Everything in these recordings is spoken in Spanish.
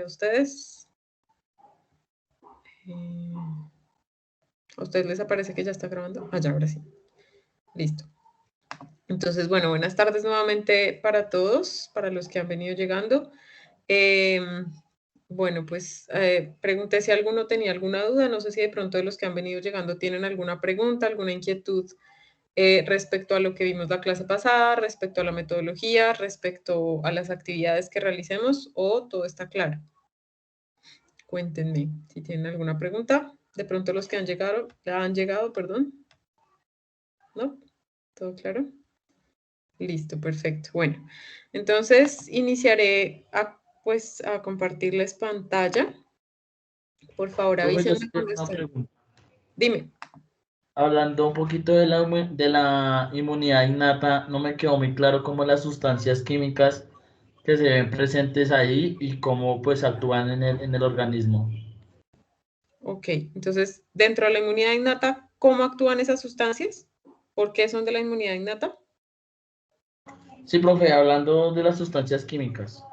ustedes. ¿A ustedes les aparece que ya está grabando? Ah, ya, ahora sí. Listo. Entonces, bueno, buenas tardes nuevamente para todos, para los que han venido llegando. Bueno, pues pregunté si alguno tenía alguna duda. No sé si de pronto de los que han venido llegando tienen alguna pregunta, alguna inquietud respecto a lo que vimos la clase pasada, respecto a la metodología, respecto a las actividades que realicemos, o todo está claro. Cuéntenme si tienen alguna pregunta. De pronto los que han llegado, perdón. ¿No? ¿Todo claro? Listo, perfecto. Bueno, entonces iniciaré a compartirles pantalla. Por favor, Profe, yo avísenme sí tengo cuando una estén. pregunta. Dime. Hablando un poquito de la inmunidad innata, no me quedó muy claro cómo las sustancias químicas que se ven presentes ahí y cómo pues actúan en el organismo. Ok, entonces, dentro de la inmunidad innata, ¿cómo actúan esas sustancias? ¿Por qué son de la inmunidad innata? Sí, profe, hablando de las sustancias químicas.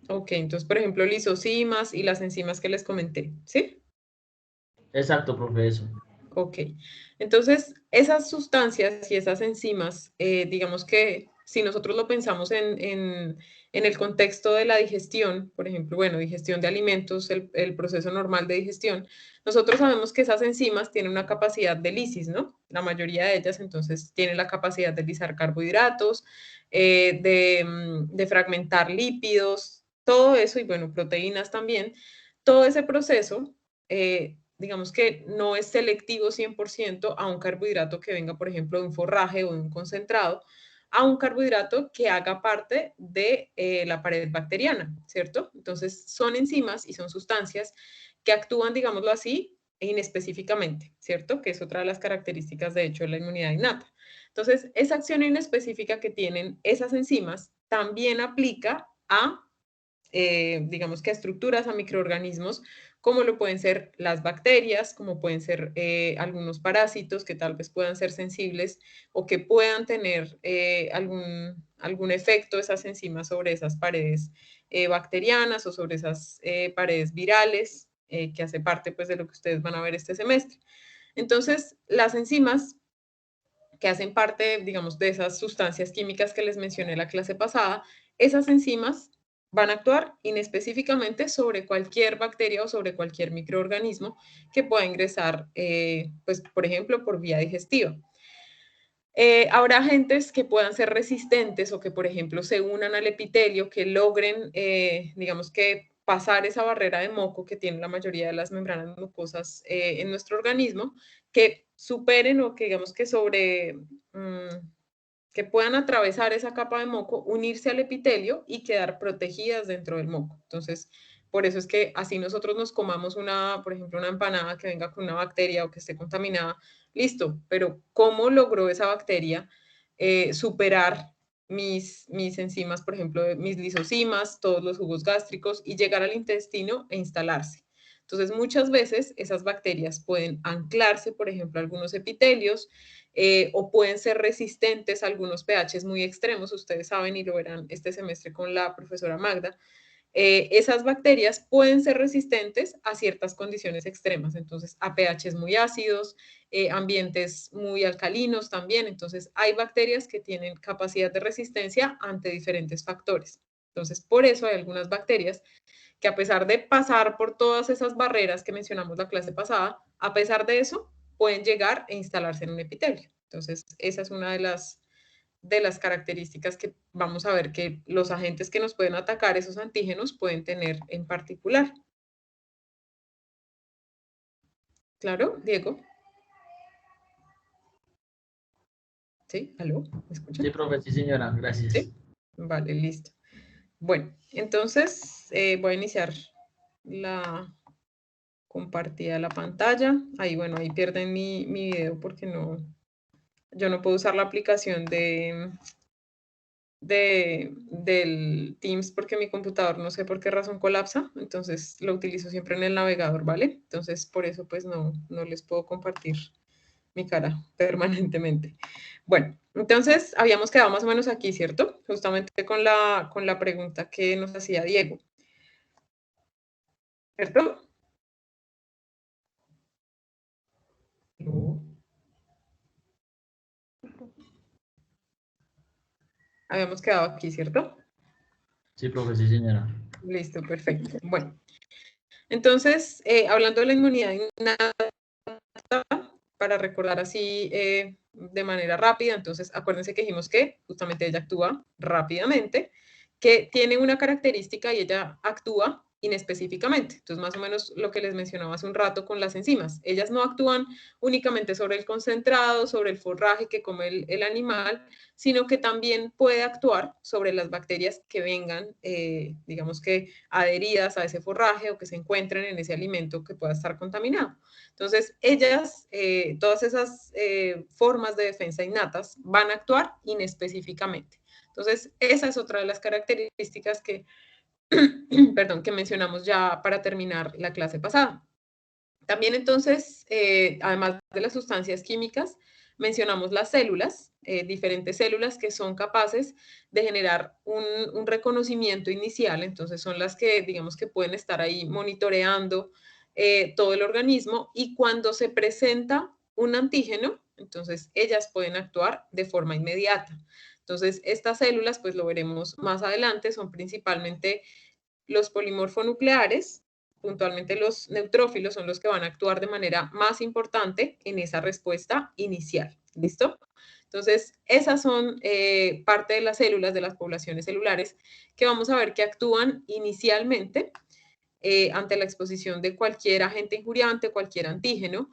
Ok, entonces, por ejemplo, lisocimas y las enzimas que les comenté, ¿sí? Exacto, profe, eso. Ok, entonces esas sustancias y esas enzimas, digamos que si nosotros lo pensamos en el contexto de la digestión, por ejemplo, bueno, digestión de alimentos, el proceso normal de digestión, nosotros sabemos que esas enzimas tienen una capacidad de lisis, ¿no? La mayoría de ellas entonces tienen la capacidad de lisar carbohidratos, de fragmentar lípidos, todo eso, y bueno, proteínas también, todo ese proceso. Digamos que no es selectivo 100% a un carbohidrato que venga, por ejemplo, de un forraje o de un concentrado, a un carbohidrato que haga parte de la pared bacteriana, ¿cierto? Entonces, son enzimas y son sustancias que actúan, digámoslo así, inespecíficamente, ¿cierto? Que es otra de las características, de hecho, de la inmunidad innata. Entonces, esa acción inespecífica que tienen esas enzimas también aplica a digamos que a estructuras, a microorganismos, como lo pueden ser las bacterias, como pueden ser algunos parásitos que tal vez puedan ser sensibles o que puedan tener algún efecto esas enzimas sobre esas paredes bacterianas o sobre esas paredes virales, que hace parte pues de lo que ustedes van a ver este semestre. Entonces, las enzimas que hacen parte, digamos, de esas sustancias químicas que les mencioné la clase pasada, esas enzimas van a actuar inespecíficamente sobre cualquier bacteria o sobre cualquier microorganismo que pueda ingresar, pues, por ejemplo, por vía digestiva. Habrá agentes que puedan ser resistentes o que, por ejemplo, se unan al epitelio, que logren, digamos que pasar esa barrera de moco que tiene la mayoría de las membranas mucosas en nuestro organismo, que superen o que digamos que que puedan atravesar esa capa de moco, unirse al epitelio y quedar protegidas dentro del moco. Entonces, por eso es que así nosotros nos comamos por ejemplo, una empanada que venga con una bacteria o que esté contaminada, listo, pero ¿cómo logró esa bacteria superar mis enzimas, por ejemplo, mis lisocimas, todos los jugos gástricos y llegar al intestino e instalarse? Entonces, muchas veces esas bacterias pueden anclarse, por ejemplo, a algunos epitelios, o pueden ser resistentes a algunos pHs muy extremos, ustedes saben y lo verán este semestre con la profesora Magda. Esas bacterias pueden ser resistentes a ciertas condiciones extremas, entonces a pHs muy ácidos, ambientes muy alcalinos también, entonces hay bacterias que tienen capacidad de resistencia ante diferentes factores. Entonces, por eso hay algunas bacterias que a pesar de pasar por todas esas barreras que mencionamos la clase pasada, a pesar de eso, pueden llegar e instalarse en un epitelio. Entonces, esa es una de las características que vamos a ver que los agentes que nos pueden atacar, esos antígenos, pueden tener en particular. ¿Claro, Diego? ¿Sí? ¿Aló? ¿Me Sí, escuchan? profe, sí, señora, gracias. ¿Sí? Vale, listo. Bueno, entonces voy a iniciar la compartida de la pantalla. Ahí, bueno, ahí pierden mi video porque yo no puedo usar la aplicación del Teams porque mi computador no sé por qué razón colapsa, entonces lo utilizo siempre en el navegador, ¿vale? Entonces por eso pues no les puedo compartir mi cara permanentemente. Bueno, entonces habíamos quedado más o menos aquí, ¿cierto? Justamente con la pregunta que nos hacía Diego. ¿cierto? Habíamos quedado aquí, ¿cierto? Sí, profe, sí, señora. Listo, perfecto. Bueno, entonces, hablando de la inmunidad innata, para recordar así de manera rápida, entonces acuérdense que dijimos que justamente ella actúa rápidamente, que tiene una característica y ella actúa inespecíficamente. Entonces, más o menos lo que les mencionaba hace un rato con las enzimas. Ellas no actúan únicamente sobre el concentrado, sobre el forraje que come el animal, sino que también puede actuar sobre las bacterias que vengan, digamos que adheridas a ese forraje o que se encuentren en ese alimento que pueda estar contaminado. Entonces, ellas, todas esas formas de defensa innatas van a actuar inespecíficamente. Entonces, esa es otra de las características que, perdón, que mencionamos ya para terminar la clase pasada. También entonces, además de las sustancias químicas, mencionamos las células, diferentes células que son capaces de generar un reconocimiento inicial, entonces son las que digamos que pueden estar ahí monitoreando todo el organismo y cuando se presenta un antígeno, entonces ellas pueden actuar de forma inmediata. Entonces, estas células, pues lo veremos más adelante, son principalmente los polimorfonucleares, puntualmente los neutrófilos, son los que van a actuar de manera más importante en esa respuesta inicial. ¿Listo? Entonces, esas son parte de las células, de las poblaciones celulares, que vamos a ver que actúan inicialmente ante la exposición de cualquier agente injuriante, cualquier antígeno,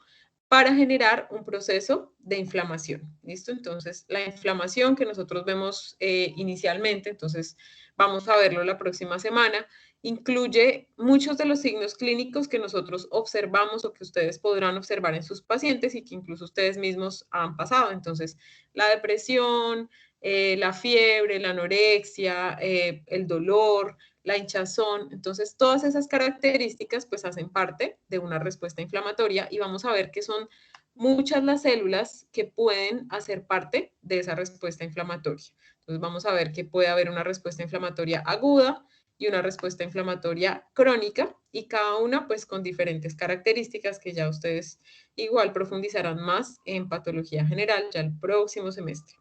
para generar un proceso de inflamación. ¿Listo? Entonces, la inflamación que nosotros vemos inicialmente, entonces vamos a verlo la próxima semana, incluye muchos de los signos clínicos que nosotros observamos o que ustedes podrán observar en sus pacientes y que incluso ustedes mismos han pasado. Entonces, la depresión, la fiebre, la anorexia, el dolor, la hinchazón. Entonces, todas esas características pues hacen parte de una respuesta inflamatoria y vamos a ver que son muchas las células que pueden hacer parte de esa respuesta inflamatoria. Entonces, vamos a ver que puede haber una respuesta inflamatoria aguda y una respuesta inflamatoria crónica y cada una pues con diferentes características que ya ustedes igual profundizarán más en patología general ya el próximo semestre.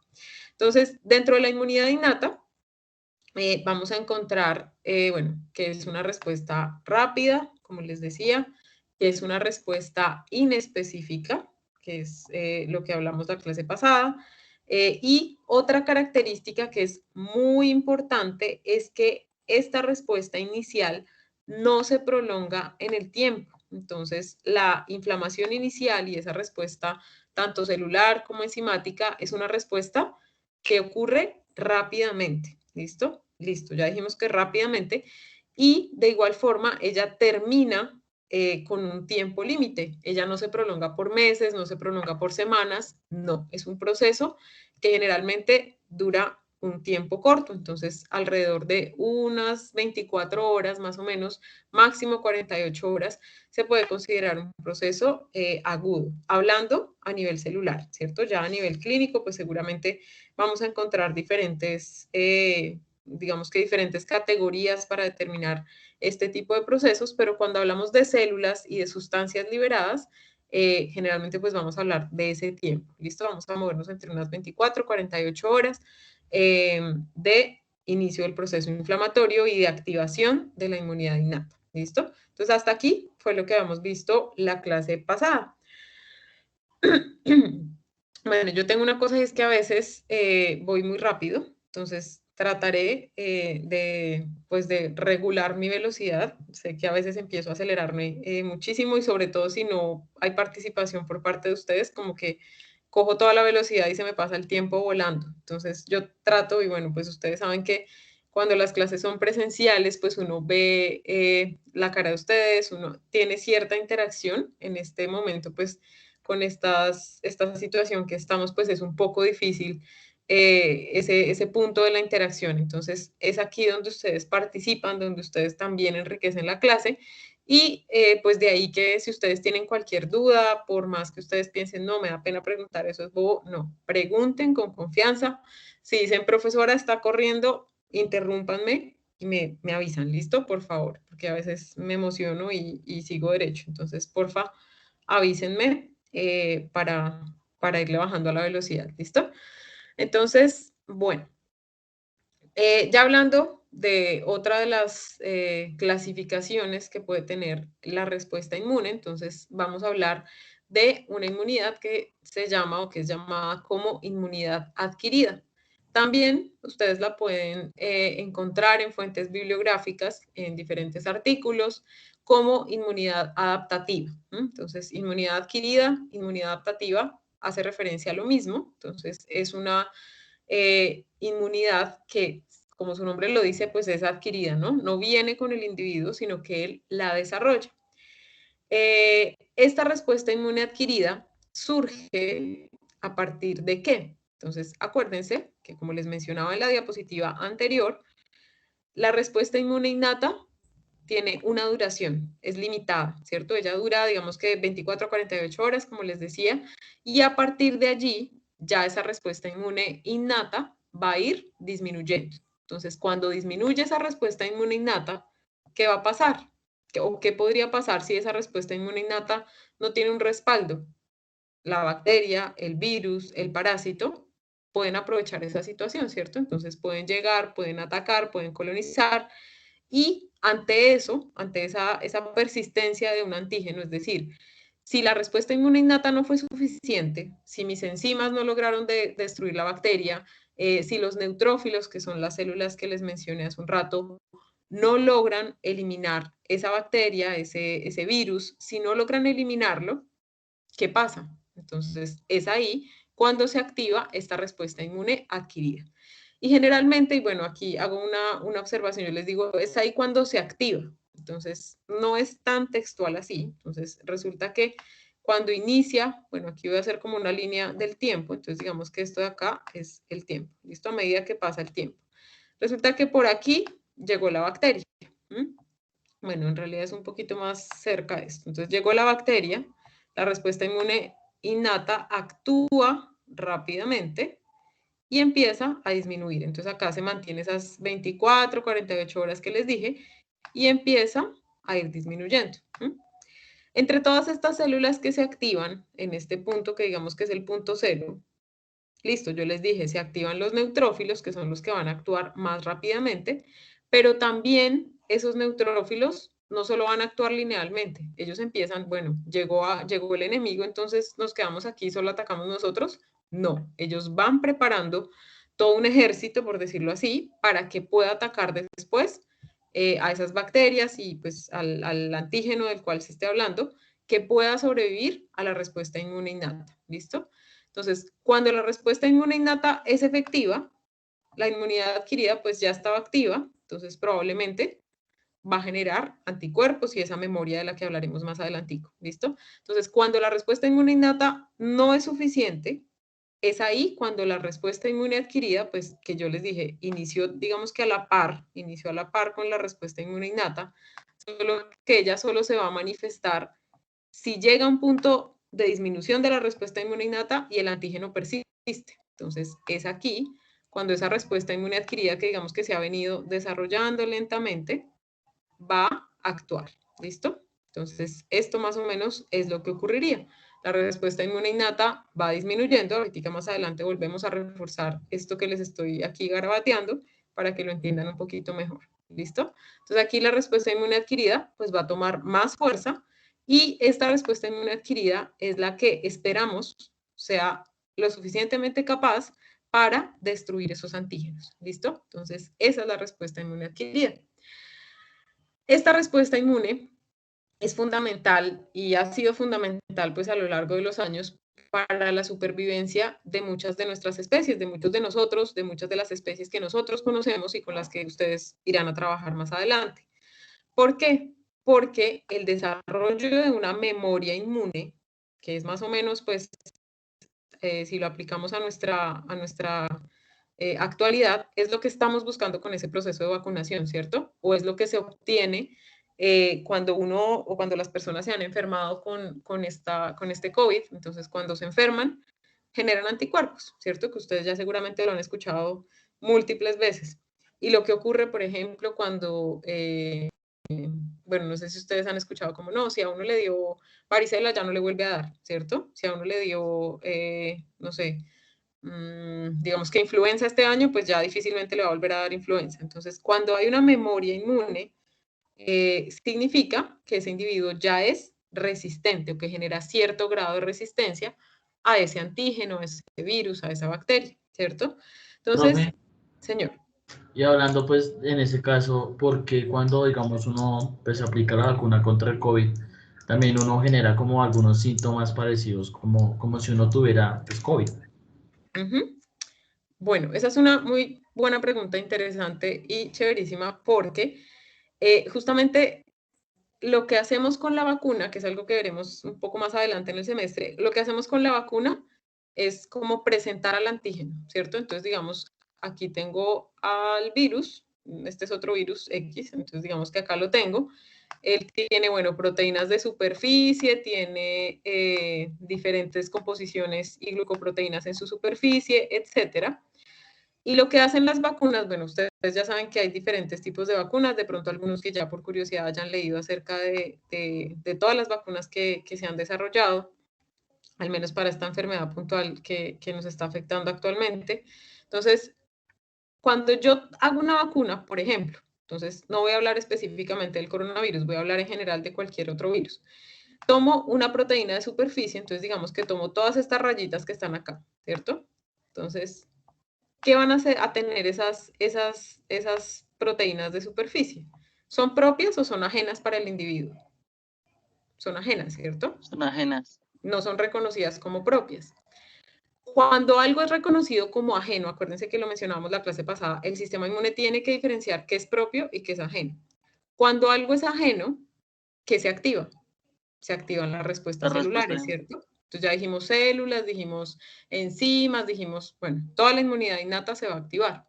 Entonces, dentro de la inmunidad innata, vamos a encontrar, bueno, que es una respuesta rápida, como les decía, que es una respuesta inespecífica, que es lo que hablamos la clase pasada, y otra característica que es muy importante es que esta respuesta inicial no se prolonga en el tiempo. Entonces, la inflamación inicial y esa respuesta, tanto celular como enzimática, es una respuesta que ocurre rápidamente. ¿Listo? Listo, ya dijimos que rápidamente. Y de igual forma, ella termina con un tiempo límite. Ella no se prolonga por meses, no se prolonga por semanas, no. Es un proceso que generalmente dura un tiempo corto, entonces alrededor de unas 24 horas más o menos, máximo 48 horas, se puede considerar un proceso agudo, hablando a nivel celular, ¿cierto? Ya a nivel clínico, pues seguramente vamos a encontrar diferentes, digamos que diferentes categorías para determinar este tipo de procesos, pero cuando hablamos de células y de sustancias liberadas, generalmente pues vamos a hablar de ese tiempo, ¿listo? Vamos a movernos entre unas 24, 48 horas de inicio del proceso inflamatorio y de activación de la inmunidad innata, ¿listo? Entonces hasta aquí fue lo que habíamos visto la clase pasada. Bueno, yo tengo una cosa y es que a veces voy muy rápido, entonces trataré pues de regular mi velocidad. Sé que a veces empiezo a acelerarme muchísimo y sobre todo si no hay participación por parte de ustedes, como que cojo toda la velocidad y se me pasa el tiempo volando. Entonces yo trato y bueno, pues ustedes saben que cuando las clases son presenciales, pues uno ve la cara de ustedes, uno tiene cierta interacción. En este momento, pues con esta situación que estamos, pues es un poco difícil ese punto de la interacción. Entonces, es aquí donde ustedes participan, donde ustedes también enriquecen la clase. Y pues de ahí que si ustedes tienen cualquier duda, por más que ustedes piensen, no, me da pena preguntar, eso es bobo, no, pregunten con confianza. Si dicen, profesora, está corriendo, interrúmpanme y me avisan, ¿listo? Por favor, porque a veces me emociono y sigo derecho. Entonces, porfa, avísenme para irle bajando a la velocidad, ¿listo? Entonces, bueno, ya hablando de otra de las clasificaciones que puede tener la respuesta inmune, entonces vamos a hablar de una inmunidad que se llama o que es llamada como inmunidad adquirida. También ustedes la pueden encontrar en fuentes bibliográficas, en diferentes artículos, como inmunidad adaptativa. Entonces, inmunidad adquirida, inmunidad adaptativa, hace referencia a lo mismo. Entonces, es una inmunidad que, como su nombre lo dice, pues es adquirida, ¿no? No viene con el individuo, sino que él la desarrolla. Esta respuesta inmune adquirida surge a partir de qué. Entonces, acuérdense que, como les mencionaba en la diapositiva anterior, la respuesta inmune innata tiene una duración, es limitada, ¿cierto? Ella dura, digamos que 24 a 48 horas, como les decía, y a partir de allí, ya esa respuesta inmune innata va a ir disminuyendo. Entonces, cuando disminuye esa respuesta inmune innata, ¿qué va a pasar? ¿O qué podría pasar si esa respuesta inmune innata no tiene un respaldo? La bacteria, el virus, el parásito, pueden aprovechar esa situación, ¿cierto? Entonces pueden llegar, pueden atacar, pueden colonizar y ante eso, ante esa persistencia de un antígeno, es decir, si la respuesta inmune innata no fue suficiente, si mis enzimas no lograron destruir la bacteria, si los neutrófilos, que son las células que les mencioné hace un rato, no logran eliminar esa bacteria, ese virus, si no logran eliminarlo, ¿qué pasa? Entonces, es ahí cuando se activa esta respuesta inmune adquirida. Y generalmente, y bueno, aquí hago una observación, yo les digo, es ahí cuando se activa. Entonces, no es tan textual así. Entonces, resulta que cuando inicia, bueno, aquí voy a hacer como una línea del tiempo. Entonces, digamos que esto de acá es el tiempo. ¿Listo? A medida que pasa el tiempo. Resulta que por aquí llegó la bacteria. Bueno, en realidad es un poquito más cerca de esto. Entonces, llegó la bacteria, la respuesta inmune innata actúa rápidamente y empieza a disminuir. Entonces acá se mantiene esas 24, 48 horas que les dije y empieza a ir disminuyendo. Entre todas estas células que se activan en este punto que digamos que es el punto cero, listo, yo les dije, se activan los neutrófilos, que son los que van a actuar más rápidamente, pero también esos neutrófilos no solo van a actuar linealmente, ellos empiezan, bueno, llegó el enemigo, entonces nos quedamos aquí y solo atacamos nosotros. No, ellos van preparando todo un ejército, por decirlo así, para que pueda atacar después a esas bacterias y pues al antígeno del cual se esté hablando, que pueda sobrevivir a la respuesta inmune innata. ¿Listo? Entonces, cuando la respuesta inmune innata es efectiva, la inmunidad adquirida pues ya estaba activa, entonces probablemente va a generar anticuerpos y esa memoria de la que hablaremos más adelantico, ¿listo? Entonces, cuando la respuesta inmune innata no es suficiente, es ahí cuando la respuesta inmune adquirida, pues que yo les dije, inició, digamos que inició a la par con la respuesta inmune innata, solo que ella solo se va a manifestar si llega a un punto de disminución de la respuesta inmune innata y el antígeno persiste. Entonces, es aquí cuando esa respuesta inmune adquirida, que digamos que se ha venido desarrollando lentamente, va a actuar. ¿Listo? Entonces, esto más o menos es lo que ocurriría. La respuesta inmune innata va disminuyendo. Ahorita más adelante volvemos a reforzar esto que les estoy aquí garabateando para que lo entiendan un poquito mejor. ¿Listo? Entonces, aquí la respuesta inmune adquirida pues va a tomar más fuerza y esta respuesta inmune adquirida es la que esperamos sea lo suficientemente capaz para destruir esos antígenos. ¿Listo? Entonces, esa es la respuesta inmune adquirida. Esta respuesta inmune es fundamental y ha sido fundamental pues a lo largo de los años para la supervivencia de muchas de nuestras especies, de muchos de nosotros, de muchas de las especies que nosotros conocemos y con las que ustedes irán a trabajar más adelante. ¿Por qué? Porque el desarrollo de una memoria inmune, que es más o menos pues si lo aplicamos a nuestra actualidad, es lo que estamos buscando con ese proceso de vacunación, ¿cierto? O es lo que se obtiene cuando uno o cuando las personas se han enfermado con este COVID. Entonces, cuando se enferman, generan anticuerpos, ¿cierto? Que ustedes ya seguramente lo han escuchado múltiples veces. Y lo que ocurre, por ejemplo, cuando, bueno, no sé si ustedes han escuchado como, no, si a uno le dio varicela ya no le vuelve a dar, ¿cierto? Si a uno le dio, no sé, digamos que influenza este año, pues ya difícilmente le va a volver a dar influenza. Entonces, cuando hay una memoria inmune, significa que ese individuo ya es resistente o que genera cierto grado de resistencia a ese antígeno, a ese virus, a esa bacteria, ¿cierto? Profe, Entonces, señor. y hablando pues en ese caso, porque cuando digamos uno pues aplica la vacuna contra el COVID, también uno genera como algunos síntomas parecidos, como si uno tuviera pues COVID. Ujú. Bueno, esa es una muy buena pregunta, interesante y chéverísima, porque justamente lo que hacemos con la vacuna, que es algo que veremos un poco más adelante en el semestre, lo que hacemos con la vacuna es como presentar al antígeno, ¿cierto? Entonces, digamos, aquí tengo al virus, este es otro virus X, entonces digamos que acá lo tengo. Él tiene, bueno, proteínas de superficie, tiene diferentes composiciones y glucoproteínas en su superficie, etcétera. Y lo que hacen las vacunas, bueno, ustedes ya saben que hay diferentes tipos de vacunas, de pronto algunos que ya por curiosidad hayan leído acerca de todas las vacunas que se han desarrollado, al menos para esta enfermedad puntual que nos está afectando actualmente. Entonces, cuando yo hago una vacuna, por ejemplo, entonces no voy a hablar específicamente del coronavirus, voy a hablar en general de cualquier otro virus. Tomo una proteína de superficie, entonces digamos que tomo todas estas rayitas que están acá, ¿cierto? Entonces, ¿qué van a tener esas proteínas de superficie? ¿Son propias o son ajenas para el individuo? Son ajenas, ¿cierto? Son ajenas. No son reconocidas como propias. Cuando algo es reconocido como ajeno, acuérdense que lo mencionábamos la clase pasada, el sistema inmune tiene que diferenciar qué es propio y qué es ajeno. Cuando algo es ajeno, ¿qué se activa? Se activan las La respuestas respuesta celulares, ¿cierto? Entonces ya dijimos células, dijimos enzimas, dijimos, bueno, toda la inmunidad innata se va a activar.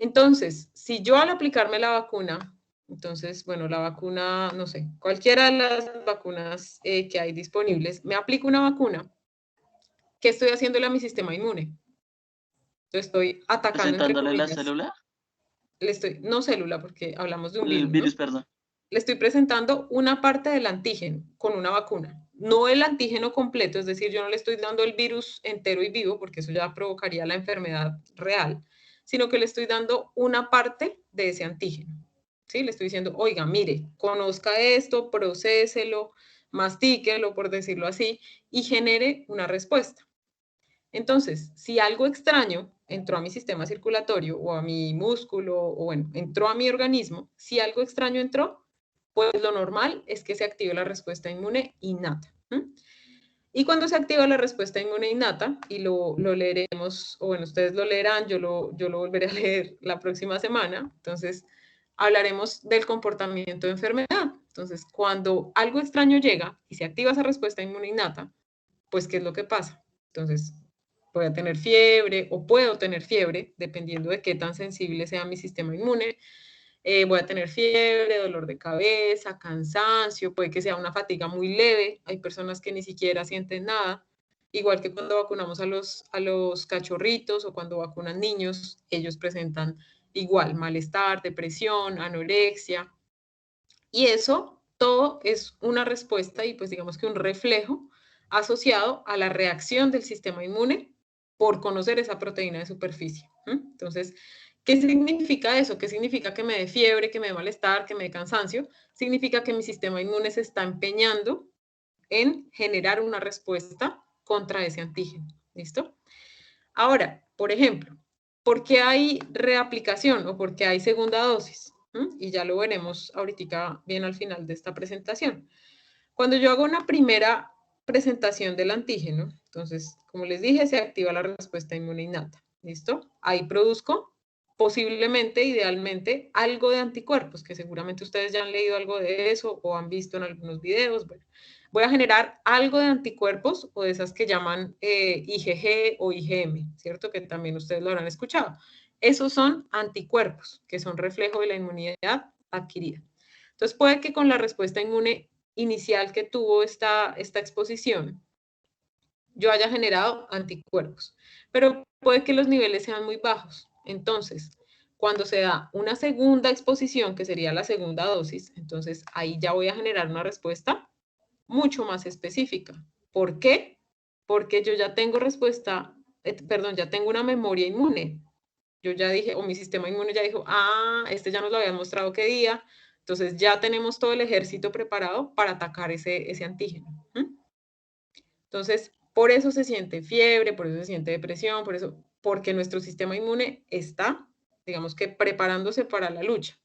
Entonces, si yo al aplicarme la vacuna, entonces, bueno, la vacuna, no sé, cualquiera de las vacunas que hay disponibles, me aplico una vacuna, ¿qué estoy haciéndole a mi sistema inmune? Yo estoy atacando, entre presentándole la comillas, célula, no célula, porque hablamos de un el virus, ¿no? virus, perdón. Le estoy presentando una parte del antígeno con una vacuna, no el antígeno completo, es decir, yo no le estoy dando el virus entero y vivo, porque eso ya provocaría la enfermedad real, sino que le estoy dando una parte de ese antígeno. ¿Sí? Le estoy diciendo, oiga, mire, conozca esto, procéselo, mastíquelo, por decirlo así, y genere una respuesta. Entonces, si algo extraño entró a mi sistema circulatorio o a mi músculo, o bueno, entró a mi organismo, si algo extraño entró, pues lo normal es que se active la respuesta inmune innata. Y cuando se activa la respuesta inmune innata, y lo leeremos, o bueno, ustedes lo leerán, yo lo volveré a leer la próxima semana, entonces hablaremos del comportamiento de enfermedad. Entonces, cuando algo extraño llega y se activa esa respuesta inmune innata, pues, ¿qué es lo que pasa? Entonces, voy a tener fiebre o puedo tener fiebre, dependiendo de qué tan sensible sea mi sistema inmune. Voy a tener fiebre, dolor de cabeza, cansancio, puede que sea una fatiga muy leve. Hay personas que ni siquiera sienten nada. Igual que cuando vacunamos a los cachorritos o cuando vacunan niños, ellos presentan igual malestar, depresión, anorexia. Y eso todo es una respuesta y pues digamos que un reflejo asociado a la reacción del sistema inmune por conocer esa proteína de superficie. Entonces, ¿qué significa eso? ¿Qué significa que me dé fiebre, que me dé malestar, que me dé cansancio? Significa que mi sistema inmune se está empeñando en generar una respuesta contra ese antígeno. ¿Listo? Ahora, por ejemplo, ¿por qué hay reaplicación o por qué hay segunda dosis? Y ya lo veremos ahorita bien al final de esta presentación. Cuando yo hago una primera presentación del antígeno, entonces, como les dije, se activa la respuesta inmune innata. ¿Listo? Ahí produzco posiblemente, idealmente, algo de anticuerpos, que seguramente ustedes ya han leído algo de eso o han visto en algunos videos. Bueno, voy a generar algo de anticuerpos o de esas que llaman IgG o IgM, ¿cierto? Que también ustedes lo habrán escuchado. Esos son anticuerpos, que son reflejo de la inmunidad adquirida. Entonces, puede que con la respuesta inmune inicial que tuvo esta exposición, yo haya generado anticuerpos, pero puede que los niveles sean muy bajos. Entonces, Cuando se da una segunda exposición, que sería la segunda dosis, entonces ahí ya voy a generar una respuesta mucho más específica. ¿Por qué? Porque yo ya tengo respuesta, perdón, ya tengo una memoria inmune. Yo ya dije, o mi sistema inmune ya dijo, este ya nos lo habían mostrado qué día, entonces ya tenemos todo el ejército preparado para atacar ese antígeno. Entonces, por eso se siente fiebre, por eso se siente depresión, porque nuestro sistema inmune está, digamos que, preparándose para la lucha.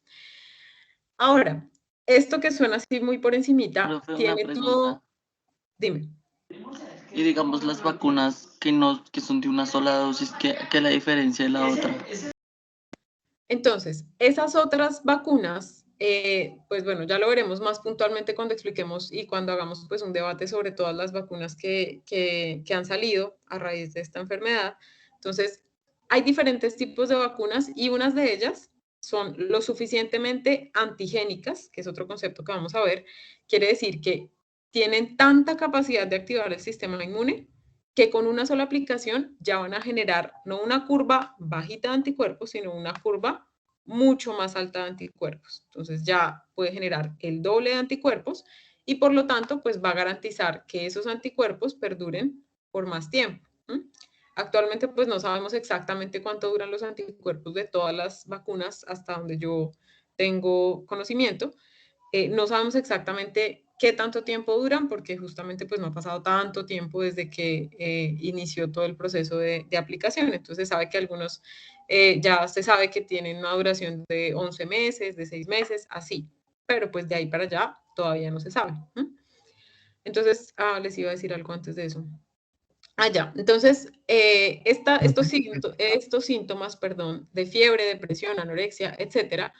Ahora, esto que suena así muy por encimita, Profe, una tiene pregunta. todo... Dime. Y digamos las vacunas que son de una sola dosis, ¿qué la diferencia de la otra? Entonces, esas otras vacunas, pues bueno, ya lo veremos más puntualmente cuando expliquemos y cuando hagamos pues un debate sobre todas las vacunas que han salido a raíz de esta enfermedad. Entonces, hay diferentes tipos de vacunas y unas de ellas son lo suficientemente antigénicas, que es otro concepto que vamos a ver. Quiere decir que tienen tanta capacidad de activar el sistema inmune que con una sola aplicación ya van a generar no una curva bajita de anticuerpos, sino una curva mucho más alta de anticuerpos. Entonces ya puede generar el doble de anticuerpos y por lo tanto pues va a garantizar que esos anticuerpos perduren por más tiempo. Actualmente pues no sabemos exactamente cuánto duran los anticuerpos de todas las vacunas hasta donde yo tengo conocimiento. No sabemos exactamente qué tanto tiempo duran porque justamente pues no ha pasado tanto tiempo desde que inició todo el proceso de aplicación. Entonces sabe que algunos ya se sabe que tienen una duración de 11 meses, de 6 meses, así. Pero pues de ahí para allá todavía no se sabe. Entonces, les iba a decir algo antes de eso. Ya. Entonces, estos síntomas, perdón, de fiebre, depresión, anorexia, etcétera,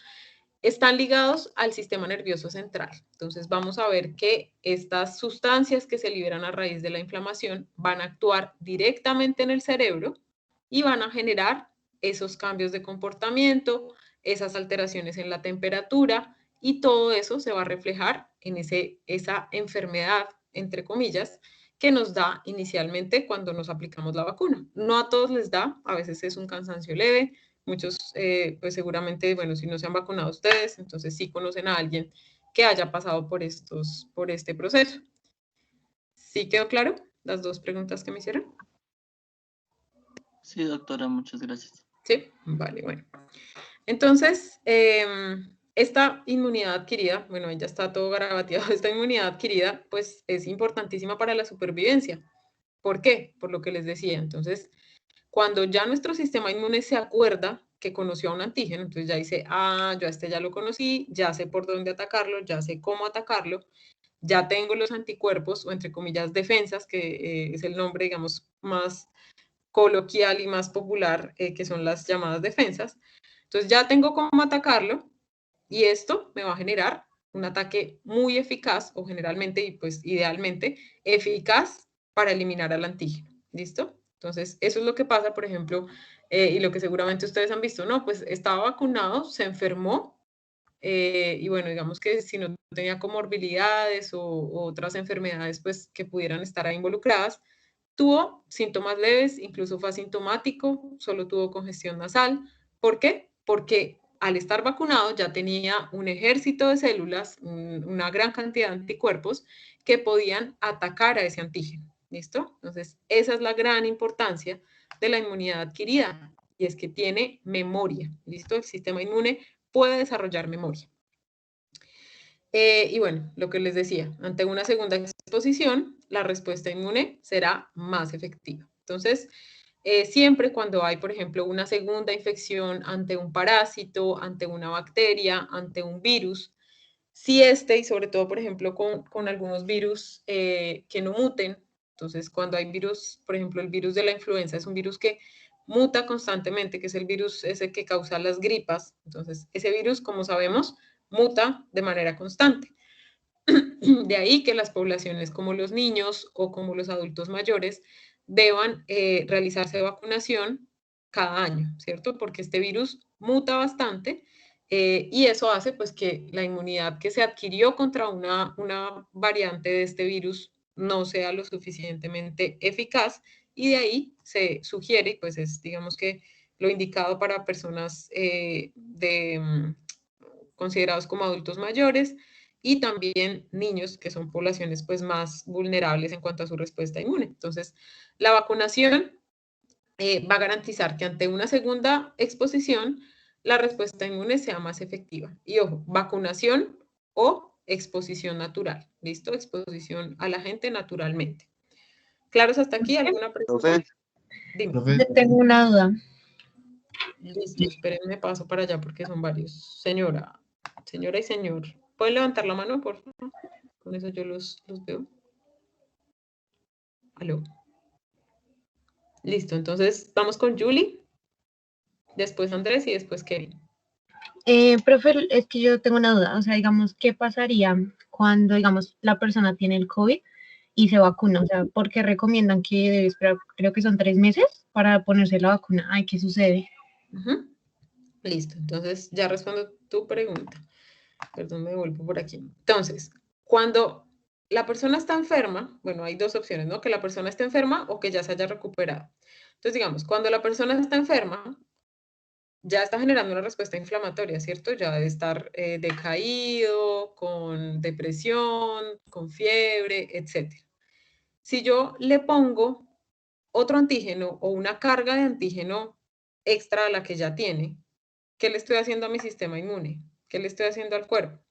están ligados al sistema nervioso central. Entonces vamos a ver que estas sustancias que se liberan a raíz de la inflamación van a actuar directamente en el cerebro y van a generar esos cambios de comportamiento, esas alteraciones en la temperatura y todo eso se va a reflejar en esa enfermedad, entre comillas, que nos da inicialmente cuando nos aplicamos la vacuna. No a todos les da, a veces es un cansancio leve, muchos, pues seguramente, bueno, si no se han vacunado ustedes, entonces sí conocen a alguien que haya pasado por este proceso. ¿Sí quedó claro las dos preguntas que me hicieron? Sí, doctora, muchas gracias. Sí, vale, bueno. Entonces, esta inmunidad adquirida, bueno, ya está todo garabateado, esta inmunidad adquirida, pues es importantísima para la supervivencia. ¿Por qué? Por lo que les decía. Entonces, cuando ya nuestro sistema inmune se acuerda que conoció a un antígeno, entonces ya dice, yo a este ya lo conocí, ya sé por dónde atacarlo, ya sé cómo atacarlo, ya tengo los anticuerpos, o entre comillas, defensas, que es el nombre, digamos, más coloquial y más popular, que son las llamadas defensas. Entonces ya tengo cómo atacarlo y esto me va a generar un ataque muy eficaz o generalmente y pues idealmente eficaz para eliminar al antígeno. ¿Listo? Entonces, eso es lo que pasa, por ejemplo, y lo que seguramente ustedes han visto, ¿no? Pues estaba vacunado, se enfermó y bueno, digamos que si no tenía comorbilidades o otras enfermedades pues que pudieran estar ahí involucradas, tuvo síntomas leves, incluso fue asintomático, solo tuvo congestión nasal. ¿Por qué? Porque al estar vacunado ya tenía un ejército de células, una gran cantidad de anticuerpos que podían atacar a ese antígeno. ¿Listo? Entonces, esa es la gran importancia de la inmunidad adquirida y es que tiene memoria. ¿Listo? El sistema inmune puede desarrollar memoria. Y bueno, lo que les decía, ante una segunda exposición, la respuesta inmune será más efectiva. Entonces, siempre cuando hay, por ejemplo, una segunda infección ante un parásito, ante una bacteria, ante un virus, si y sobre todo, por ejemplo, con algunos virus que no muten, entonces cuando hay virus, por ejemplo, el virus de la influenza es un virus que muta constantemente, que es el virus ese que causa las gripas, entonces ese virus, como sabemos, muta de manera constante. De ahí que las poblaciones como los niños o como los adultos mayores deban realizarse vacunación cada año, ¿cierto? Porque este virus muta bastante y eso hace pues que la inmunidad que se adquirió contra una variante de este virus no sea lo suficientemente eficaz y de ahí se sugiere, pues es digamos que lo indicado para personas considerados como adultos mayores y también niños, que son poblaciones pues más vulnerables en cuanto a su respuesta inmune. Entonces, la vacunación va a garantizar que ante una segunda exposición la respuesta inmune sea más efectiva. Y ojo, vacunación o exposición natural, ¿listo? Exposición a la gente naturalmente. ¿Claros hasta aquí? ¿Alguna pregunta? Dime. Yo tengo una duda. Listo, espérenme, paso para allá porque son varios. Señora y señor, ¿pueden levantar la mano, por favor? Con eso yo los veo. ¿Aló? Listo, entonces vamos con Julie, después Andrés y después Kevin. Profe, es que yo tengo una duda, o sea, digamos, ¿qué pasaría cuando, digamos, la persona tiene el COVID y se vacuna? O sea, ¿por qué recomiendan que debe esperar, creo que son 3 meses para ponerse la vacuna? Ay, ¿qué sucede? Listo, entonces ya respondo tu pregunta. Perdón, me vuelvo por aquí. Entonces, cuando la persona está enferma, bueno, hay dos opciones, ¿no? Que la persona esté enferma o que ya se haya recuperado. Entonces, digamos, cuando la persona está enferma, ya está generando una respuesta inflamatoria, ¿cierto? Ya debe estar decaído, con depresión, con fiebre, etc. Si yo le pongo otro antígeno o una carga de antígeno extra a la que ya tiene, ¿qué le estoy haciendo a mi sistema inmune? ¿Qué le estoy haciendo al cuerpo?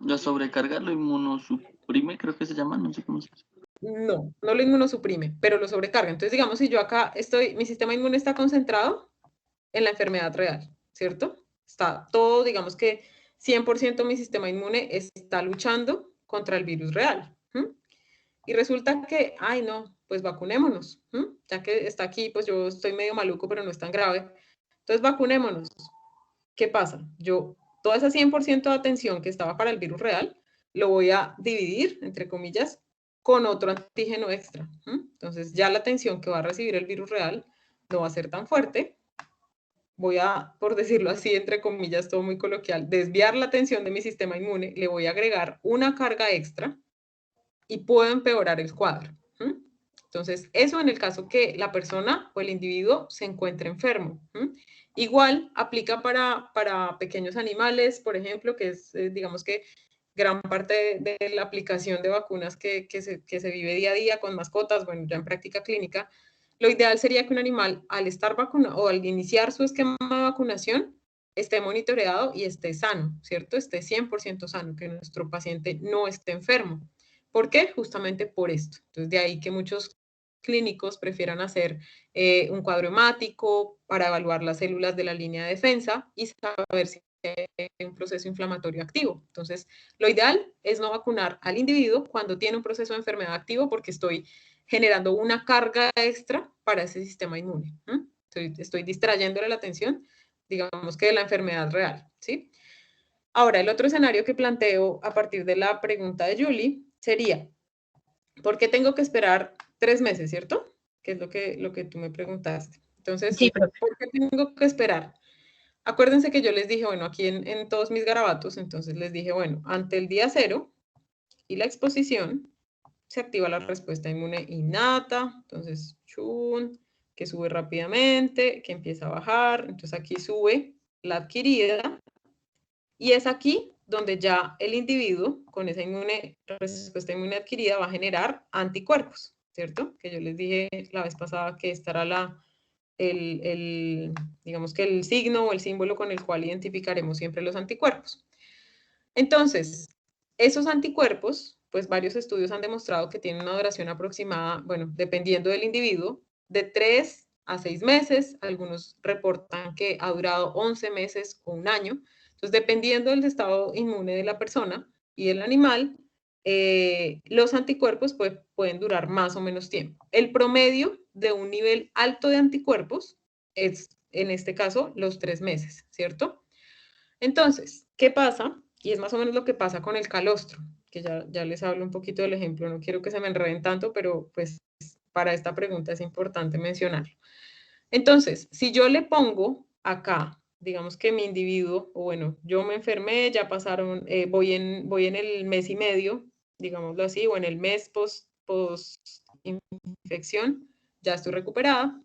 La sobrecarga lo inmunosuprime, creo que se llama, no sé cómo se dice. No, no lo inmunosuprime, pero lo sobrecarga. Entonces, digamos, si yo acá mi sistema inmune está concentrado en la enfermedad real, ¿cierto? Está todo, digamos que 100% mi sistema inmune está luchando contra el virus real. Y resulta que, ay no, pues vacunémonos. Ya que está aquí, pues yo estoy medio maluco, pero no es tan grave. Entonces, vacunémonos. ¿Qué pasa? Yo, toda esa 100% de atención que estaba para el virus real, lo voy a dividir, entre comillas, con otro antígeno extra. Entonces, ya la atención que va a recibir el virus real no va a ser tan fuerte. Voy a, por decirlo así, entre comillas, todo muy coloquial, desviar la atención de mi sistema inmune, le voy a agregar una carga extra y puedo empeorar el cuadro. Entonces, eso en el caso que la persona o el individuo se encuentre enfermo. Igual aplica para pequeños animales, por ejemplo, que es, digamos que gran parte de la aplicación de vacunas que se vive día a día con mascotas, bueno, ya en práctica clínica. Lo ideal sería que un animal, al estar vacunado o al iniciar su esquema de vacunación, esté monitoreado y esté sano, ¿cierto? Esté 100% sano, que nuestro paciente no esté enfermo. ¿Por qué? Justamente por esto. Entonces, de ahí que muchos clínicos prefieran hacer un cuadro hemático para evaluar las células de la línea de defensa y saber si hay un proceso inflamatorio activo. Entonces, lo ideal es no vacunar al individuo cuando tiene un proceso de enfermedad activo porque estoy generando una carga extra para ese sistema inmune. Estoy distrayéndole la atención, digamos que de la enfermedad real, ¿sí? Ahora, el otro escenario que planteo a partir de la pregunta de Julie sería, ¿por qué tengo que esperar 3 meses, cierto? Que es lo que tú me preguntaste. Entonces, Sí, profe. ¿por qué tengo que esperar? Acuérdense que yo les dije, bueno, aquí en todos mis garabatos, entonces les dije, bueno, ante el día 0 y la exposición, se activa la respuesta inmune innata, entonces, chun, que sube rápidamente, que empieza a bajar, entonces aquí sube la adquirida, y es aquí donde ya el individuo con esa respuesta inmune adquirida va a generar anticuerpos, ¿cierto? Que yo les dije la vez pasada que esta era digamos que el signo o el símbolo con el cual identificaremos siempre los anticuerpos. Entonces, esos anticuerpos, pues varios estudios han demostrado que tienen una duración aproximada, bueno, dependiendo del individuo, de 3 a 6 meses. Algunos reportan que ha durado 11 meses o un año. Entonces, dependiendo del estado inmune de la persona y del animal, los anticuerpos pueden durar más o menos tiempo. El promedio de un nivel alto de anticuerpos es, en este caso, los 3 meses, ¿cierto? Entonces, ¿qué pasa? Y es más o menos lo que pasa con el calostro, que ya les hablo un poquito del ejemplo, no quiero que se me enreden tanto, pero pues para esta pregunta es importante mencionarlo. Entonces, si yo le pongo acá, digamos que mi individuo, o bueno, yo me enfermé, ya pasaron, voy en el mes y medio, digámoslo así, o en el mes post infección, ya estoy recuperada,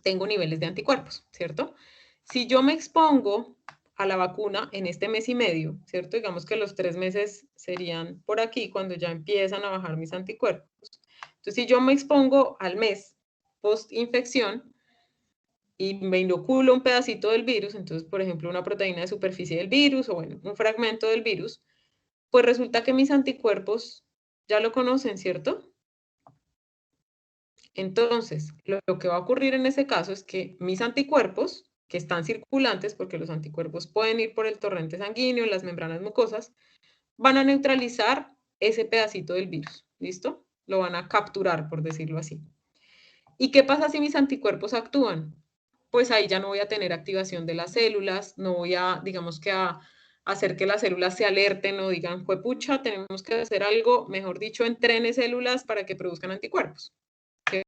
tengo niveles de anticuerpos, ¿cierto? Si yo me expongo a la vacuna en este mes y medio, ¿cierto? Digamos que los 3 meses serían por aquí, cuando ya empiezan a bajar mis anticuerpos. Entonces, si yo me expongo al mes post-infección y me inoculo un pedacito del virus, entonces, por ejemplo, una proteína de superficie del virus o, bueno, un fragmento del virus, pues resulta que mis anticuerpos ya lo conocen, ¿cierto? Entonces, lo que va a ocurrir en ese caso es que mis anticuerpos, que están circulantes, porque los anticuerpos pueden ir por el torrente sanguíneo, las membranas mucosas, van a neutralizar ese pedacito del virus, ¿listo? Lo van a capturar, por decirlo así. ¿Y qué pasa si mis anticuerpos actúan? Pues ahí ya no voy a tener activación de las células, no voy a, digamos que a hacer que las células se alerten o digan, juepucha, tenemos que hacer algo, mejor dicho, entrene células para que produzcan anticuerpos,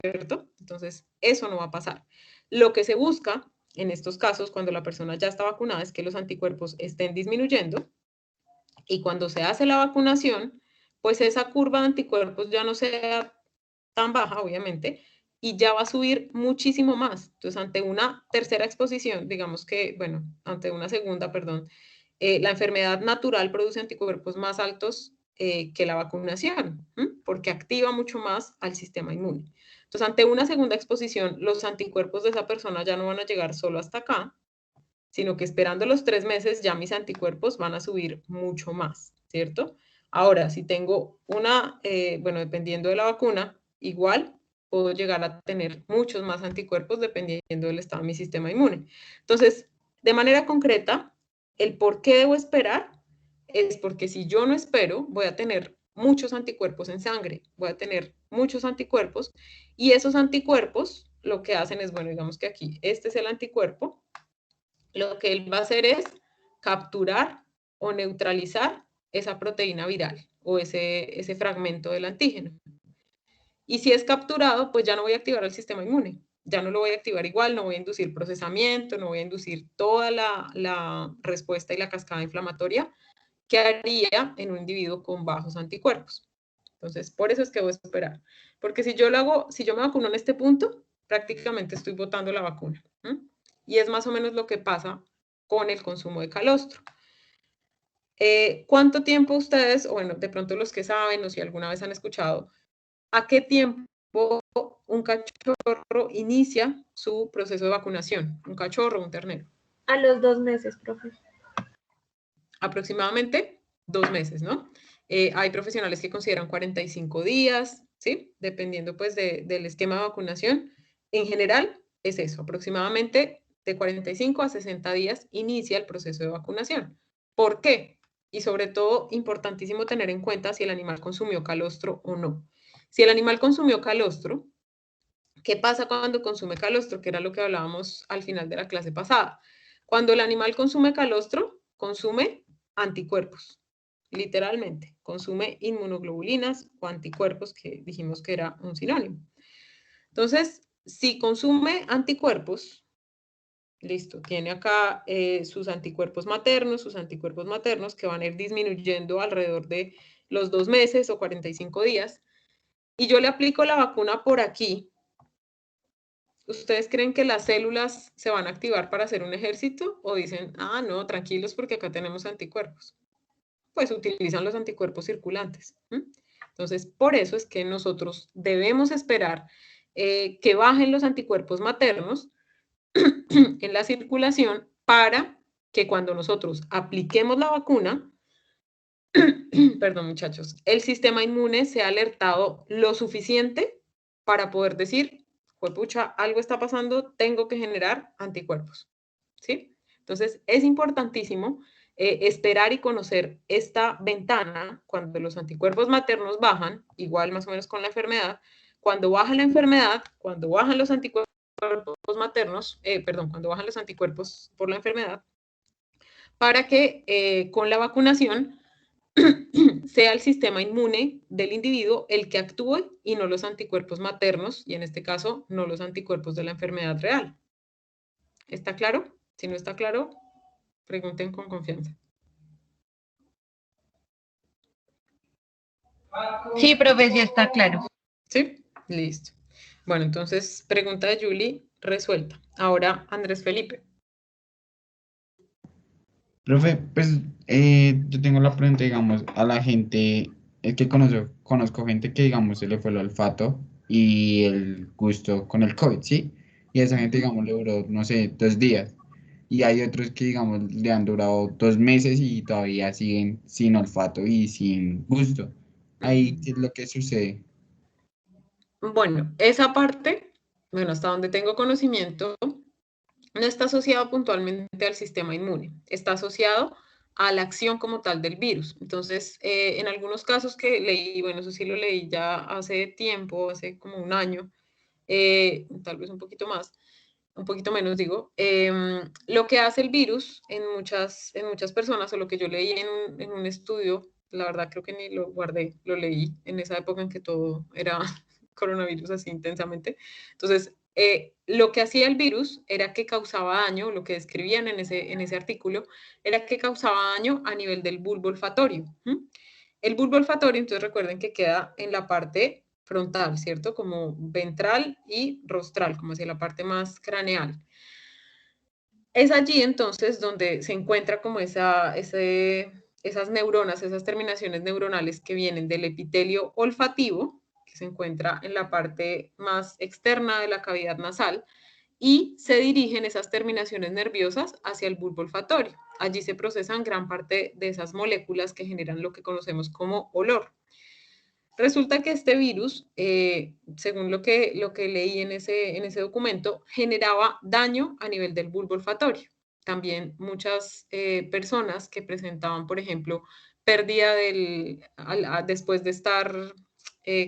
¿cierto? Entonces, eso no va a pasar. Lo que se busca en estos casos, cuando la persona ya está vacunada, es que los anticuerpos estén disminuyendo, y cuando se hace la vacunación, pues esa curva de anticuerpos ya no sea tan baja, obviamente, y ya va a subir muchísimo más. Entonces, ante una tercera exposición, digamos que, bueno, ante una segunda, perdón, la enfermedad natural produce anticuerpos más altos que la vacunación, porque activa mucho más al sistema inmune. Entonces, ante una segunda exposición, los anticuerpos de esa persona ya no van a llegar solo hasta acá, sino que esperando los 3 meses ya mis anticuerpos van a subir mucho más, ¿cierto? Ahora, si tengo una, bueno, dependiendo de la vacuna, igual puedo llegar a tener muchos más anticuerpos dependiendo del estado de mi sistema inmune. Entonces, de manera concreta, el por qué debo esperar es porque si yo no espero, voy a tener muchos anticuerpos en sangre, voy a tener muchos anticuerpos, y esos anticuerpos lo que hacen es, bueno, digamos que aquí, este es el anticuerpo, lo que él va a hacer es capturar o neutralizar esa proteína viral o ese fragmento del antígeno. Y si es capturado, pues ya no voy a activar el sistema inmune. Ya no lo voy a activar igual, no voy a inducir procesamiento, no voy a inducir toda la respuesta y la cascada inflamatoria que haría en un individuo con bajos anticuerpos. Entonces, por eso es que voy a esperar. Porque si yo lo hago, si yo me vacuno en este punto, prácticamente estoy botando la vacuna. Y es más o menos lo que pasa con el consumo de calostro. ¿Cuánto tiempo ustedes, o bueno, de pronto los que saben, o si alguna vez han escuchado, a qué tiempo un cachorro inicia su proceso de vacunación? Un cachorro, un ternero. A los 2 meses, profe. Aproximadamente 2 meses, ¿no? Hay profesionales que consideran 45 días, ¿sí? Dependiendo pues del esquema de vacunación. En general es eso, aproximadamente de 45 a 60 días inicia el proceso de vacunación. ¿Por qué? Y sobre todo, importantísimo tener en cuenta si el animal consumió calostro o no. Si el animal consumió calostro, ¿qué pasa cuando consume calostro? Que era lo que hablábamos al final de la clase pasada. Cuando el animal consume calostro, consume anticuerpos, literalmente. Consume inmunoglobulinas o anticuerpos, que dijimos que era un sinónimo. Entonces, si consume anticuerpos, listo, tiene acá sus anticuerpos maternos que van a ir disminuyendo alrededor de los 2 meses o 45 días, y yo le aplico la vacuna por aquí. ¿Ustedes creen que las células se van a activar para hacer un ejército o dicen, ah, no, tranquilos porque acá tenemos anticuerpos? Pues utilizan los anticuerpos circulantes. Entonces, por eso es que nosotros debemos esperar que bajen los anticuerpos maternos en la circulación para que cuando nosotros apliquemos la vacuna, perdón muchachos, el sistema inmune sea alertado lo suficiente para poder decir, pucha, algo está pasando, tengo que generar anticuerpos, ¿sí? Entonces, es importantísimo esperar y conocer esta ventana cuando los anticuerpos maternos bajan, igual más o menos con la enfermedad, cuando baja la enfermedad, cuando bajan los anticuerpos maternos, cuando bajan los anticuerpos por la enfermedad, para que con la vacunación sea el sistema inmune del individuo el que actúe y no los anticuerpos maternos, y en este caso, no los anticuerpos de la enfermedad real. ¿Está claro? Si no está claro, pregunten con confianza. Sí, profe, sí está claro. ¿Sí? Listo. Bueno, entonces, pregunta de Julie, resuelta. Ahora, Andrés Felipe. Profe, pues yo tengo la pregunta, digamos, a la gente, es que conozco gente que, digamos, se le fue el olfato y el gusto con el COVID, ¿sí? Y a esa gente, digamos, le duró, no sé, 2 días. Y hay otros que, digamos, le han durado 2 meses y todavía siguen sin olfato y sin gusto. Ahí, ¿qué es lo que sucede? Bueno, esa parte, bueno, hasta donde tengo conocimiento, no está asociado puntualmente al sistema inmune, está asociado a la acción como tal del virus. Entonces, en algunos casos que leí, bueno, eso sí lo leí ya hace tiempo, hace como un año, tal vez un poquito menos digo, lo que hace el virus en muchas personas, o lo que yo leí en un estudio, la verdad creo que ni lo guardé, lo leí en esa época en que todo era coronavirus así intensamente. Entonces, lo que hacía el virus era que causaba daño, lo que describían en ese artículo, era que causaba daño a nivel del bulbo olfatorio. El bulbo olfatorio, entonces recuerden que queda en la parte frontal, ¿cierto? Como ventral y rostral, como hacia la parte más craneal. Es allí entonces donde se encuentra como esas neuronas, esas terminaciones neuronales que vienen del epitelio olfativo, que se encuentra en la parte más externa de la cavidad nasal, y se dirigen esas terminaciones nerviosas hacia el bulbo olfatorio. Allí se procesan gran parte de esas moléculas que generan lo que conocemos como olor. Resulta que este virus, según lo que leí en ese documento, generaba daño a nivel del bulbo olfatorio. También muchas personas que presentaban, por ejemplo, pérdida después de estar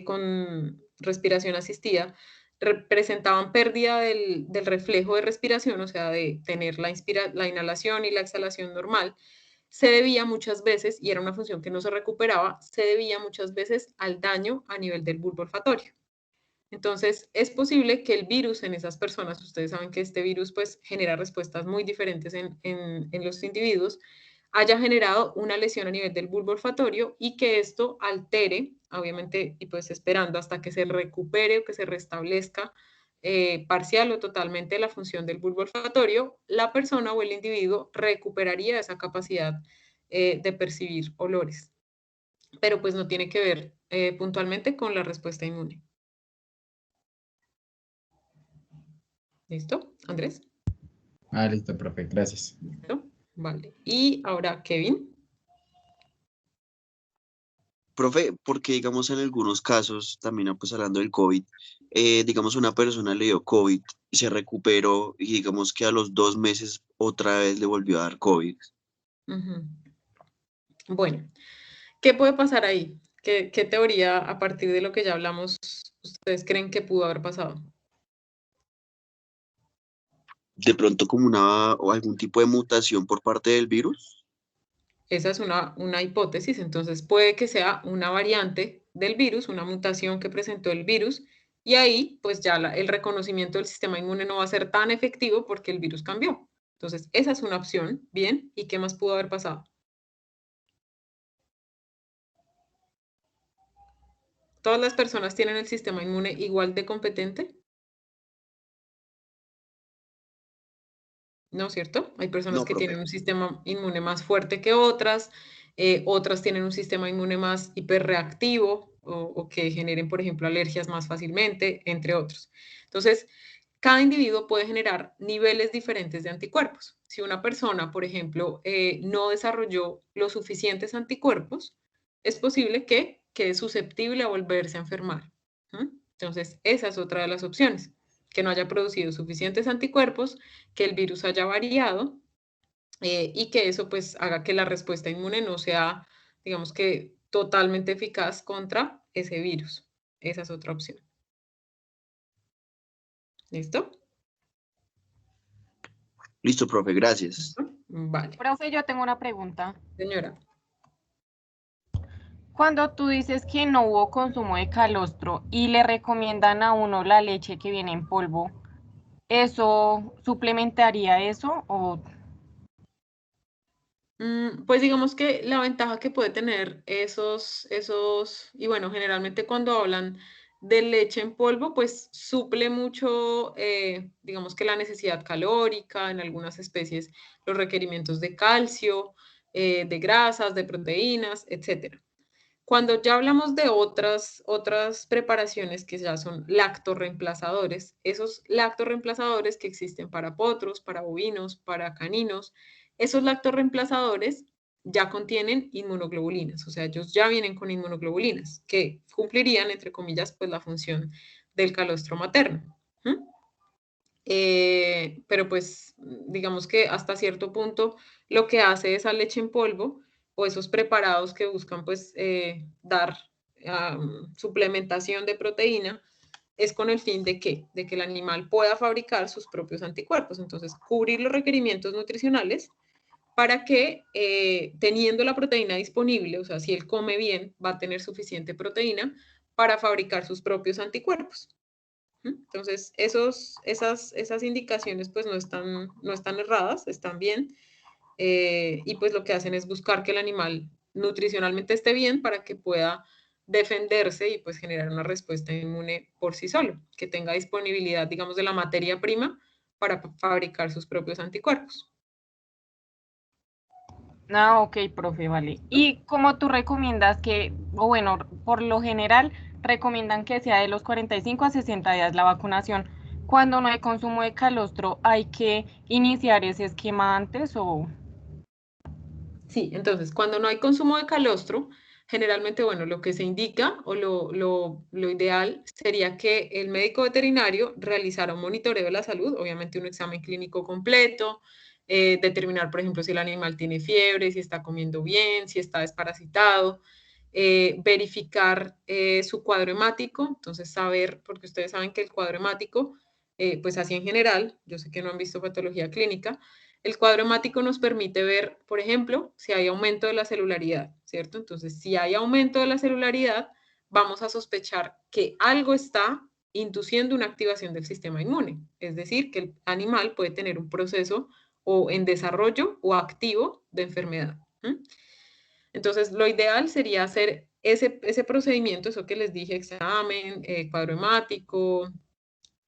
con respiración asistida, presentaban pérdida del reflejo de respiración, o sea, de tener la inhalación y la exhalación normal, se debía muchas veces, y era una función que no se recuperaba, se debía muchas veces al daño a nivel del bulbo olfatorio. Entonces, es posible que el virus en esas personas, ustedes saben que este virus pues genera respuestas muy diferentes en los individuos, haya generado una lesión a nivel del bulbo olfatorio y que esto altere, obviamente, y pues esperando hasta que se recupere o que se restablezca parcial o totalmente la función del bulbo olfatorio, la persona o el individuo recuperaría esa capacidad de percibir olores, pero pues no tiene que ver puntualmente con la respuesta inmune. ¿Listo, Andrés? Ah, listo, profe, gracias. ¿Listo? Vale. Y ahora, Kevin. Profe, porque digamos en algunos casos, también pues hablando del COVID, digamos una persona le dio COVID y se recuperó y digamos que a los 2 meses otra vez le volvió a dar COVID. Ujú. Bueno, ¿qué puede pasar ahí? ¿Qué teoría, a partir de lo que ya hablamos, ustedes creen que pudo haber pasado? De pronto como una o algún tipo de mutación por parte del virus. Esa es una hipótesis, entonces puede que sea una variante del virus, una mutación que presentó el virus, y ahí pues ya el reconocimiento del sistema inmune no va a ser tan efectivo porque el virus cambió. Entonces, esa es una opción, bien, ¿y qué más pudo haber pasado? ¿Todas las personas tienen el sistema inmune igual de competente? ¿No es cierto? Hay personas No, que tienen profe. un sistema inmune más fuerte que otras, otras tienen un sistema inmune más hiperreactivo o que generen, por ejemplo, alergias más fácilmente, entre otros. Entonces, cada individuo puede generar niveles diferentes de anticuerpos. Si una persona, por ejemplo, no desarrolló los suficientes anticuerpos, es posible que quede susceptible a volverse a enfermar. Entonces, esa es otra de las opciones, que no haya producido suficientes anticuerpos, que el virus haya variado y que eso pues haga que la respuesta inmune no sea, digamos que totalmente eficaz contra ese virus. Esa es otra opción. ¿Listo? Listo, profe, gracias. Vale. Profe, yo tengo una pregunta. Señora. Cuando tú dices que no hubo consumo de calostro y le recomiendan a uno la leche que viene en polvo, ¿eso suplementaría eso o...? Pues digamos que la ventaja que puede tener y bueno, generalmente cuando hablan de leche en polvo, pues suple mucho, digamos que la necesidad calórica, en algunas especies los requerimientos de calcio, de grasas, de proteínas, etcétera. Cuando ya hablamos de otras preparaciones que ya son lactorreemplazadores, esos lactorreemplazadores que existen para potros, para bovinos, para caninos, esos lactorreemplazadores ya contienen inmunoglobulinas, o sea, ellos ya vienen con inmunoglobulinas que cumplirían, entre comillas, pues la función del calostro materno. Pero pues digamos que hasta cierto punto lo que hace esa leche en polvo o esos preparados que buscan pues dar suplementación de proteína es con el fin de que el animal pueda fabricar sus propios anticuerpos. Entonces, cubrir los requerimientos nutricionales para que teniendo la proteína disponible, o sea, si él come bien, va a tener suficiente proteína para fabricar sus propios anticuerpos. Entonces, esas indicaciones pues no están erradas, están bien, y pues lo que hacen es buscar que el animal nutricionalmente esté bien para que pueda defenderse y pues generar una respuesta inmune por sí solo, que tenga disponibilidad, digamos, de la materia prima para fabricar sus propios anticuerpos. Ah, ok, profe, vale. ¿Y cómo tú recomiendas que, o bueno, por lo general, recomiendan que sea de los 45 a 60 días la vacunación? Cuando no hay consumo de calostro, ¿hay que iniciar ese esquema antes o...? Sí, entonces, cuando no hay consumo de calostro, generalmente, bueno, lo que se indica o lo ideal sería que el médico veterinario realizara un monitoreo de la salud, obviamente un examen clínico completo, determinar, por ejemplo, si el animal tiene fiebre, si está comiendo bien, si está desparasitado, verificar su cuadro hemático, entonces saber, porque ustedes saben que el cuadro hemático, pues así en general, yo sé que no han visto patología clínica, el cuadro hemático nos permite ver, por ejemplo, si hay aumento de la celularidad, ¿cierto? Entonces, si hay aumento de la celularidad, vamos a sospechar que algo está induciendo una activación del sistema inmune. Es decir, que el animal puede tener un proceso o en desarrollo o activo de enfermedad. Entonces, lo ideal sería hacer ese procedimiento, eso que les dije, examen, cuadro hemático,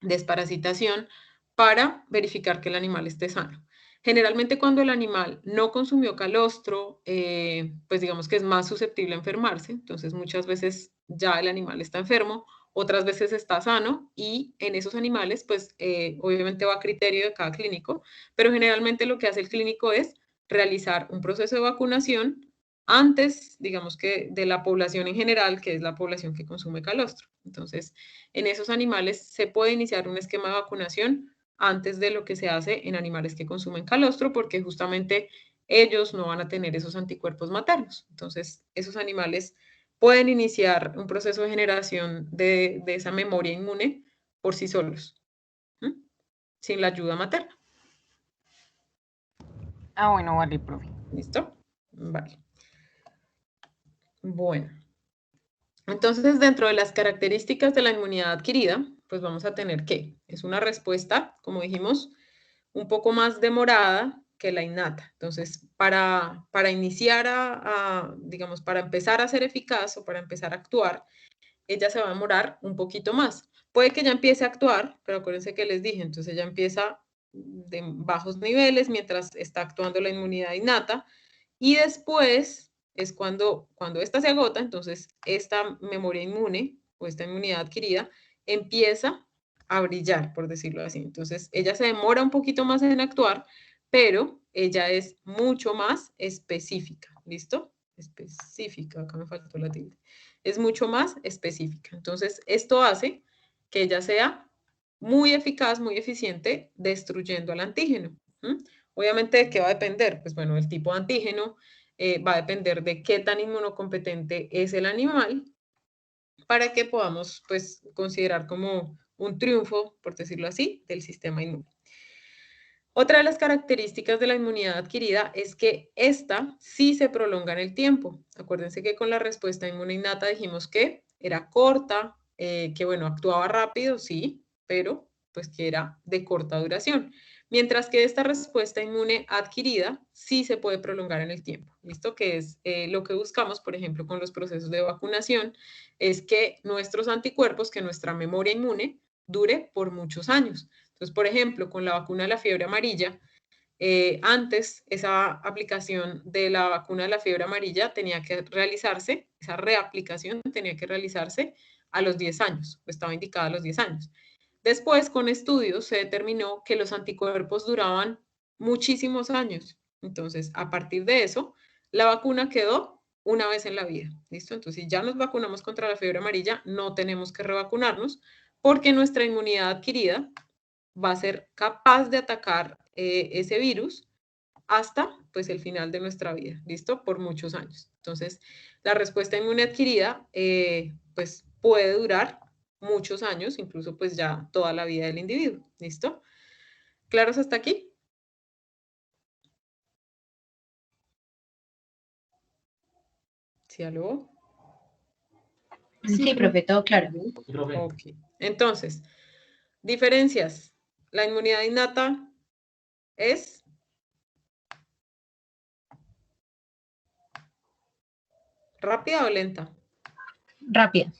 desparasitación, para verificar que el animal esté sano. Generalmente cuando el animal no consumió calostro, pues digamos que es más susceptible a enfermarse, entonces muchas veces ya el animal está enfermo, otras veces está sano y en esos animales pues obviamente va a criterio de cada clínico, pero generalmente lo que hace el clínico es realizar un proceso de vacunación antes, digamos que de la población en general, que es la población que consume calostro. Entonces, en esos animales se puede iniciar un esquema de vacunación antes de lo que se hace en animales que consumen calostro, porque justamente ellos no van a tener esos anticuerpos maternos. Entonces, esos animales pueden iniciar un proceso de generación de esa memoria inmune por sí solos, sin la ayuda materna. Ah, bueno, vale, profe. ¿Listo? Vale. Bueno. Entonces, dentro de las características de la inmunidad adquirida, pues vamos a tener que es una respuesta, como dijimos, un poco más demorada que la innata. Entonces, para iniciar digamos, para empezar a ser eficaz o para empezar a actuar, ella se va a demorar un poquito más. Puede que ya empiece a actuar, pero acuérdense que les dije, entonces ella empieza de bajos niveles mientras está actuando la inmunidad innata y después es cuando esta se agota, entonces esta memoria inmune o esta inmunidad adquirida empieza a brillar, por decirlo así. Entonces ella se demora un poquito más en actuar, pero ella es mucho más específica, ¿listo? Específica, acá me faltó la tilde. Es mucho más específica. Entonces esto hace que ella sea muy eficaz, muy eficiente, destruyendo al antígeno. Obviamente, ¿de qué va a depender? Pues bueno, el tipo de antígeno va a depender de qué tan inmunocompetente es el animal para que podamos pues considerar como un triunfo, por decirlo así, del sistema inmune. Otra de las características de la inmunidad adquirida es que esta sí se prolonga en el tiempo. Acuérdense que con la respuesta inmune innata dijimos que era corta, que bueno, actuaba rápido, sí, pero pues que era de corta duración. mientras que esta respuesta inmune adquirida sí se puede prolongar en el tiempo, ¿listo? Que es lo que buscamos, por ejemplo, con los procesos de vacunación, es que nuestros anticuerpos, que nuestra memoria inmune dure por muchos años. Entonces, por ejemplo, con la vacuna de la fiebre amarilla, antes esa aplicación de la vacuna de la fiebre amarilla tenía que realizarse, esa reaplicación tenía que realizarse a los 10 años, estaba indicada a los 10 años. Después, con estudios, se determinó que los anticuerpos duraban muchísimos años. Entonces, a partir de eso, la vacuna quedó una vez en la vida, ¿listo? Entonces, si ya nos vacunamos contra la fiebre amarilla, no tenemos que revacunarnos porque nuestra inmunidad adquirida va a ser capaz de atacar ese virus hasta pues el final de nuestra vida, ¿listo? Por muchos años. Entonces, la respuesta inmune adquirida pues puede durar muchos años, incluso pues ya toda la vida del individuo, ¿listo? ¿Claros hasta aquí? ¿Sí, aló? Sí, profe, todo claro. Profe. Ok. Entonces, diferencias. La inmunidad innata es rápida o lenta. Rápida.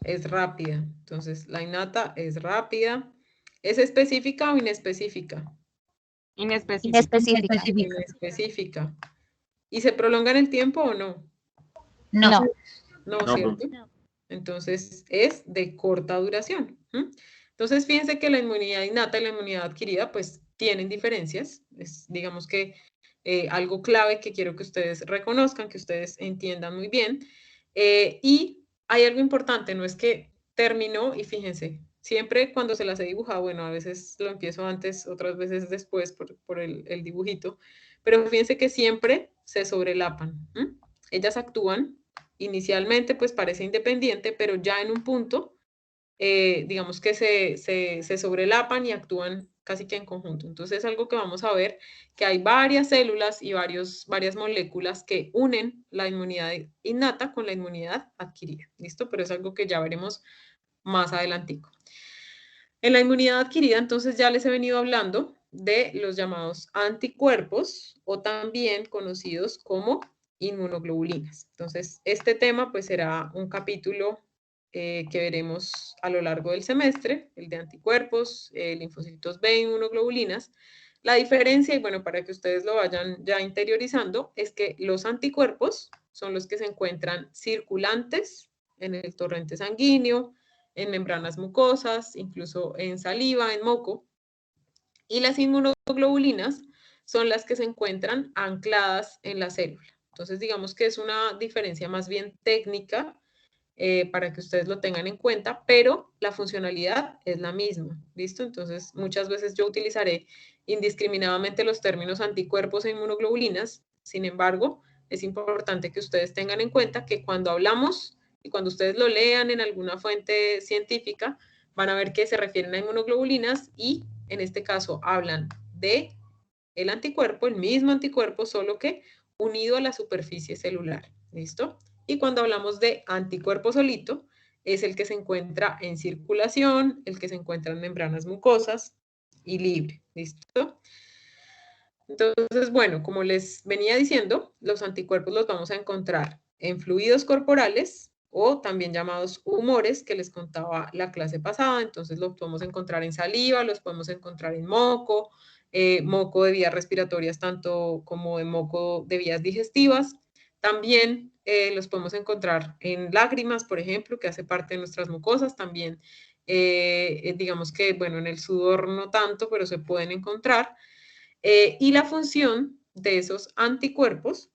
Es rápida. Entonces, la innata es rápida. ¿Es específica o inespecífica? Inespecífica. Específica. Inespecífica. ¿Y se prolonga en el tiempo o no? No. No, No, ¿cierto? Entonces, es de corta duración. Entonces, fíjense que la inmunidad innata y la inmunidad adquirida, pues, tienen diferencias. Es, digamos que, algo clave que quiero que ustedes reconozcan, que ustedes entiendan muy bien. Y hay algo importante, no es que terminó y fíjense, siempre cuando se las he dibujado, bueno, a veces lo empiezo antes, otras veces después por el dibujito, pero fíjense que siempre se sobrelapan. Ellas actúan inicialmente, pues parece independiente, pero ya en un punto, digamos que se sobrelapan y actúan casi que en conjunto. Entonces es algo que vamos a ver, que hay varias células y varias moléculas que unen la inmunidad innata con la inmunidad adquirida. ¿Listo? Pero es algo que ya veremos más adelantico. En la inmunidad adquirida, entonces ya les he venido hablando de los llamados anticuerpos o también conocidos como inmunoglobulinas. Entonces, este tema pues será un capítulo que veremos a lo largo del semestre, el de anticuerpos, linfocitos B, inmunoglobulinas. La diferencia, y bueno, para que ustedes lo vayan ya interiorizando, es que los anticuerpos son los que se encuentran circulantes en el torrente sanguíneo, en membranas mucosas, incluso en saliva, en moco. Y las inmunoglobulinas son las que se encuentran ancladas en la célula. Entonces, digamos que es una diferencia más bien técnica para que ustedes lo tengan en cuenta, pero la funcionalidad es la misma, ¿listo? Entonces, muchas veces yo utilizaré indiscriminadamente los términos anticuerpos e inmunoglobulinas. Sin embargo, es importante que ustedes tengan en cuenta que cuando hablamos y cuando ustedes lo lean en alguna fuente científica, van a ver que se refieren a inmunoglobulinas y en este caso hablan de el anticuerpo, el mismo anticuerpo, solo que unido a la superficie celular. ¿Listo? Y cuando hablamos de anticuerpo solito, es el que se encuentra en circulación, el que se encuentra en membranas mucosas y libre. ¿Listo? Entonces, bueno, como les venía diciendo, los anticuerpos los vamos a encontrar en fluidos corporales o también llamados humores, que les contaba la clase pasada. Entonces, los podemos encontrar en saliva, los podemos encontrar en moco, moco de vías respiratorias, tanto como de moco de vías digestivas. También los podemos encontrar en lágrimas, por ejemplo, que hace parte de nuestras mucosas. También, digamos que, bueno, en el sudor no tanto, pero se pueden encontrar. Y la función de esos anticuerpos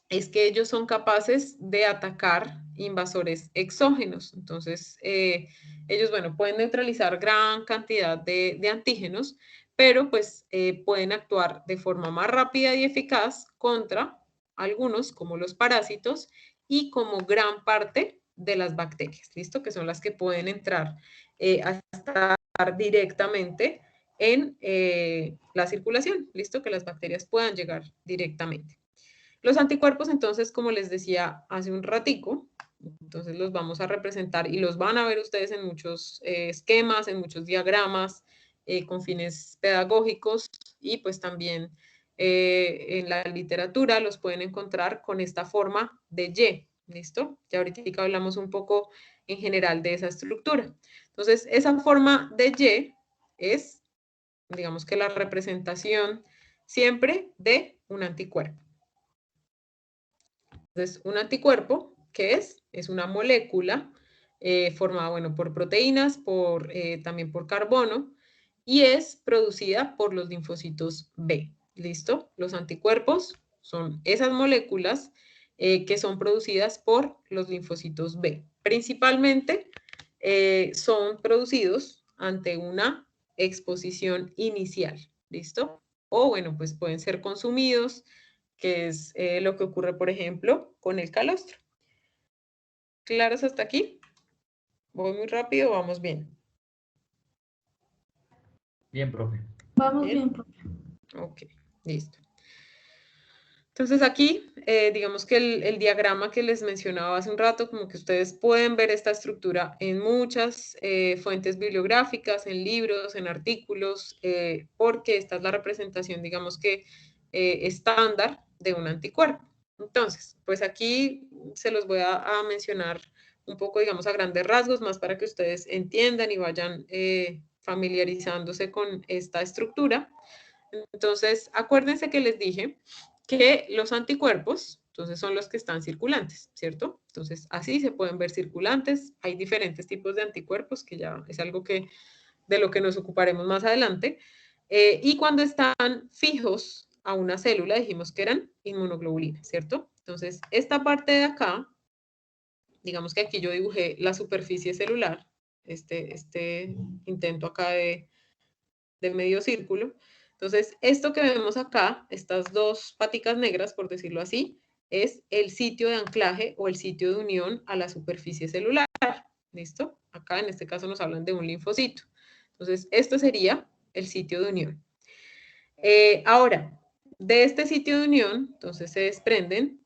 es que ellos son capaces de atacar invasores exógenos. Entonces, ellos, bueno, pueden neutralizar gran cantidad de antígenos, pero pues pueden actuar de forma más rápida y eficaz contra algunos, como los parásitos, y como gran parte de las bacterias, ¿listo? Que son las que pueden entrar a estar directamente en la circulación, ¿listo? Que las bacterias puedan llegar directamente. Los anticuerpos, entonces, como les decía hace un ratico, entonces los vamos a representar y los van a ver ustedes en muchos esquemas, en muchos diagramas, con fines pedagógicos y pues también en la literatura los pueden encontrar con esta forma de Y, ¿listo? Ya ahorita hablamos un poco en general de esa estructura. Entonces, esa forma de Y es, digamos que la representación siempre de un anticuerpo. Entonces, un anticuerpo, ¿qué es? Es una molécula formada, bueno, por proteínas, también por carbono, y es producida por los linfocitos B. ¿Listo? Los anticuerpos son esas moléculas que son producidas por los linfocitos B. Principalmente son producidos ante una exposición inicial. ¿Listo? O, bueno, pues pueden ser consumidos, que es lo que ocurre, por ejemplo, con el calostro. ¿Claros hasta aquí? ¿Voy muy rápido o vamos bien? Bien, profe. Vamos bien, profe. Ok, listo. Entonces aquí, digamos que el diagrama que les mencionaba hace un rato, como que ustedes pueden ver esta estructura en muchas fuentes bibliográficas, en libros, en artículos, porque esta es la representación, digamos que estándar de un anticuerpo. Entonces, pues aquí se los voy a mencionar un poco, digamos, a grandes rasgos, más para que ustedes entiendan y vayan familiarizándose con esta estructura. Entonces, acuérdense que les dije que los anticuerpos, entonces, son los que están circulantes, ¿cierto? Entonces, así se pueden ver circulantes. Hay diferentes tipos de anticuerpos, que ya es algo de lo que nos ocuparemos más adelante. Y cuando están fijos a una célula, dijimos que eran inmunoglobulinas, ¿cierto? Entonces, esta parte de acá, digamos que aquí yo dibujé la superficie celular, este intento acá de medio círculo. Entonces, esto que vemos acá, estas dos paticas negras, por decirlo así, es el sitio de anclaje o el sitio de unión a la superficie celular. ¿Listo? Acá en este caso nos hablan de un linfocito. Entonces, esto sería el sitio de unión. Ahora, de este sitio de unión, entonces se desprenden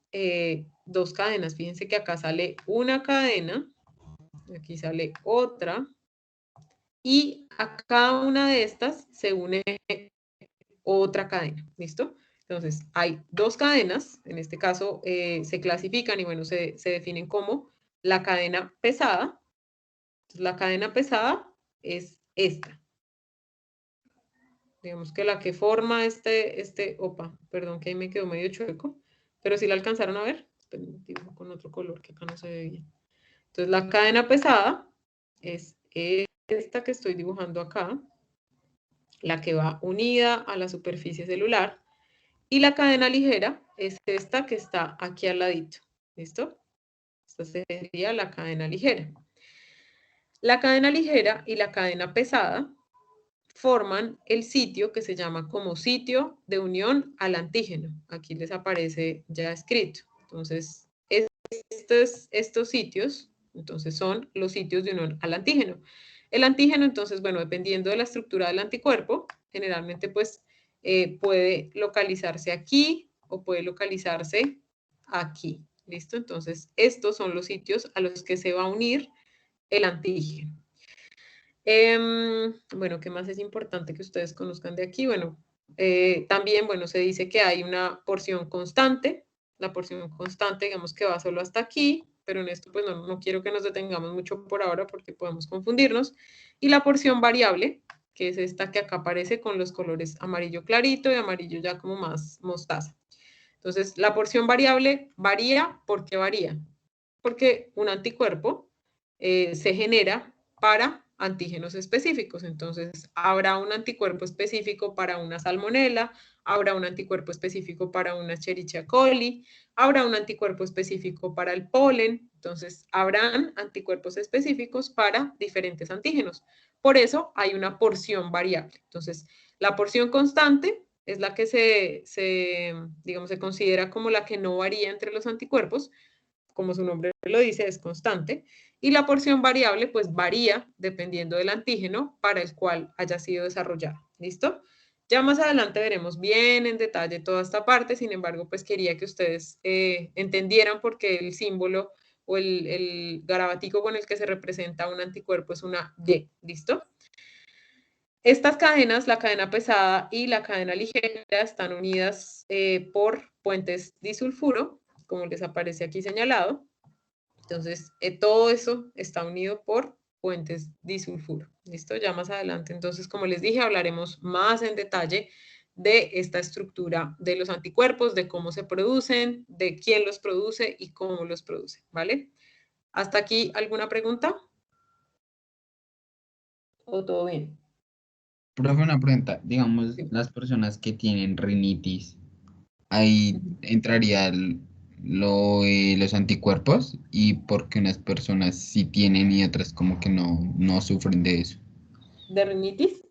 dos cadenas. Fíjense que acá sale una cadena, aquí sale otra, y a cada una de estas se une otra cadena, ¿listo? Entonces, hay dos cadenas, en este caso se clasifican y bueno, se definen como la cadena pesada. Entonces, la cadena pesada es esta. Digamos que la que forma opa, perdón que ahí me quedó medio chueco, pero si la alcanzaron a ver, dibujo con otro color que acá no se ve bien. Entonces, la cadena pesada es esta que estoy dibujando acá, la que va unida a la superficie celular, y la cadena ligera es esta que está aquí al ladito. ¿Listo? Esta sería la cadena ligera. La cadena ligera y la cadena pesada forman el sitio que se llama como sitio de unión al antígeno. Aquí les aparece ya escrito. Entonces, estos sitios, entonces, son los sitios de unión al antígeno. El antígeno, entonces, bueno, dependiendo de la estructura del anticuerpo, generalmente, pues, puede localizarse aquí o puede localizarse aquí. ¿Listo? Entonces, estos son los sitios a los que se va a unir el antígeno. Bueno, ¿qué más es importante que ustedes conozcan de aquí? Bueno, también, bueno, se dice que hay una porción constante. La porción constante, digamos que va solo hasta aquí, pero en esto pues no quiero que nos detengamos mucho por ahora porque podemos confundirnos. Y la porción variable, que es esta que acá aparece con los colores amarillo clarito y amarillo ya como más mostaza. Entonces, la porción variable varía. ¿Por qué varía? Porque un anticuerpo se genera para antígenos específicos. Entonces, habrá un anticuerpo específico para una salmonela, habrá un anticuerpo específico para una Escherichia coli, habrá un anticuerpo específico para el polen. Entonces, habrán anticuerpos específicos para diferentes antígenos. Por eso hay una porción variable. Entonces, la porción constante es la que digamos, se considera como la que no varía entre los anticuerpos, como su nombre lo dice, es constante, y la porción variable pues varía dependiendo del antígeno para el cual haya sido desarrollada. ¿Listo? Ya más adelante veremos bien en detalle toda esta parte, sin embargo, pues quería que ustedes entendieran por qué el símbolo o el garabatico con el que se representa un anticuerpo es una Y. ¿Listo? Estas cadenas, la cadena pesada y la cadena ligera, están unidas por puentes disulfuro, como les aparece aquí señalado. Entonces, todo eso está unido por puentes disulfuro. ¿Listo? Ya más adelante, entonces, como les dije, hablaremos más en detalle de esta estructura de los anticuerpos, de cómo se producen, de quién los produce y cómo los produce, ¿vale? ¿Hasta aquí alguna pregunta? ¿O todo bien? Profe, una pregunta. Digamos, Sí. las personas que tienen rinitis, ahí entraría los anticuerpos y porque unas personas sí tienen y otras como que no sufren de eso. ¿De rinitis?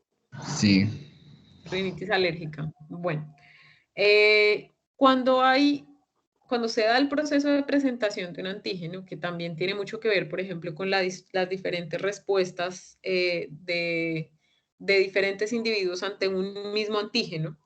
Sí, Rinitis alérgica. Bueno, cuando se da el proceso de presentación de un antígeno, que también tiene mucho que ver, por ejemplo, con las diferentes respuestas de diferentes individuos ante un mismo antígeno,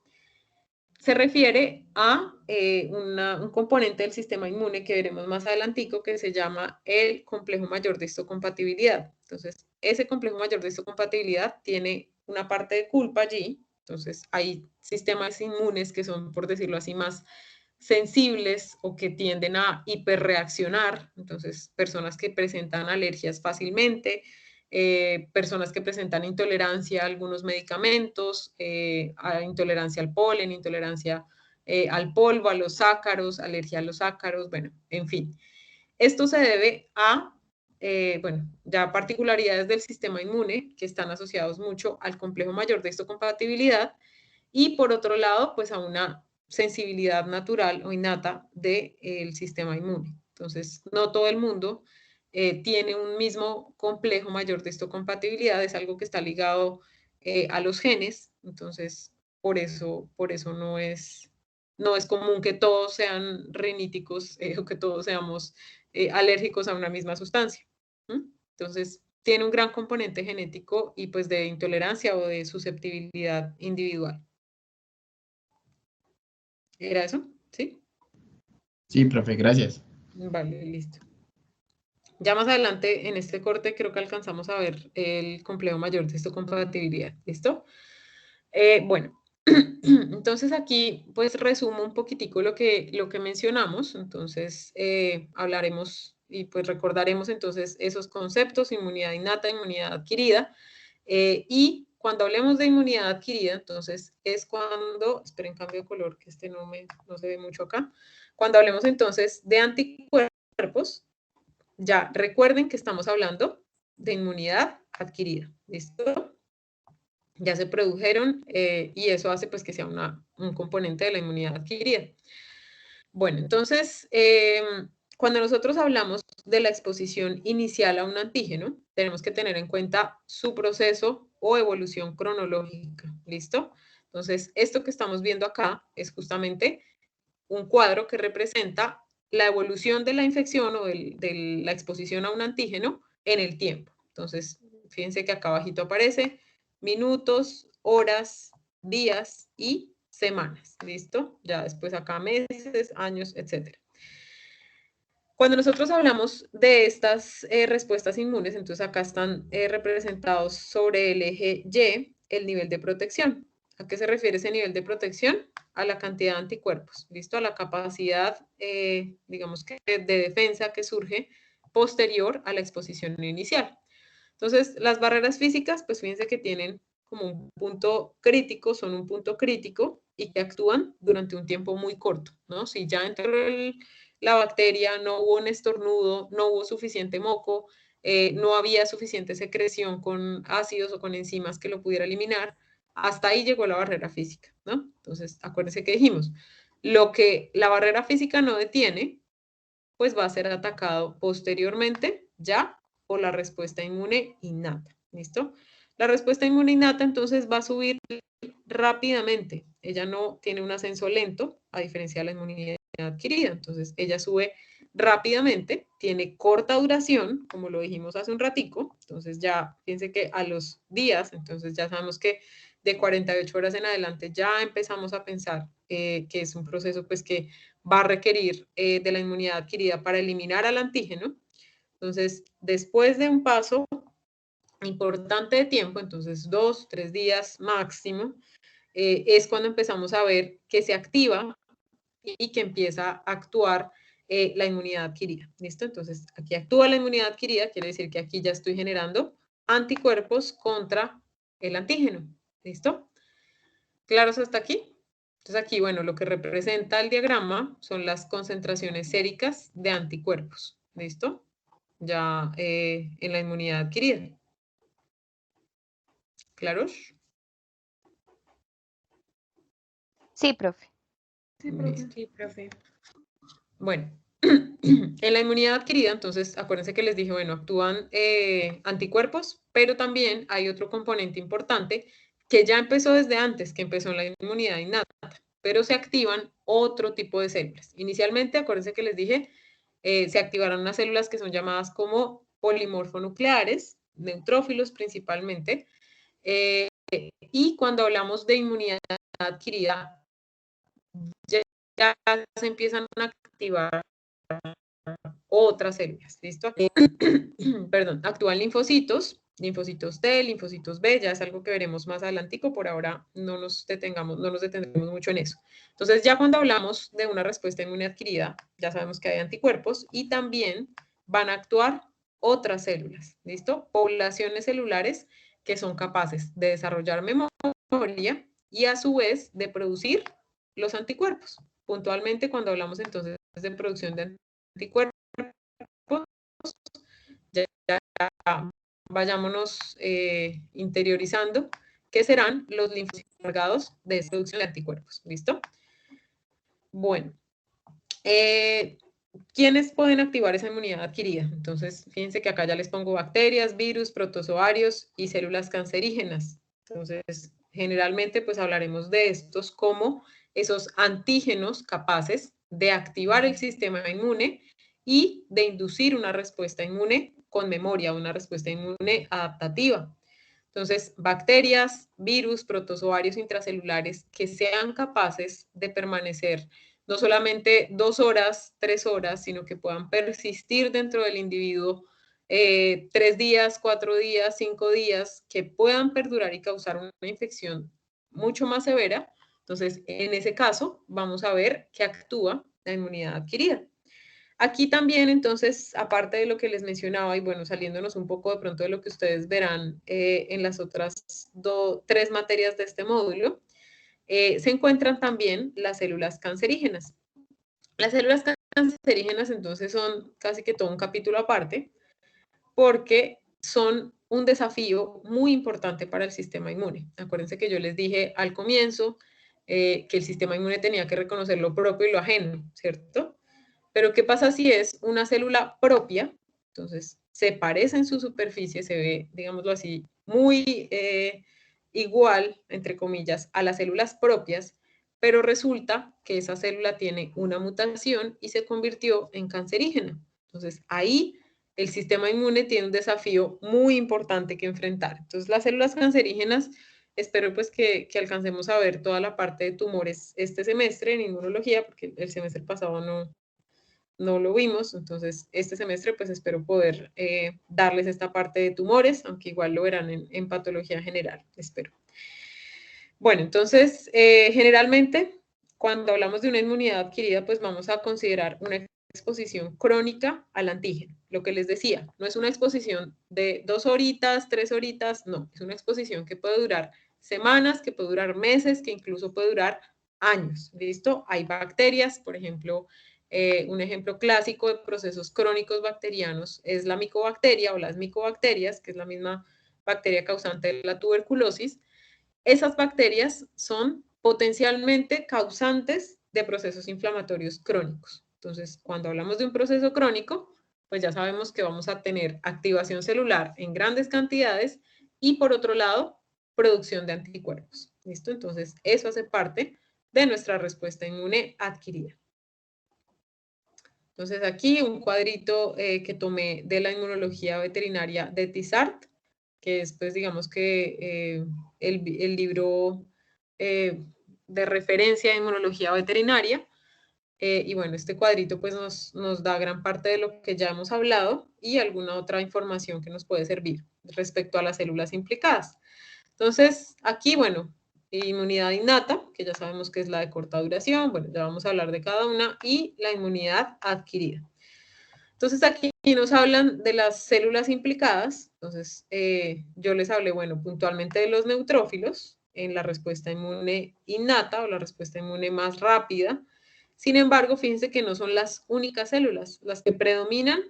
se refiere a un componente del sistema inmune que veremos más adelantico, que se llama el complejo mayor de histocompatibilidad. Entonces, ese complejo mayor de histocompatibilidad tiene una parte de culpa allí. Entonces, hay sistemas inmunes que son, por decirlo así, más sensibles o que tienden a hiperreaccionar. Entonces, personas que presentan alergias fácilmente, personas que presentan intolerancia a algunos medicamentos, a intolerancia al polen, intolerancia al polvo, a los ácaros, alergia a los ácaros, bueno, en fin. Esto se debe a, bueno, ya particularidades del sistema inmune que están asociados mucho al complejo mayor de histocompatibilidad y por otro lado, pues a una sensibilidad natural o innata del sistema inmune. Entonces, no todo el mundo tiene un mismo complejo mayor de histocompatibilidad, es algo que está ligado a los genes, entonces por eso no es común que todos sean riníticos o que todos seamos alérgicos a una misma sustancia. Entonces, tiene un gran componente genético y pues de intolerancia o de susceptibilidad individual. ¿Era eso? ¿Sí? sí, profe, gracias. Vale, listo. Ya más adelante en este corte creo que alcanzamos a ver el complejo mayor de histocompatibilidad. ¿Listo? Bueno, entonces aquí pues resumo un poquitico lo que mencionamos. Entonces hablaremos y pues recordaremos entonces esos conceptos: inmunidad innata, inmunidad adquirida. Y cuando hablemos de inmunidad adquirida, entonces es cuando, esperen, cambio de color, que este no se ve mucho acá. Cuando hablemos entonces de anticuerpos, ya recuerden que estamos hablando de inmunidad adquirida. ¿Listo? Ya se produjeron y eso hace pues que sea un componente de la inmunidad adquirida. Bueno, entonces, cuando nosotros hablamos de la exposición inicial a un antígeno, tenemos que tener en cuenta su proceso o evolución cronológica. ¿Listo? Entonces, esto que estamos viendo acá es justamente un cuadro que representa la evolución de la infección o de la exposición a un antígeno en el tiempo. Entonces, fíjense que acá abajito aparece minutos, horas, días y semanas. ¿Listo? Ya después acá meses, años, etc. Cuando nosotros hablamos de estas respuestas inmunes, entonces acá están representados sobre el eje Y el nivel de protección. ¿A qué se refiere ese nivel de protección? A la cantidad de anticuerpos, ¿listo? A la capacidad, digamos que de defensa que surge posterior a la exposición inicial. Entonces, las barreras físicas, pues fíjense que tienen como un punto crítico, son un punto crítico y que actúan durante un tiempo muy corto, ¿no? Si ya entró la bacteria, no hubo un estornudo, no hubo suficiente moco, no había suficiente secreción con ácidos o con enzimas que lo pudiera eliminar, hasta ahí llegó la barrera física, ¿no? Entonces, acuérdense que dijimos, lo que la barrera física no detiene, pues va a ser atacado posteriormente ya por la respuesta inmune innata. ¿Listo? La respuesta inmune innata entonces va a subir rápidamente. Ella no tiene un ascenso lento, a diferencia de la inmunidad adquirida. Entonces, ella sube rápidamente, tiene corta duración, como lo dijimos hace un ratico. Entonces, ya fíjense que a los días, entonces ya sabemos que de 48 horas en adelante ya empezamos a pensar que es un proceso pues que va a requerir de la inmunidad adquirida para eliminar al antígeno. Entonces, después de un paso importante de tiempo, entonces 2, 3 días máximo, es cuando empezamos a ver que se activa y que empieza a actuar la inmunidad adquirida. ¿Listo? Entonces, aquí actúa la inmunidad adquirida, quiere decir que aquí ya estoy generando anticuerpos contra el antígeno. ¿Listo? ¿Claros hasta aquí? Entonces aquí, bueno, lo que representa el diagrama son las concentraciones séricas de anticuerpos. ¿Listo? Ya en la inmunidad adquirida. ¿Claros? Sí, profe. Sí, profe. Bueno, en la inmunidad adquirida, entonces, acuérdense que les dije, bueno, actúan anticuerpos, pero también hay otro componente importante que ya empezó desde antes, que empezó en la inmunidad innata, pero se activan otro tipo de células. Inicialmente, acuérdense que les dije, se activarán unas células que son llamadas como polimorfonucleares, neutrófilos principalmente, y cuando hablamos de inmunidad adquirida, ya se empiezan a activar otras células, ¿listo? Perdón, actúan linfocitos, linfocitos T, linfocitos B, ya es algo que veremos más adelantico, por ahora no nos detendremos mucho en eso. Entonces, ya cuando hablamos de una respuesta inmune adquirida, ya sabemos que hay anticuerpos y también van a actuar otras células, ¿listo? Poblaciones celulares que son capaces de desarrollar memoria y a su vez de producir los anticuerpos. Puntualmente, cuando hablamos entonces de producción de anticuerpos, ya vayámonos interiorizando, que serán los linfocitos cargados de producción de anticuerpos. ¿Listo? Bueno, ¿quiénes pueden activar esa inmunidad adquirida? Entonces, fíjense que acá ya les pongo bacterias, virus, protozoarios y células cancerígenas. Entonces, generalmente, pues hablaremos de estos como esos antígenos capaces de activar el sistema inmune y de inducir una respuesta inmune con memoria, una respuesta inmune adaptativa. Entonces, bacterias, virus, protozoarios intracelulares que sean capaces de permanecer no solamente 2 horas, 3 horas, sino que puedan persistir dentro del individuo 3 días, 4 días, 5 días, que puedan perdurar y causar una infección mucho más severa. Entonces, en ese caso, vamos a ver que actúa la inmunidad adquirida. Aquí también, entonces, aparte de lo que les mencionaba, y bueno, saliéndonos un poco de pronto de lo que ustedes verán en las otras 3 materias de este módulo, se encuentran también las células cancerígenas. Las células cancerígenas, entonces, son casi que todo un capítulo aparte, porque son un desafío muy importante para el sistema inmune. Acuérdense que yo les dije al comienzo que el sistema inmune tenía que reconocer lo propio y lo ajeno, ¿cierto? Pero ¿qué pasa si es una célula propia? Entonces, se parece en su superficie, se ve, digámoslo así, muy igual, entre comillas, a las células propias, pero resulta que esa célula tiene una mutación y se convirtió en cancerígena. Entonces, ahí el sistema inmune tiene un desafío muy importante que enfrentar. Entonces, las células cancerígenas, espero pues que alcancemos a ver toda la parte de tumores este semestre en inmunología, porque el semestre pasado no lo vimos, entonces este semestre pues espero poder darles esta parte de tumores, aunque igual lo verán en patología general, espero. Bueno, entonces generalmente cuando hablamos de una inmunidad adquirida pues vamos a considerar una exposición crónica al antígeno. Lo que les decía, no es una exposición de 2 horitas, 3 horitas, no, es una exposición que puede durar semanas, que puede durar meses, que incluso puede durar años, ¿listo? Hay bacterias, por ejemplo, un ejemplo clásico de procesos crónicos bacterianos es la micobacteria o las micobacterias, que es la misma bacteria causante de la tuberculosis. Esas bacterias son potencialmente causantes de procesos inflamatorios crónicos. Entonces, cuando hablamos de un proceso crónico, pues ya sabemos que vamos a tener activación celular en grandes cantidades y por otro lado, producción de anticuerpos. ¿Listo? Entonces, eso hace parte de nuestra respuesta inmune adquirida. Entonces aquí un cuadrito que tomé de la inmunología veterinaria de Tissart, que es pues digamos que el libro de referencia de inmunología veterinaria. Y bueno, este cuadrito pues nos da gran parte de lo que ya hemos hablado y alguna otra información que nos puede servir. respecto a las células implicadas. Entonces, aquí, bueno, inmunidad innata, que ya sabemos que es la de corta duración, bueno, ya vamos a hablar de cada una, y la inmunidad adquirida. Entonces, aquí nos hablan de las células implicadas. Entonces, yo les hablé, bueno, puntualmente de los neutrófilos en la respuesta inmune innata o la respuesta inmune más rápida. Sin embargo, fíjense que no son las únicas células. Las que predominan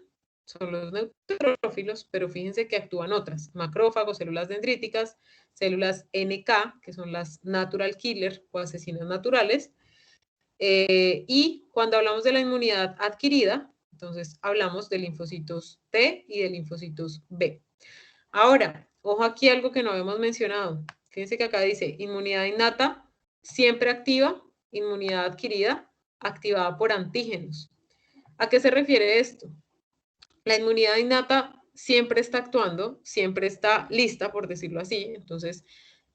son los neutrófilos, pero fíjense que actúan otras, macrófagos, células dendríticas, células NK, que son las natural killer o asesinas naturales. Y cuando hablamos de la inmunidad adquirida, entonces hablamos de linfocitos T y de linfocitos B. Ahora, ojo aquí algo que no habíamos mencionado. Fíjense que acá dice inmunidad innata, siempre activa, inmunidad adquirida, activada por antígenos. ¿A qué se refiere esto? La inmunidad innata siempre está actuando, siempre está lista, por decirlo así. Entonces,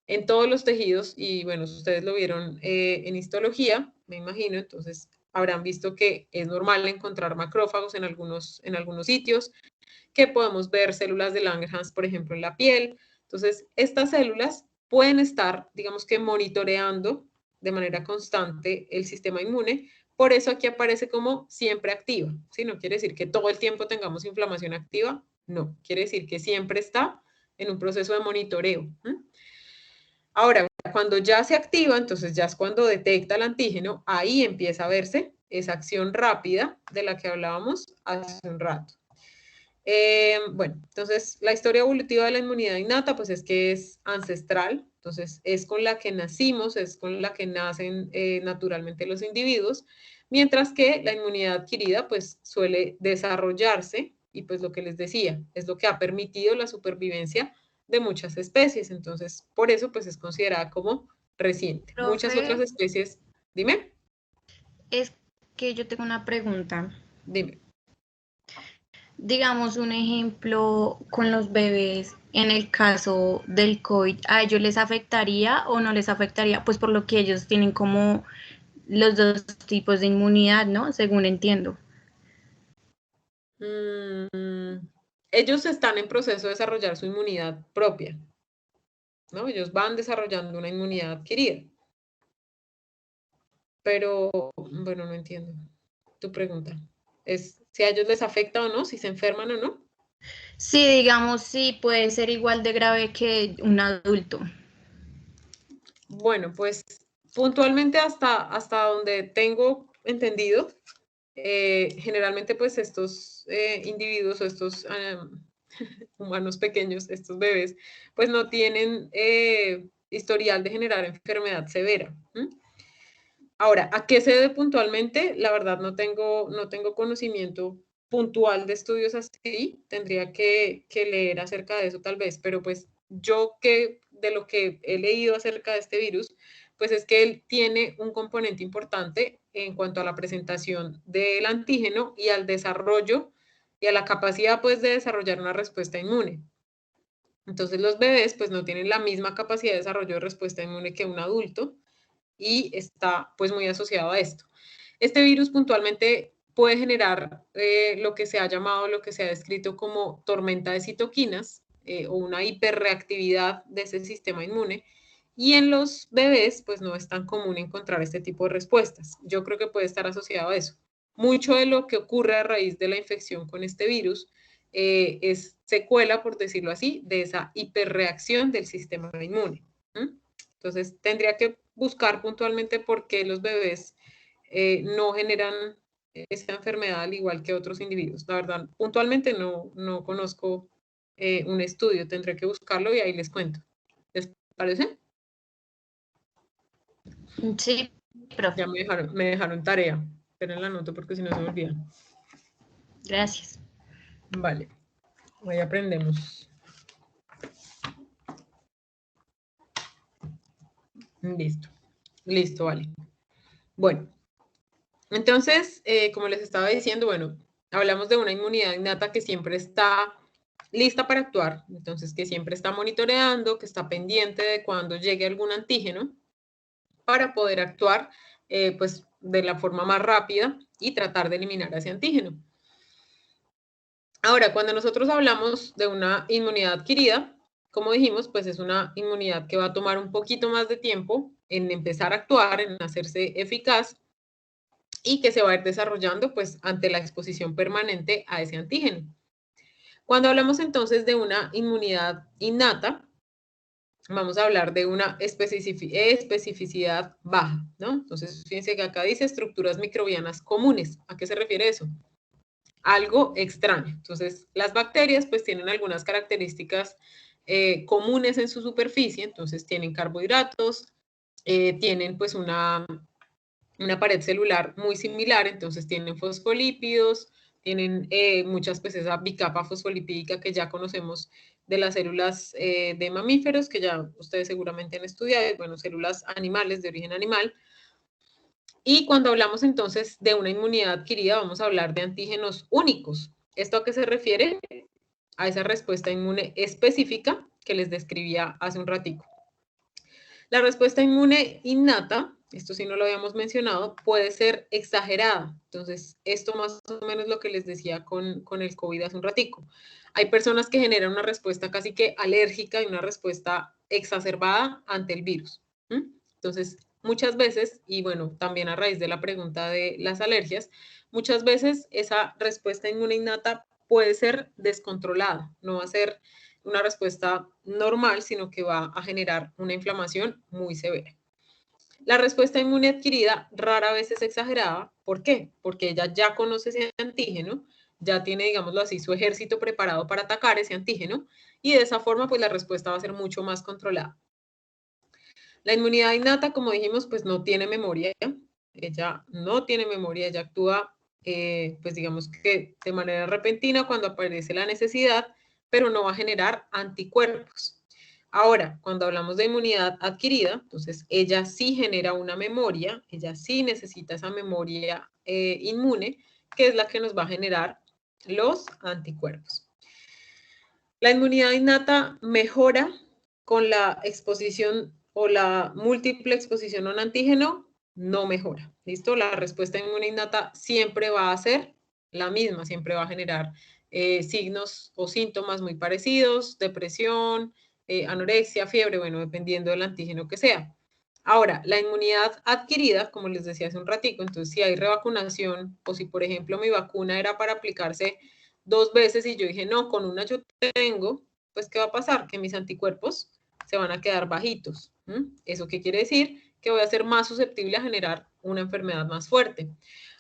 en todos los tejidos, y bueno, ustedes lo vieron en histología, me imagino, entonces habrán visto que es normal encontrar macrófagos en algunos sitios, que podemos ver células de Langerhans, por ejemplo, en la piel. Entonces, estas células pueden estar, digamos que monitoreando de manera constante el sistema inmune. Por eso aquí aparece como siempre activa. ¿Sí? No quiere decir que todo el tiempo tengamos inflamación activa. No, quiere decir que siempre está en un proceso de monitoreo. Ahora, cuando ya se activa, entonces ya es cuando detecta el antígeno, ahí empieza a verse esa acción rápida de la que hablábamos hace un rato. Bueno, entonces la historia evolutiva de la inmunidad innata, pues es que es ancestral, entonces es con la que nacimos, es con la que nacen naturalmente los individuos, mientras que la inmunidad adquirida, pues suele desarrollarse, y pues lo que les decía, es lo que ha permitido la supervivencia de muchas especies, entonces por eso pues es considerada como reciente. Muchas otras Profe, especies, dime, es que yo tengo una pregunta. dime. Digamos un ejemplo con los bebés, en el caso del COVID, ¿a ellos les afectaría o no les afectaría? Pues por lo que ellos tienen como los dos tipos de inmunidad, ¿no? Según entiendo. Ellos están en proceso de desarrollar su inmunidad propia, ¿no? Ellos van desarrollando una inmunidad adquirida. Pero, bueno, no entiendo tu pregunta. ¿Es si a ellos les afecta o no? ¿Si se enferman o no? Sí, digamos, sí, puede ser igual de grave que un adulto. Bueno, pues puntualmente hasta donde tengo entendido, generalmente pues estos individuos o estos humanos pequeños, estos bebés, pues no tienen historial de generar enfermedad severa. Ahora, ¿a qué se debe puntualmente? La verdad no tengo conocimiento puntual de estudios así, tendría que leer acerca de eso tal vez, pero pues yo que de lo que he leído acerca de este virus, pues es que él tiene un componente importante en cuanto a la presentación del antígeno y al desarrollo y a la capacidad pues de desarrollar una respuesta inmune. Entonces los bebés pues no tienen la misma capacidad de desarrollo de respuesta inmune que un adulto y está pues muy asociado a esto. Este virus puntualmente puede generar lo que se ha llamado, lo que se ha descrito como tormenta de citoquinas o una hiperreactividad de ese sistema inmune. Y en los bebés, pues no es tan común encontrar este tipo de respuestas. Yo creo que puede estar asociado a eso. Mucho de lo que ocurre a raíz de la infección con este virus es secuela, por decirlo así, de esa hiperreacción del sistema inmune. Entonces, tendría que buscar puntualmente por qué los bebés no generan esta enfermedad al igual que otros individuos. La verdad, puntualmente no conozco un estudio, tendré que buscarlo y ahí les cuento. ¿Les parece? Sí, profe. Ya me dejaron tarea, pero la anoto porque si no se me olvida. Gracias. Vale, hoy aprendemos. Listo, vale. Bueno, entonces, como les estaba diciendo, bueno, hablamos de una inmunidad innata que siempre está lista para actuar, entonces que siempre está monitoreando, que está pendiente de cuando llegue algún antígeno para poder actuar pues de la forma más rápida y tratar de eliminar ese antígeno. Ahora, cuando nosotros hablamos de una inmunidad adquirida, como dijimos, pues es una inmunidad que va a tomar un poquito más de tiempo en empezar a actuar, en hacerse eficaz y que se va a ir desarrollando pues ante la exposición permanente a ese antígeno. Cuando hablamos entonces de una inmunidad innata, vamos a hablar de una especificidad baja, ¿no? Entonces, fíjense que acá dice estructuras microbianas comunes. ¿A qué se refiere eso? Algo extraño. Entonces, las bacterias pues tienen algunas características comunes en su superficie, entonces tienen carbohidratos, tienen pues una pared celular muy similar, entonces tienen fosfolípidos, tienen muchas pues esa bicapa fosfolipídica que ya conocemos de las células de mamíferos, que ya ustedes seguramente han estudiado, bueno, células animales de origen animal. Y cuando hablamos entonces de una inmunidad adquirida, vamos a hablar de antígenos únicos. ¿Esto a qué se refiere? A esa respuesta inmune específica que les describía hace un ratico. La respuesta inmune innata, esto sí no lo habíamos mencionado, puede ser exagerada. Entonces, esto más o menos lo que les decía con el COVID hace un ratico. Hay personas que generan una respuesta casi que alérgica y una respuesta exacerbada ante el virus. Entonces, muchas veces, y bueno, también a raíz de la pregunta de las alergias, muchas veces esa respuesta inmune innata puede ser descontrolada, no va a ser una respuesta normal, sino que va a generar una inflamación muy severa. La respuesta inmune adquirida rara vez es exagerada. ¿Por qué? Porque ella ya conoce ese antígeno, ya tiene, digámoslo así, su ejército preparado para atacar ese antígeno y de esa forma, pues la respuesta va a ser mucho más controlada. La inmunidad innata, como dijimos, pues no tiene memoria. Ella no tiene memoria, ella actúa, pues digamos que de manera repentina cuando aparece la necesidad, pero no va a generar anticuerpos. Ahora, cuando hablamos de inmunidad adquirida, entonces ella sí genera una memoria, ella sí necesita esa memoria inmune, que es la que nos va a generar los anticuerpos. La inmunidad innata mejora con la exposición o la múltiple exposición a un antígeno, no mejora. ¿Listo? La respuesta inmune innata siempre va a ser la misma, siempre va a generar signos o síntomas muy parecidos, depresión, anorexia, fiebre, bueno, dependiendo del antígeno que sea. Ahora, la inmunidad adquirida, como les decía hace un ratico, entonces si hay revacunación o si, por ejemplo, mi vacuna era para aplicarse 2 veces y yo dije, no, con una yo tengo, pues ¿qué va a pasar? Que mis anticuerpos se van a quedar bajitos. ¿Eso qué quiere decir? Que voy a ser más susceptible a generar una enfermedad más fuerte.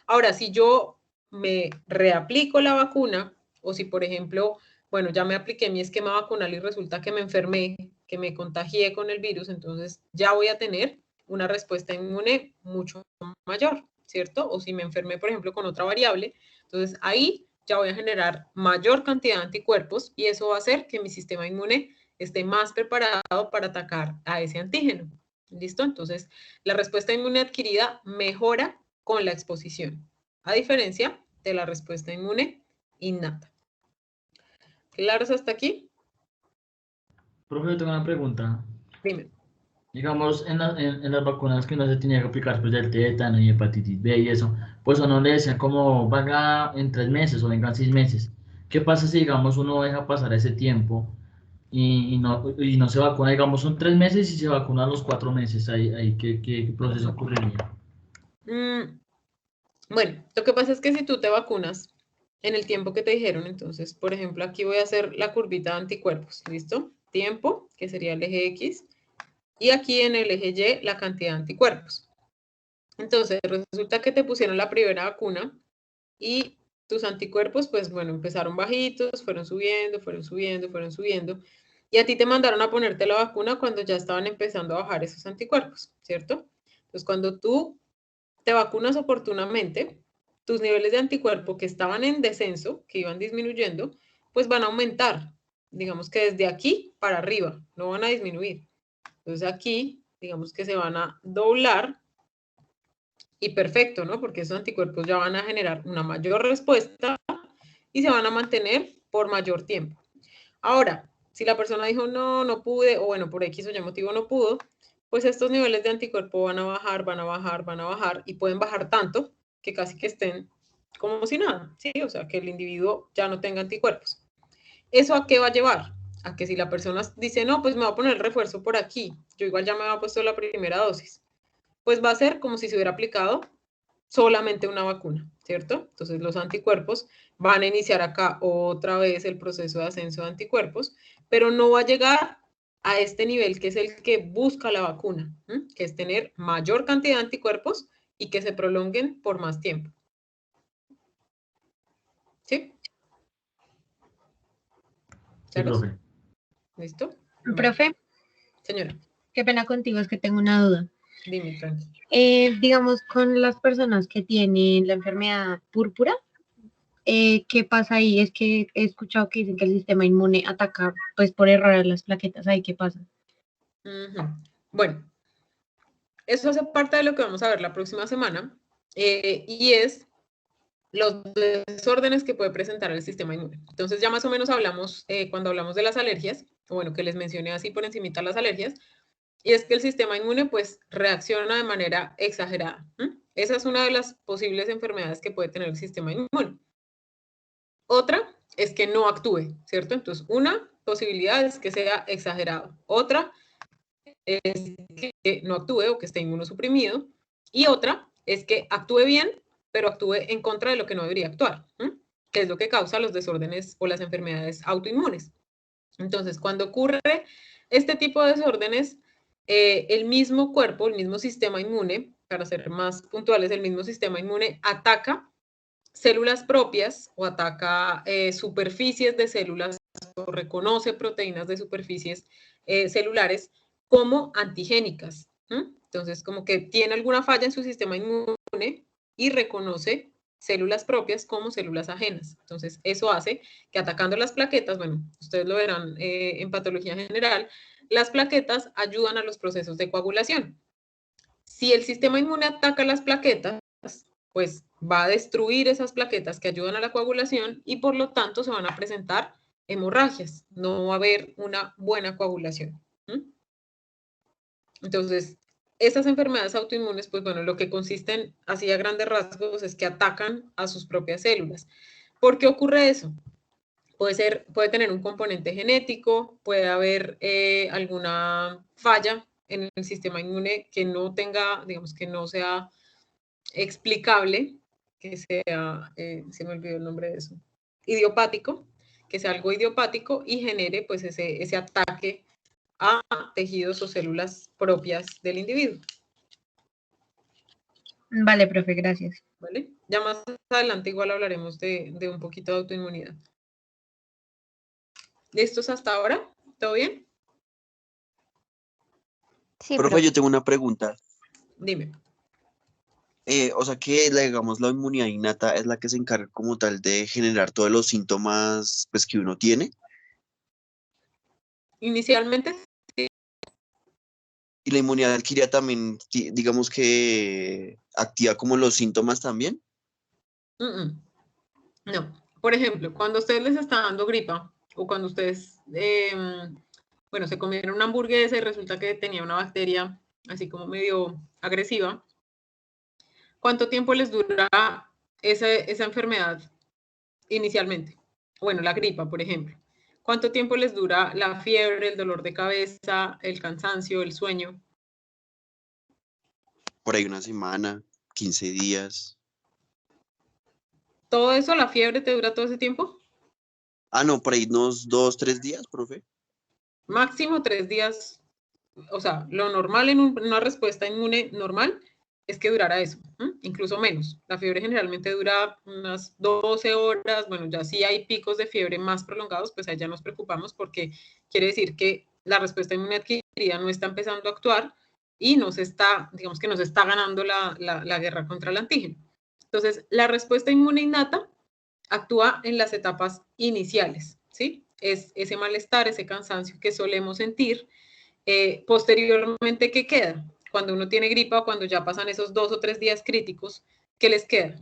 Ahora, si yo me reaplico la vacuna o si, por ejemplo, bueno, ya me apliqué mi esquema vacunal y resulta que me enfermé, que me contagié con el virus, entonces ya voy a tener una respuesta inmune mucho mayor, ¿cierto? O si me enfermé, por ejemplo, con otra variable, entonces ahí ya voy a generar mayor cantidad de anticuerpos y eso va a hacer que mi sistema inmune esté más preparado para atacar a ese antígeno. ¿Listo? Entonces, la respuesta inmune adquirida mejora con la exposición, a diferencia de la respuesta inmune innata. ¿Claros hasta aquí? Profe, yo tengo una pregunta. Dime. Digamos, en las vacunas que no se tenía que aplicar, pues del tétano y hepatitis B y eso, pues uno le decían como venga en 3 meses o venga en 6 meses. ¿Qué pasa si, digamos, uno deja pasar ese tiempo y no se vacuna? Digamos, son 3 meses y se vacuna a los 4 meses. Ahí ¿qué proceso ocurriría? Bueno, lo que pasa es que si tú te vacunas en el tiempo que te dijeron, entonces, por ejemplo, aquí voy a hacer la curvita de anticuerpos, ¿listo? Tiempo, que sería el eje X, y aquí en el eje Y la cantidad de anticuerpos. Entonces, resulta que te pusieron la primera vacuna y tus anticuerpos, pues bueno, empezaron bajitos, fueron subiendo, fueron subiendo, fueron subiendo, y a ti te mandaron a ponerte la vacuna cuando ya estaban empezando a bajar esos anticuerpos, ¿cierto? Entonces, cuando tú te vacunas oportunamente, tus niveles de anticuerpo que estaban en descenso, que iban disminuyendo, pues van a aumentar. Digamos que desde aquí para arriba, no van a disminuir. Entonces aquí, digamos que se van a doblar y perfecto, ¿no? Porque esos anticuerpos ya van a generar una mayor respuesta y se van a mantener por mayor tiempo. Ahora, si la persona dijo, no, no pude, o bueno, por X o Y motivo no pudo, pues estos niveles de anticuerpo van a bajar, van a bajar, van a bajar, y pueden bajar tanto que casi que estén como si nada, ¿sí? O sea, que el individuo ya no tenga anticuerpos. ¿Eso a qué va a llevar? A que si la persona dice, no, pues me voy a poner el refuerzo por aquí, yo igual ya me había puesto la primera dosis, pues va a ser como si se hubiera aplicado solamente una vacuna, ¿cierto? Entonces los anticuerpos van a iniciar acá otra vez el proceso de ascenso de anticuerpos, pero no va a llegar a este nivel que es el que busca la vacuna, ¿m? Que es tener mayor cantidad de anticuerpos y que se prolonguen por más tiempo. ¿Sí? Sí, ¿Claros? profe. ¿Listo? Profe, Señora, qué pena contigo, es que tengo una duda. dime, tranqui. Digamos, con las personas que tienen la enfermedad púrpura, ¿qué pasa ahí? Es que he escuchado que dicen que el sistema inmune ataca, pues, por error a las plaquetas. ¿Ahí qué pasa? Ujú. Bueno, eso hace parte de lo que vamos a ver la próxima semana, y es los desórdenes que puede presentar el sistema inmune. Entonces ya más o menos hablamos, cuando hablamos de las alergias, o bueno, que les mencioné así por encimita las alergias, y es que el sistema inmune pues reacciona de manera exagerada. Esa es una de las posibles enfermedades que puede tener el sistema inmune. Otra es que no actúe, ¿cierto? Entonces, una posibilidad es que sea exagerado. Otra es que no actúe o que esté inmunosuprimido. Y otra es que actúe bien, pero actúe en contra de lo que no debería actuar, que es lo que causa los desórdenes o las enfermedades autoinmunes. Entonces, cuando ocurre este tipo de desórdenes, el mismo cuerpo, el mismo sistema inmune, para ser más puntuales, el mismo sistema inmune ataca células propias o ataca superficies de células o reconoce proteínas de superficies celulares como antigénicas. Entonces, como que tiene alguna falla en su sistema inmune y reconoce células propias como células ajenas. Entonces, eso hace que atacando las plaquetas, bueno, ustedes lo verán en patología general, las plaquetas ayudan a los procesos de coagulación. Si el sistema inmune ataca las plaquetas, pues va a destruir esas plaquetas que ayudan a la coagulación y por lo tanto se van a presentar hemorragias. No va a haber una buena coagulación. Entonces, estas enfermedades autoinmunes, pues bueno, lo que consisten así a grandes rasgos es que atacan a sus propias células. ¿Por qué ocurre eso? Puede tener un componente genético, puede haber alguna falla en el sistema inmune que no tenga, digamos, que no sea explicable, que sea, se me olvidó el nombre de eso, idiopático, que sea algo idiopático y genere pues ese ataque a tejidos o células propias del individuo. Vale, profe, gracias. ¿Vale? Ya más adelante igual hablaremos de un poquito de autoinmunidad. ¿Listos hasta ahora? ¿Todo bien? Sí, Profe, yo tengo una pregunta. Dime. O sea que, digamos, la inmunidad innata es la que se encarga como tal de generar todos los síntomas pues, que uno tiene. Inicialmente, Y la inmunidad adquirida también, digamos que activa como los síntomas también. no. Por ejemplo, cuando a ustedes les está dando gripa o cuando ustedes, bueno, se comieron una hamburguesa y resulta que tenía una bacteria así como medio agresiva, ¿cuánto tiempo les dura esa enfermedad inicialmente? Bueno, la gripa, por ejemplo. ¿Cuánto tiempo les dura la fiebre, el dolor de cabeza, el cansancio, el sueño? Por ahí una semana, 15 días. ¿Todo eso, la fiebre, te dura todo ese tiempo? Ah, no, por ahí unos 2, 3 días, profe. Máximo 3 días. O sea, lo normal en una respuesta inmune normal es que durara eso, incluso menos. La fiebre generalmente dura unas 12 horas. Bueno, ya si hay picos de fiebre más prolongados, pues ahí ya nos preocupamos porque quiere decir que la respuesta inmune adquirida no está empezando a actuar y no se está, digamos que no se está ganando la guerra contra el antígeno. Entonces, la respuesta inmune innata actúa en las etapas iniciales, ¿sí? Es ese malestar, ese cansancio que solemos sentir. Posteriormente, ¿qué queda? Cuando uno tiene gripa o cuando ya pasan esos 2 o 3 días críticos, ¿qué les queda?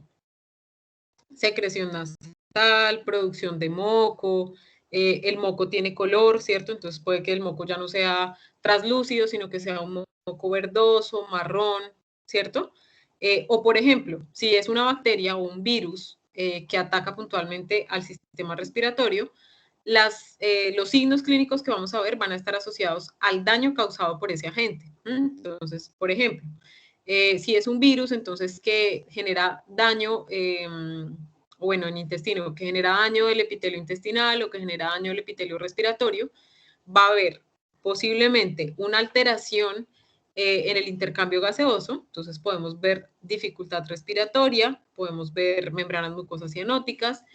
Secreción nasal, producción de moco, el moco tiene color, ¿cierto? Entonces puede que el moco ya no sea translúcido, sino que sea un moco verdoso, marrón, ¿cierto? O por ejemplo, si es una bacteria o un virus, que ataca puntualmente al sistema respiratorio, los signos clínicos que vamos a ver van a estar asociados al daño causado por ese agente. Entonces, por ejemplo, si es un virus, entonces que genera daño, bueno, en intestino, que genera daño del epitelio intestinal o que genera daño del epitelio respiratorio, va a haber posiblemente una alteración en el intercambio gaseoso, entonces podemos ver dificultad respiratoria, podemos ver membranas mucosas cianóticas.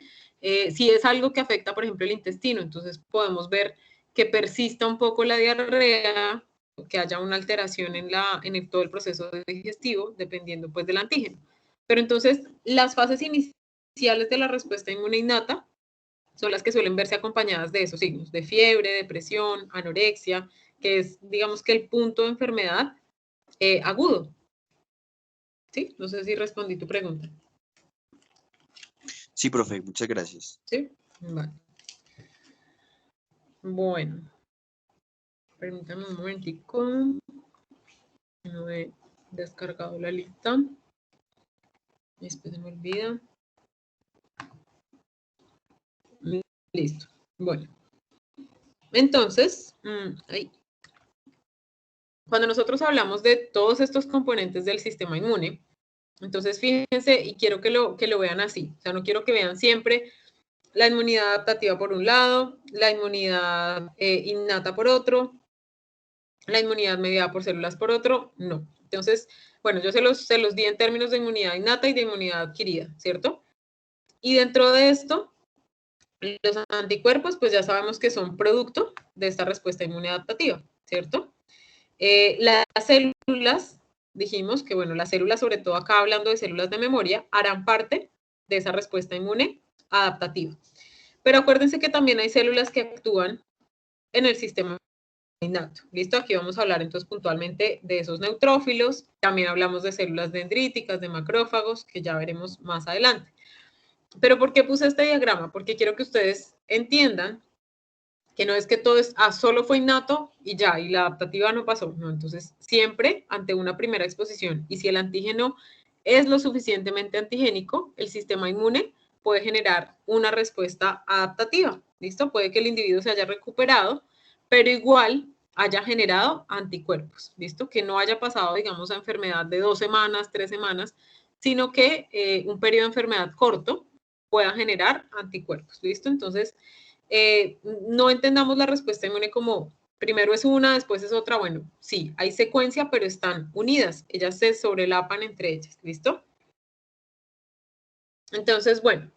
Si es algo que afecta, por ejemplo, el intestino, entonces podemos ver que persista un poco la diarrea, que haya una alteración en todo el proceso digestivo, dependiendo pues del antígeno. Pero entonces, las fases iniciales de la respuesta inmune innata son las que suelen verse acompañadas de esos signos, de fiebre, depresión, anorexia, que es, digamos que el punto de enfermedad agudo. ¿Sí? No sé si respondí tu pregunta. Sí, profe, muchas gracias. ¿Sí? Vale. Bueno. Permítame un momentico. No he descargado la lista. Después se me olvida. Listo. Bueno. Entonces, cuando nosotros hablamos de todos estos componentes del sistema inmune, entonces fíjense, y quiero que lo vean así. O sea, no quiero que vean siempre la inmunidad adaptativa por un lado, la inmunidad innata por otro, la inmunidad mediada por células por otro, no. Entonces, bueno, yo se los di en términos de inmunidad innata y de inmunidad adquirida, ¿cierto? Y dentro de esto, los anticuerpos, pues ya sabemos que son producto de esta respuesta inmune adaptativa, ¿cierto? Las células, dijimos que, bueno, las células, sobre todo acá hablando de células de memoria, harán parte de esa respuesta inmune adaptativa. Pero acuérdense que también hay células que actúan en el sistema innato. ¿Listo? Aquí vamos a hablar entonces puntualmente de esos neutrófilos. También hablamos de células dendríticas, de macrófagos, que ya veremos más adelante. Pero ¿por qué puse este diagrama? Porque quiero que ustedes entiendan que no es que todo solo fue innato y ya, y la adaptativa no pasó. No, entonces siempre ante una primera exposición, y si el antígeno es lo suficientemente antigénico, el sistema inmune puede generar una respuesta adaptativa. ¿Listo? Puede que el individuo se haya recuperado, pero igual haya generado anticuerpos. ¿Listo? Que no haya pasado, digamos, a enfermedad de 2 semanas, 3 semanas, sino que un periodo de enfermedad corto pueda generar anticuerpos. ¿Listo? Entonces, no entendamos la respuesta inmune como primero es una, después es otra. Bueno, sí, hay secuencia, pero están unidas. Ellas se sobrelapan entre ellas. ¿Listo? Entonces, bueno,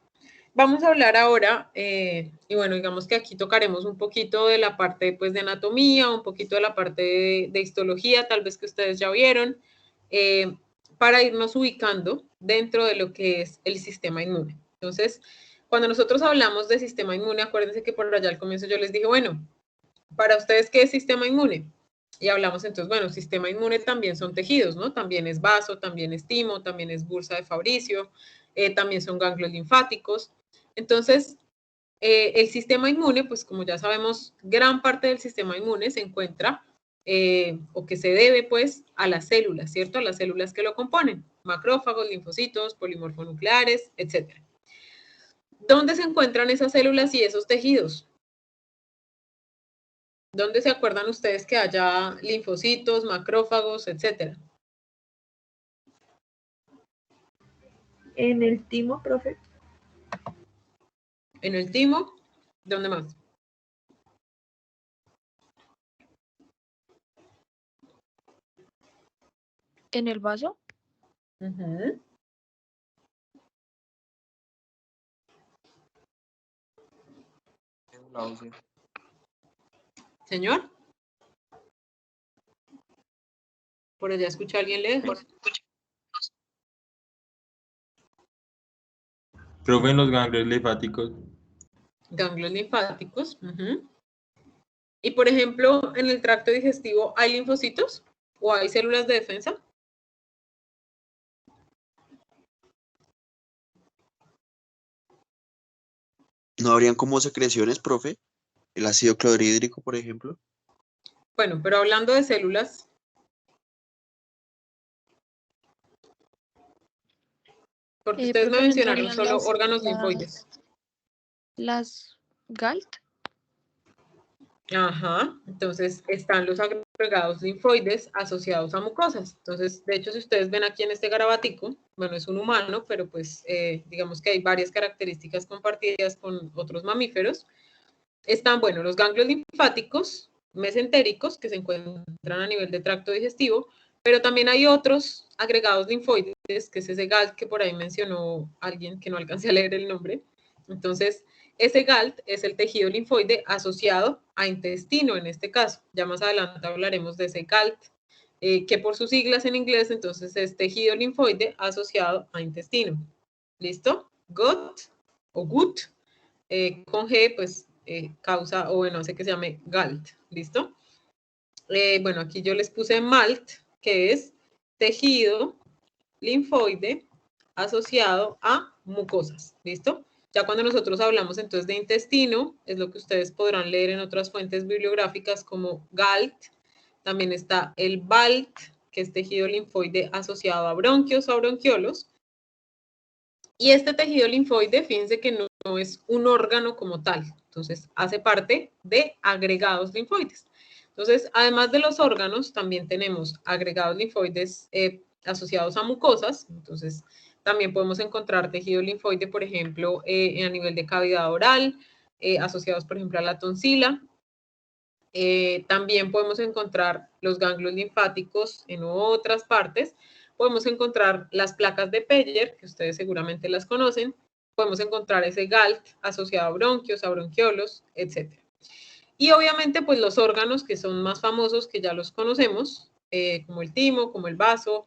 vamos a hablar ahora, y bueno, digamos que aquí tocaremos un poquito de la parte pues, de anatomía, un poquito de la parte de histología, tal vez que ustedes ya vieron, para irnos ubicando dentro de lo que es el sistema inmune. Entonces, cuando nosotros hablamos de sistema inmune, acuérdense que por allá al comienzo yo les dije, bueno, para ustedes, ¿qué es sistema inmune? Y hablamos entonces, bueno, sistema inmune también son tejidos, ¿no? También es vaso, también es timo, también es bursa de Fabricio, también son ganglios linfáticos. Entonces, el sistema inmune, pues como ya sabemos, gran parte del sistema inmune se encuentra o que se debe pues a las células, ¿cierto? A las células que lo componen, macrófagos, linfocitos, polimorfonucleares, etc. ¿Dónde se encuentran esas células y esos tejidos? ¿Dónde se acuerdan ustedes que haya linfocitos, macrófagos, etcétera? En el timo, profe. En el timo, ¿dónde más? En el vaso. Uh-huh. Señor. Por allá escucha a alguien lejos. Profe, en los ganglios linfáticos. Ganglios linfáticos. Uh-huh. Y por ejemplo, en el tracto digestivo, ¿hay linfocitos o hay células de defensa? ¿No habrían como secreciones, profe? El ácido clorhídrico, por ejemplo. Bueno, pero hablando de células. Porque ustedes me Profe, ¿no mencionaron entrarían solo órganos linfoides. las GALT? Ajá, entonces están los agregados linfoides asociados a mucosas. Entonces, de hecho, si ustedes ven aquí en este garabatico, bueno, es un humano, pero pues digamos que hay varias características compartidas con otros mamíferos. Están, bueno, los ganglios linfáticos mesentéricos que se encuentran a nivel de tracto digestivo, pero también hay otros agregados linfoides, que es ese GALT que por ahí mencionó alguien que no alcancé a leer el nombre. Entonces, ese GALT es el tejido linfoide asociado a intestino en este caso. Ya más adelante hablaremos de ese GALT, que por sus siglas en inglés, entonces es tejido linfoide asociado a intestino. ¿Listo? GUT o GUT, con G, pues causa, o bueno, hace que se llame GALT. ¿Listo? Bueno, aquí yo les puse MALT, que es tejido linfoide asociado a mucosas. ¿Listo? Ya cuando nosotros hablamos entonces de intestino, es lo que ustedes podrán leer en otras fuentes bibliográficas como GALT. También está el BALT, que es tejido linfoide asociado a bronquios o a bronquiolos. Y este tejido linfoide, fíjense que no es un órgano como tal. Entonces, hace parte de agregados linfoides. Entonces, además de los órganos, también tenemos agregados linfoides asociados a mucosas. Entonces, también podemos encontrar tejido linfoide, por ejemplo, a nivel de cavidad oral, asociados, por ejemplo, a la tonsila. También podemos encontrar los ganglios linfáticos en otras partes. Podemos encontrar las placas de Peyer, que ustedes seguramente las conocen. Podemos encontrar ese GALT asociado a bronquios, a bronquiolos, etc. Y obviamente, pues los órganos que son más famosos, que ya los conocemos, como el timo, como el vaso,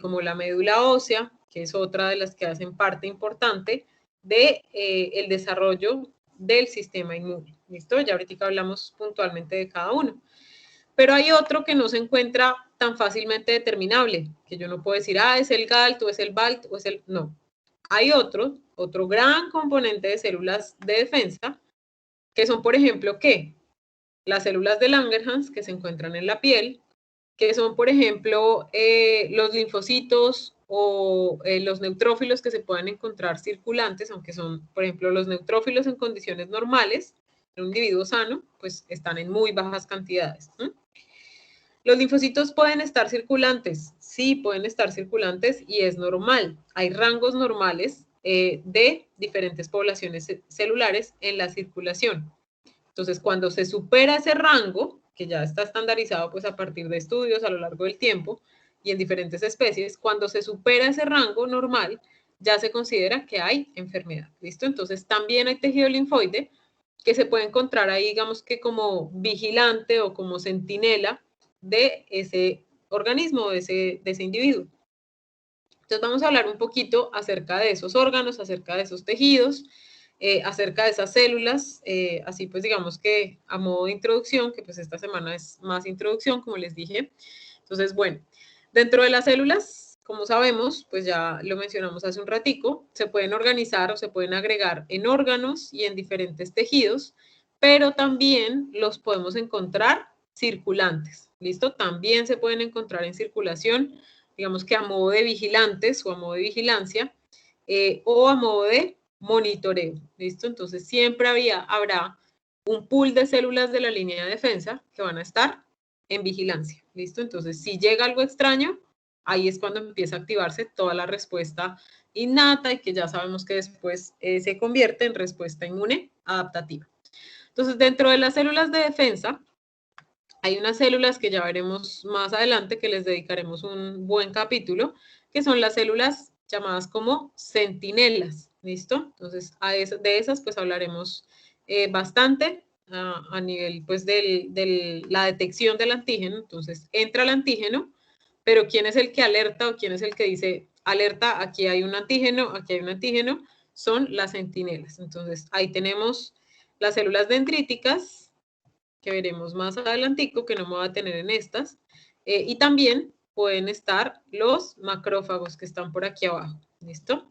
como la médula ósea, que es otra de las que hacen parte importante de el desarrollo del sistema inmune. ¿Listo? Ya ahorita hablamos puntualmente de cada uno. Pero hay otro que no se encuentra tan fácilmente determinable, que yo no puedo decir, es el GALT, o es el BALT, o es el... No. Hay otro gran componente de células de defensa, que son, por ejemplo, ¿qué? Las células de Langerhans, que se encuentran en la piel, que son, por ejemplo, los linfocitos o los neutrófilos que se pueden encontrar circulantes, aunque son, por ejemplo, los neutrófilos en condiciones normales, en un individuo sano, pues están en muy bajas cantidades. ¿Los linfocitos pueden estar circulantes? Sí, pueden estar circulantes y es normal. Hay rangos normales de diferentes poblaciones celulares en la circulación. Entonces, cuando se supera ese rango, que ya está estandarizado pues a partir de estudios a lo largo del tiempo y en diferentes especies, cuando se supera ese rango normal, ya se considera que hay enfermedad. ¿Listo? Entonces, también hay tejido linfoide que se puede encontrar ahí, digamos que como vigilante o como centinela de ese organismo, de ese individuo. Entonces vamos a hablar un poquito acerca de esos órganos, acerca de esos tejidos, acerca de esas células, así pues digamos que a modo de introducción, que pues esta semana es más introducción, como les dije. Entonces, bueno, dentro de las células, como sabemos, pues ya lo mencionamos hace un ratico, se pueden organizar o se pueden agregar en órganos y en diferentes tejidos, pero también los podemos encontrar circulantes, ¿listo? También se pueden encontrar en circulación, digamos que a modo de vigilantes o a modo de vigilancia, o a modo de monitoreo, ¿listo? Entonces siempre habrá un pool de células de la línea de defensa que van a estar en vigilancia, ¿listo? Entonces si llega algo extraño, ahí es cuando empieza a activarse toda la respuesta innata y que ya sabemos que después se convierte en respuesta inmune adaptativa. Entonces dentro de las células de defensa, hay unas células que ya veremos más adelante, que les dedicaremos un buen capítulo, que son las células llamadas como centinelas, ¿listo? Entonces, de esas pues hablaremos bastante a nivel pues de la detección del antígeno. Entonces, entra el antígeno, pero ¿quién es el que alerta o quién es el que dice, alerta, aquí hay un antígeno, aquí hay un antígeno? Son las centinelas. Entonces, ahí tenemos las células dendríticas, que veremos más adelantico, que no me voy a tener en estas, y también pueden estar los macrófagos que están por aquí abajo, ¿listo?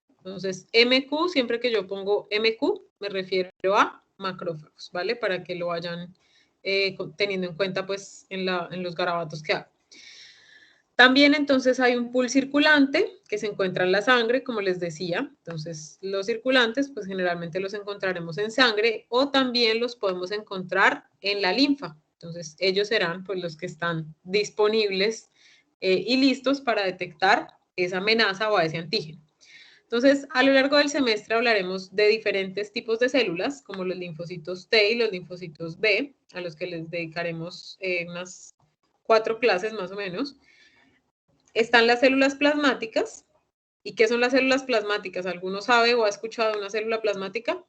Entonces, MQ, siempre que yo pongo MQ, me refiero a macrófagos, ¿vale? Para que lo vayan teniendo en cuenta, pues, en los garabatos que hago. También entonces hay un pool circulante que se encuentra en la sangre, como les decía. Entonces los circulantes pues generalmente los encontraremos en sangre o también los podemos encontrar en la linfa. Entonces ellos serán pues los que están disponibles y listos para detectar esa amenaza o a ese antígeno. Entonces, a lo largo del semestre hablaremos de diferentes tipos de células, como los linfocitos T y los linfocitos B, a los que les dedicaremos unas 4 clases más o menos. Están las células plasmáticas. ¿Y qué son las células plasmáticas? ¿Alguno sabe o ha escuchado una célula plasmática?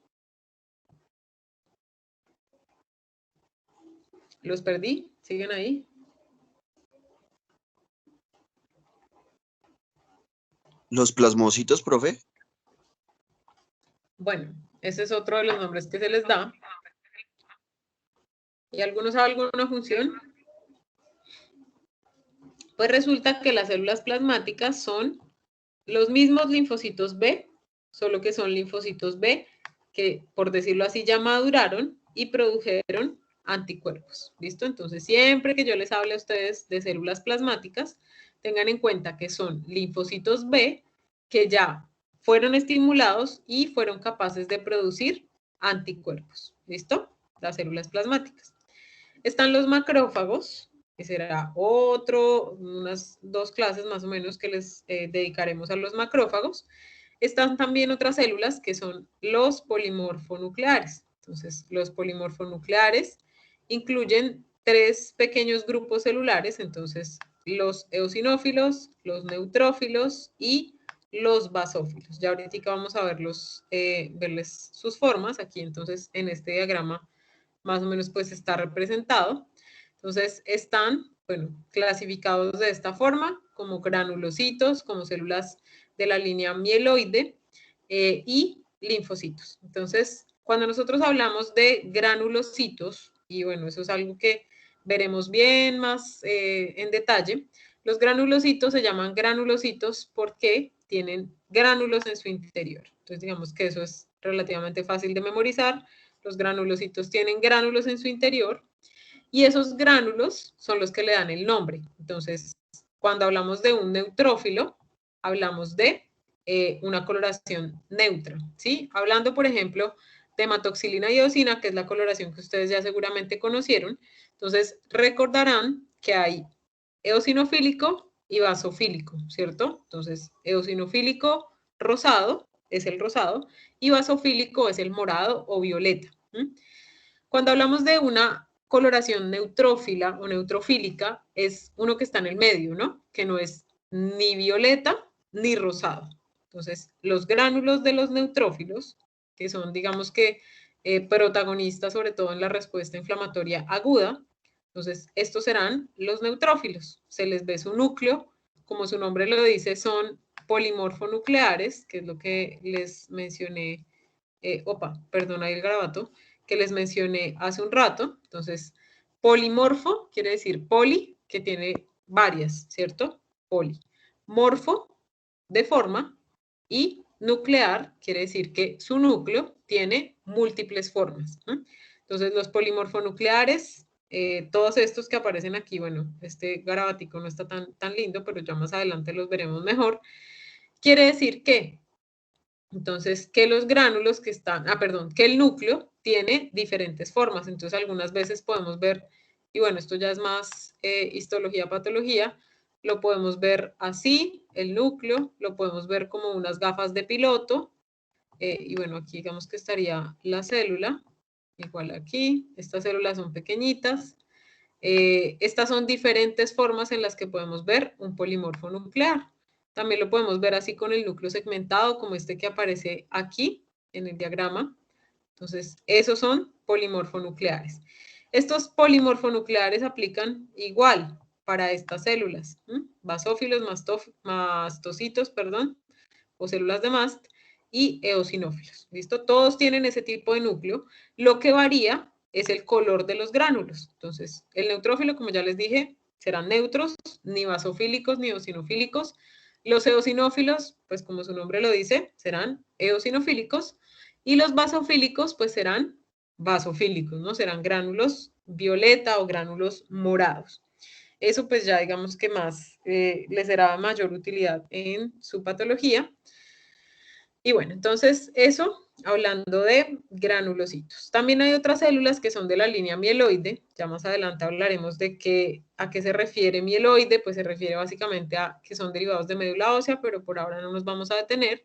¿Los perdí? ¿Siguen ahí? ¿Los plasmocitos, profe? Bueno, ese es otro de los nombres que se les da. ¿Y alguno sabe alguna función? Pues resulta que las células plasmáticas son los mismos linfocitos B, solo que son linfocitos B que, por decirlo así, ya maduraron y produjeron anticuerpos. ¿Listo? Entonces, siempre que yo les hable a ustedes de células plasmáticas, tengan en cuenta que son linfocitos B que ya fueron estimulados y fueron capaces de producir anticuerpos. ¿Listo? Las células plasmáticas. Están los macrófagos, que será unas 2 clases más o menos que les dedicaremos a los macrófagos. Están también otras células que son los polimorfonucleares. Entonces, los polimorfonucleares incluyen 3 pequeños grupos celulares, entonces los eosinófilos, los neutrófilos y los basófilos. Ya ahorita vamos a verles sus formas aquí, entonces en este diagrama más o menos pues está representado. Entonces están, bueno, clasificados de esta forma, como granulocitos, como células de la línea mieloide y linfocitos. Entonces, cuando nosotros hablamos de granulocitos, y bueno, eso es algo que veremos bien más en detalle, los granulocitos se llaman granulocitos porque tienen gránulos en su interior. Entonces, digamos que eso es relativamente fácil de memorizar. Los granulocitos tienen gránulos en su interior y esos gránulos son los que le dan el nombre. Entonces, cuando hablamos de un neutrófilo, hablamos de una coloración neutra, ¿sí? Hablando, por ejemplo, de hematoxilina y eosina, que es la coloración que ustedes ya seguramente conocieron. Entonces, recordarán que hay eosinofílico y basofílico, ¿cierto? Entonces, eosinofílico rosado es el rosado y basofílico es el morado o violeta. Cuando hablamos de una coloración neutrófila o neutrofílica, es uno que está en el medio, ¿no? Que no es ni violeta ni rosado. Entonces, los gránulos de los neutrófilos, que son, digamos que, protagonistas sobre todo en la respuesta inflamatoria aguda, entonces, estos serán los neutrófilos. Se les ve su núcleo, como su nombre lo dice, son polimorfonucleares, que es lo que les mencioné, perdón, ahí el garabato, que les mencioné hace un rato. Entonces, polimorfo quiere decir poli, que tiene varias, ¿cierto? Poli. Morfo, de forma, y nuclear quiere decir que su núcleo tiene múltiples formas. Entonces, los polimorfonucleares, todos estos que aparecen aquí, bueno, este garabatico no está tan lindo, pero ya más adelante los veremos mejor. Quiere decir que, entonces, que los gránulos que están, que el núcleo tiene diferentes formas. Entonces, algunas veces podemos ver, y bueno, esto ya es más histología, patología, lo podemos ver así, el núcleo, lo podemos ver como unas gafas de piloto, y bueno, aquí digamos que estaría la célula, igual aquí, estas células son pequeñitas. Estas son diferentes formas en las que podemos ver un polimorfo nuclear. También lo podemos ver así con el núcleo segmentado, como este que aparece aquí en el diagrama. Entonces, esos son polimorfonucleares. Estos polimorfonucleares aplican igual para estas células, basófilos, mastocitos, perdón, o células de mast, y eosinófilos. ¿Listo? Todos tienen ese tipo de núcleo. Lo que varía es el color de los gránulos. Entonces, el neutrófilo, como ya les dije, serán neutros, ni basofílicos ni eosinofílicos. Los eosinófilos, pues como su nombre lo dice, serán eosinofílicos. Y los basofílicos, pues serán basofílicos, ¿no? Serán gránulos violeta o gránulos morados. eso pues ya digamos que más les será de mayor utilidad en su patología. Y bueno, entonces eso hablando de granulocitos. También hay otras células que son de la línea mieloide. Ya más adelante hablaremos de a qué se refiere mieloide, pues se refiere básicamente a que son derivados de médula ósea, pero por ahora no nos vamos a detener.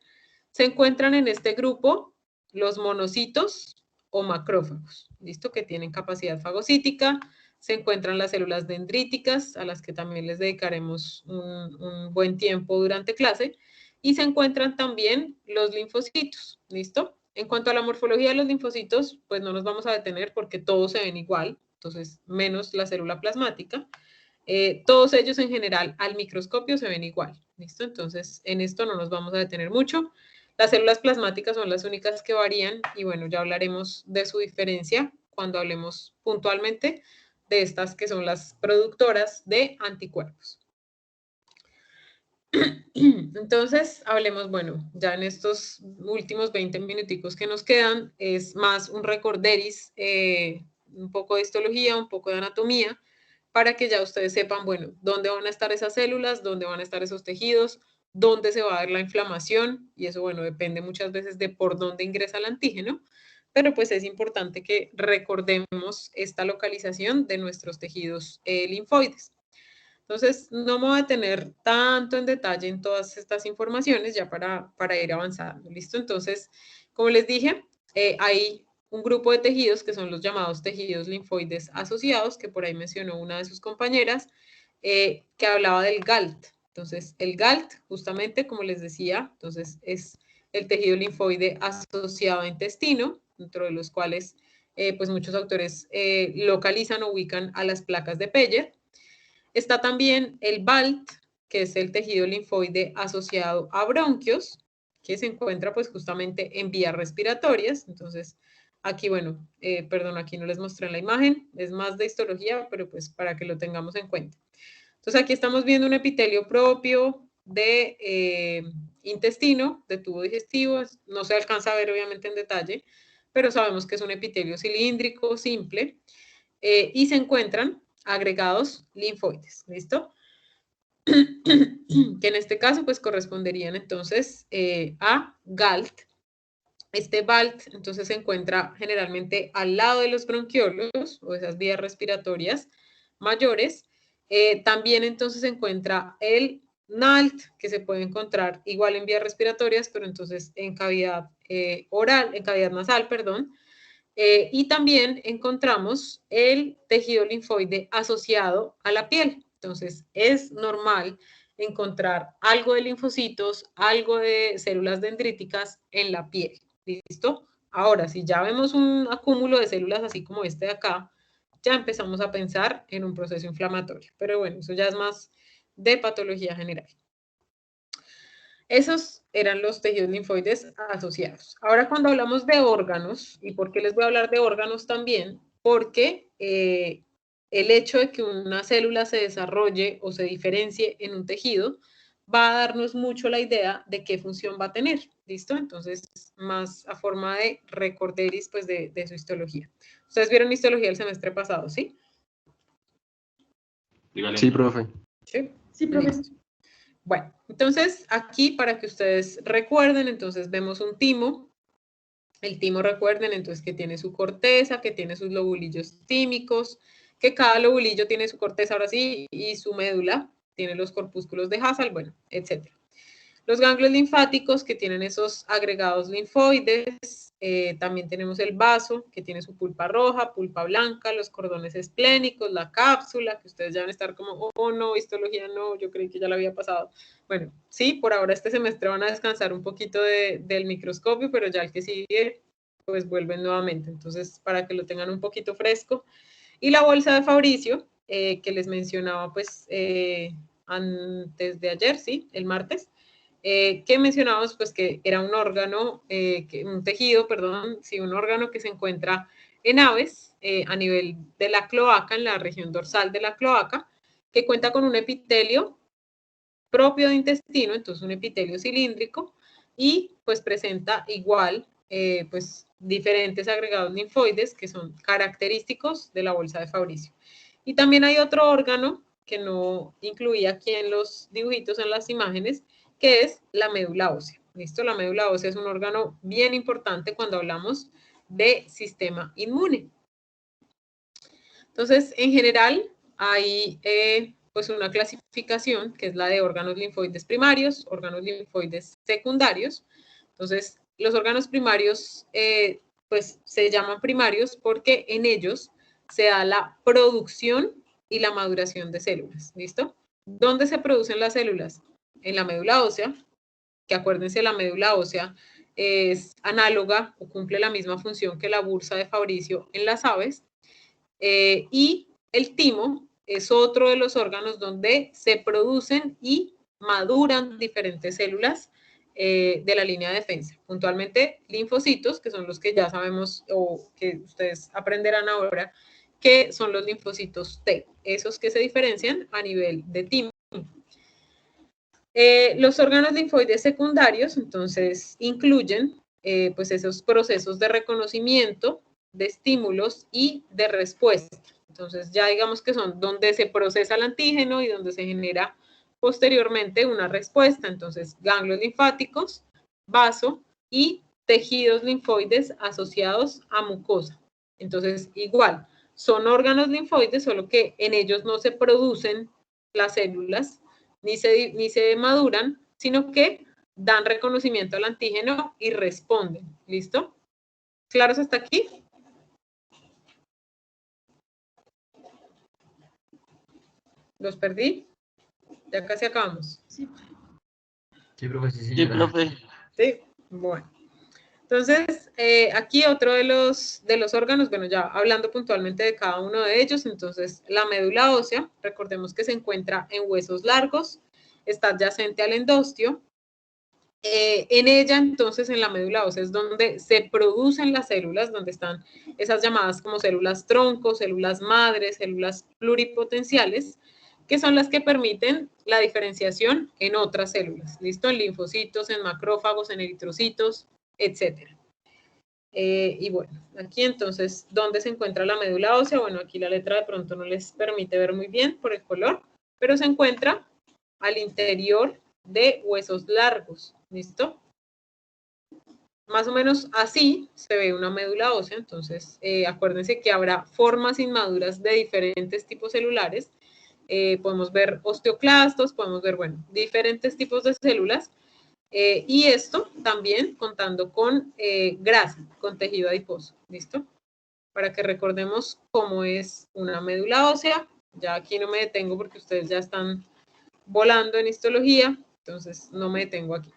Se encuentran en este grupo los monocitos o macrófagos, ¿listo? Que tienen capacidad fagocítica. Se encuentran las células dendríticas, a las que también les dedicaremos un buen tiempo durante clase. Y se encuentran también los linfocitos, ¿listo? En cuanto a la morfología de los linfocitos, pues no nos vamos a detener porque todos se ven igual, entonces menos la célula plasmática. Todos ellos en general al microscopio se ven igual, ¿listo? Entonces en esto no nos vamos a detener mucho. Las células plasmáticas son las únicas que varían y bueno, ya hablaremos de su diferencia cuando hablemos puntualmente de estas que son las productoras de anticuerpos. Entonces, hablemos, bueno, ya en estos últimos 20 minuticos que nos quedan, es más un recorderis, un poco de histología, un poco de anatomía, para que ya ustedes sepan, bueno, dónde van a estar esas células, dónde van a estar esos tejidos, dónde se va a dar la inflamación, y eso, bueno, depende muchas veces de por dónde ingresa el antígeno, pero pues es importante que recordemos esta localización de nuestros tejidos linfoides. Entonces, no me voy a detener tanto en detalle en todas estas informaciones ya para ir avanzando, ¿listo? Entonces, como les dije, hay un grupo de tejidos que son los llamados tejidos linfoides asociados, que por ahí mencionó una de sus compañeras, que hablaba del GALT. Entonces, el GALT, justamente, como les decía, entonces es el tejido linfoide asociado a intestino, dentro de los cuales, pues muchos autores localizan o ubican a las placas de Peyer. Está también el BALT, que es el tejido linfoide asociado a bronquios, que se encuentra pues justamente en vías respiratorias. Entonces, aquí, bueno, perdón, aquí no les mostré la imagen, es más de histología, pero pues para que lo tengamos en cuenta. Entonces, aquí estamos viendo un epitelio propio de intestino, de tubo digestivo, no se alcanza a ver obviamente en detalle, pero sabemos que es un epitelio cilíndrico, simple, y se encuentran agregados linfoides, ¿listo? Que en este caso pues corresponderían entonces a GALT. Este BALT entonces se encuentra generalmente al lado de los bronquiolos o esas vías respiratorias mayores. También entonces se encuentra el NALT, que se puede encontrar igual en vías respiratorias, pero entonces en cavidad oral, en cavidad nasal, perdón. Y también encontramos el tejido linfoide asociado a la piel. Entonces, es normal encontrar algo de linfocitos, algo de células dendríticas en la piel. ¿Listo? Ahora, si ya vemos un acúmulo de células así como este de acá, ya empezamos a pensar en un proceso inflamatorio. Pero bueno, eso ya es más de patología general. Esos eran los tejidos linfoides asociados. Ahora, cuando hablamos de órganos, ¿y por qué les voy a hablar de órganos también? Porque el hecho de que una célula se desarrolle o se diferencie en un tejido va a darnos mucho la idea de qué función va a tener, ¿listo? Entonces, más a forma de recorderis, pues, de su histología. Ustedes vieron histología el semestre pasado, ¿sí? Sí, profe. Sí, sí, profe. Listo. Bueno, entonces aquí para que ustedes recuerden, entonces vemos un timo. El timo, recuerden, entonces que tiene su corteza, que tiene sus lobulillos tímicos, que cada lobulillo tiene su corteza ahora sí y su médula, tiene los corpúsculos de Hassall, bueno, etc. Los ganglios linfáticos que tienen esos agregados linfoides, también tenemos el vaso que tiene su pulpa roja, pulpa blanca, los cordones esplénicos, la cápsula, que ustedes ya van a estar como, oh no, histología no, yo creí que ya la había pasado. Bueno, sí, por ahora este semestre van a descansar un poquito del microscopio, pero ya el que sigue, pues vuelven nuevamente. Entonces, para que lo tengan un poquito fresco. Y la bolsa de Fabricio, que les mencionaba pues antes de ayer, sí, el martes, que mencionábamos pues que era un órgano, un tejido, perdón, sí, un órgano que se encuentra en aves a nivel de la cloaca, en la región dorsal de la cloaca, que cuenta con un epitelio propio de intestino, entonces un epitelio cilíndrico, y pues presenta igual pues diferentes agregados linfoides que son característicos de la bolsa de Fabricio. Y también hay otro órgano que no incluía aquí en los dibujitos, en las imágenes, que es la médula ósea. ¿Listo? La médula ósea es un órgano bien importante cuando hablamos de sistema inmune. Entonces, en general, hay pues una clasificación que es la de órganos linfoides primarios, órganos linfoides secundarios. Entonces, los órganos primarios pues se llaman primarios porque en ellos se da la producción y la maduración de células. ¿Listo? ¿Dónde se producen las células? En la médula ósea, que acuérdense, la médula ósea es análoga o cumple la misma función que la bursa de Fabricio en las aves. Y el timo es otro de los órganos donde se producen y maduran diferentes células de la línea de defensa. Puntualmente, linfocitos, que son los que ya sabemos o que ustedes aprenderán ahora, que son los linfocitos T, esos que se diferencian a nivel de timo. Los órganos linfoides secundarios, entonces, incluyen pues esos procesos de reconocimiento, de estímulos y de respuesta. Entonces, ya digamos que son donde se procesa el antígeno y donde se genera posteriormente una respuesta. Entonces, ganglios linfáticos, vaso y tejidos linfoides asociados a mucosa. Entonces, igual, son órganos linfoides, solo que en ellos no se producen las células, ni se maduran, sino que dan reconocimiento al antígeno y responden. ¿Listo? ¿Claros hasta aquí? ¿Los perdí? Ya casi acabamos. Sí, profe, sí, Sí, señora. profe. Sí, bueno. Entonces, aquí otro de los órganos, bueno, ya hablando puntualmente de cada uno de ellos, entonces la médula ósea, recordemos que se encuentra en huesos largos, está adyacente al endostio. En ella, entonces, en la médula ósea es donde se producen las células, donde están esas llamadas como células tronco, células madre, células pluripotenciales, que son las que permiten la diferenciación en otras células, ¿listo? En linfocitos, en macrófagos, en eritrocitos, etcétera. Y bueno, aquí entonces, ¿dónde se encuentra la médula ósea? Bueno, aquí la letra de pronto no les permite ver muy bien por el color, pero se encuentra al interior de huesos largos, ¿listo? Más o menos así se ve una médula ósea, entonces acuérdense que habrá formas inmaduras de diferentes tipos celulares, podemos ver osteoclastos, podemos ver, bueno, diferentes tipos de células, y esto también contando con grasa, con tejido adiposo, ¿listo? Para que recordemos cómo es una médula ósea. Ya aquí no me detengo porque ustedes ya están volando en histología, entonces no me detengo aquí.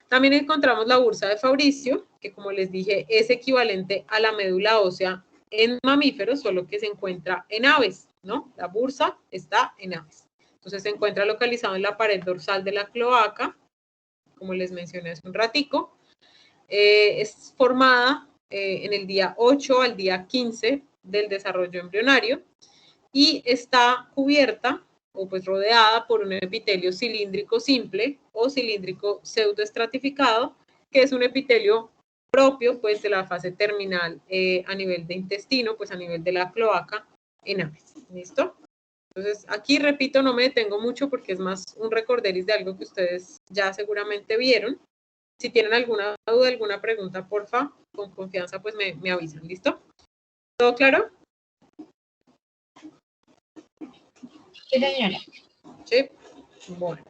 También encontramos la bursa de Fabricio, que como les dije es equivalente a la médula ósea en mamíferos, solo que se encuentra en aves, ¿no? La bursa está en aves. Entonces se encuentra localizado en la pared dorsal de la cloaca, como les mencioné hace un ratico. Es formada en el día 8 al día 15 del desarrollo embrionario y está cubierta o pues rodeada por un epitelio cilíndrico simple o cilíndrico pseudoestratificado, que es un epitelio propio pues de la fase terminal a nivel de intestino, pues a nivel de la cloaca en aves. ¿Listo? Entonces, aquí repito, no me detengo mucho porque es más un recorderis de algo que ustedes ya seguramente vieron. Si tienen alguna duda, alguna pregunta, porfa, con confianza, pues me avisan. ¿Listo? ¿Todo claro? Sí, señora. Sí. Bueno.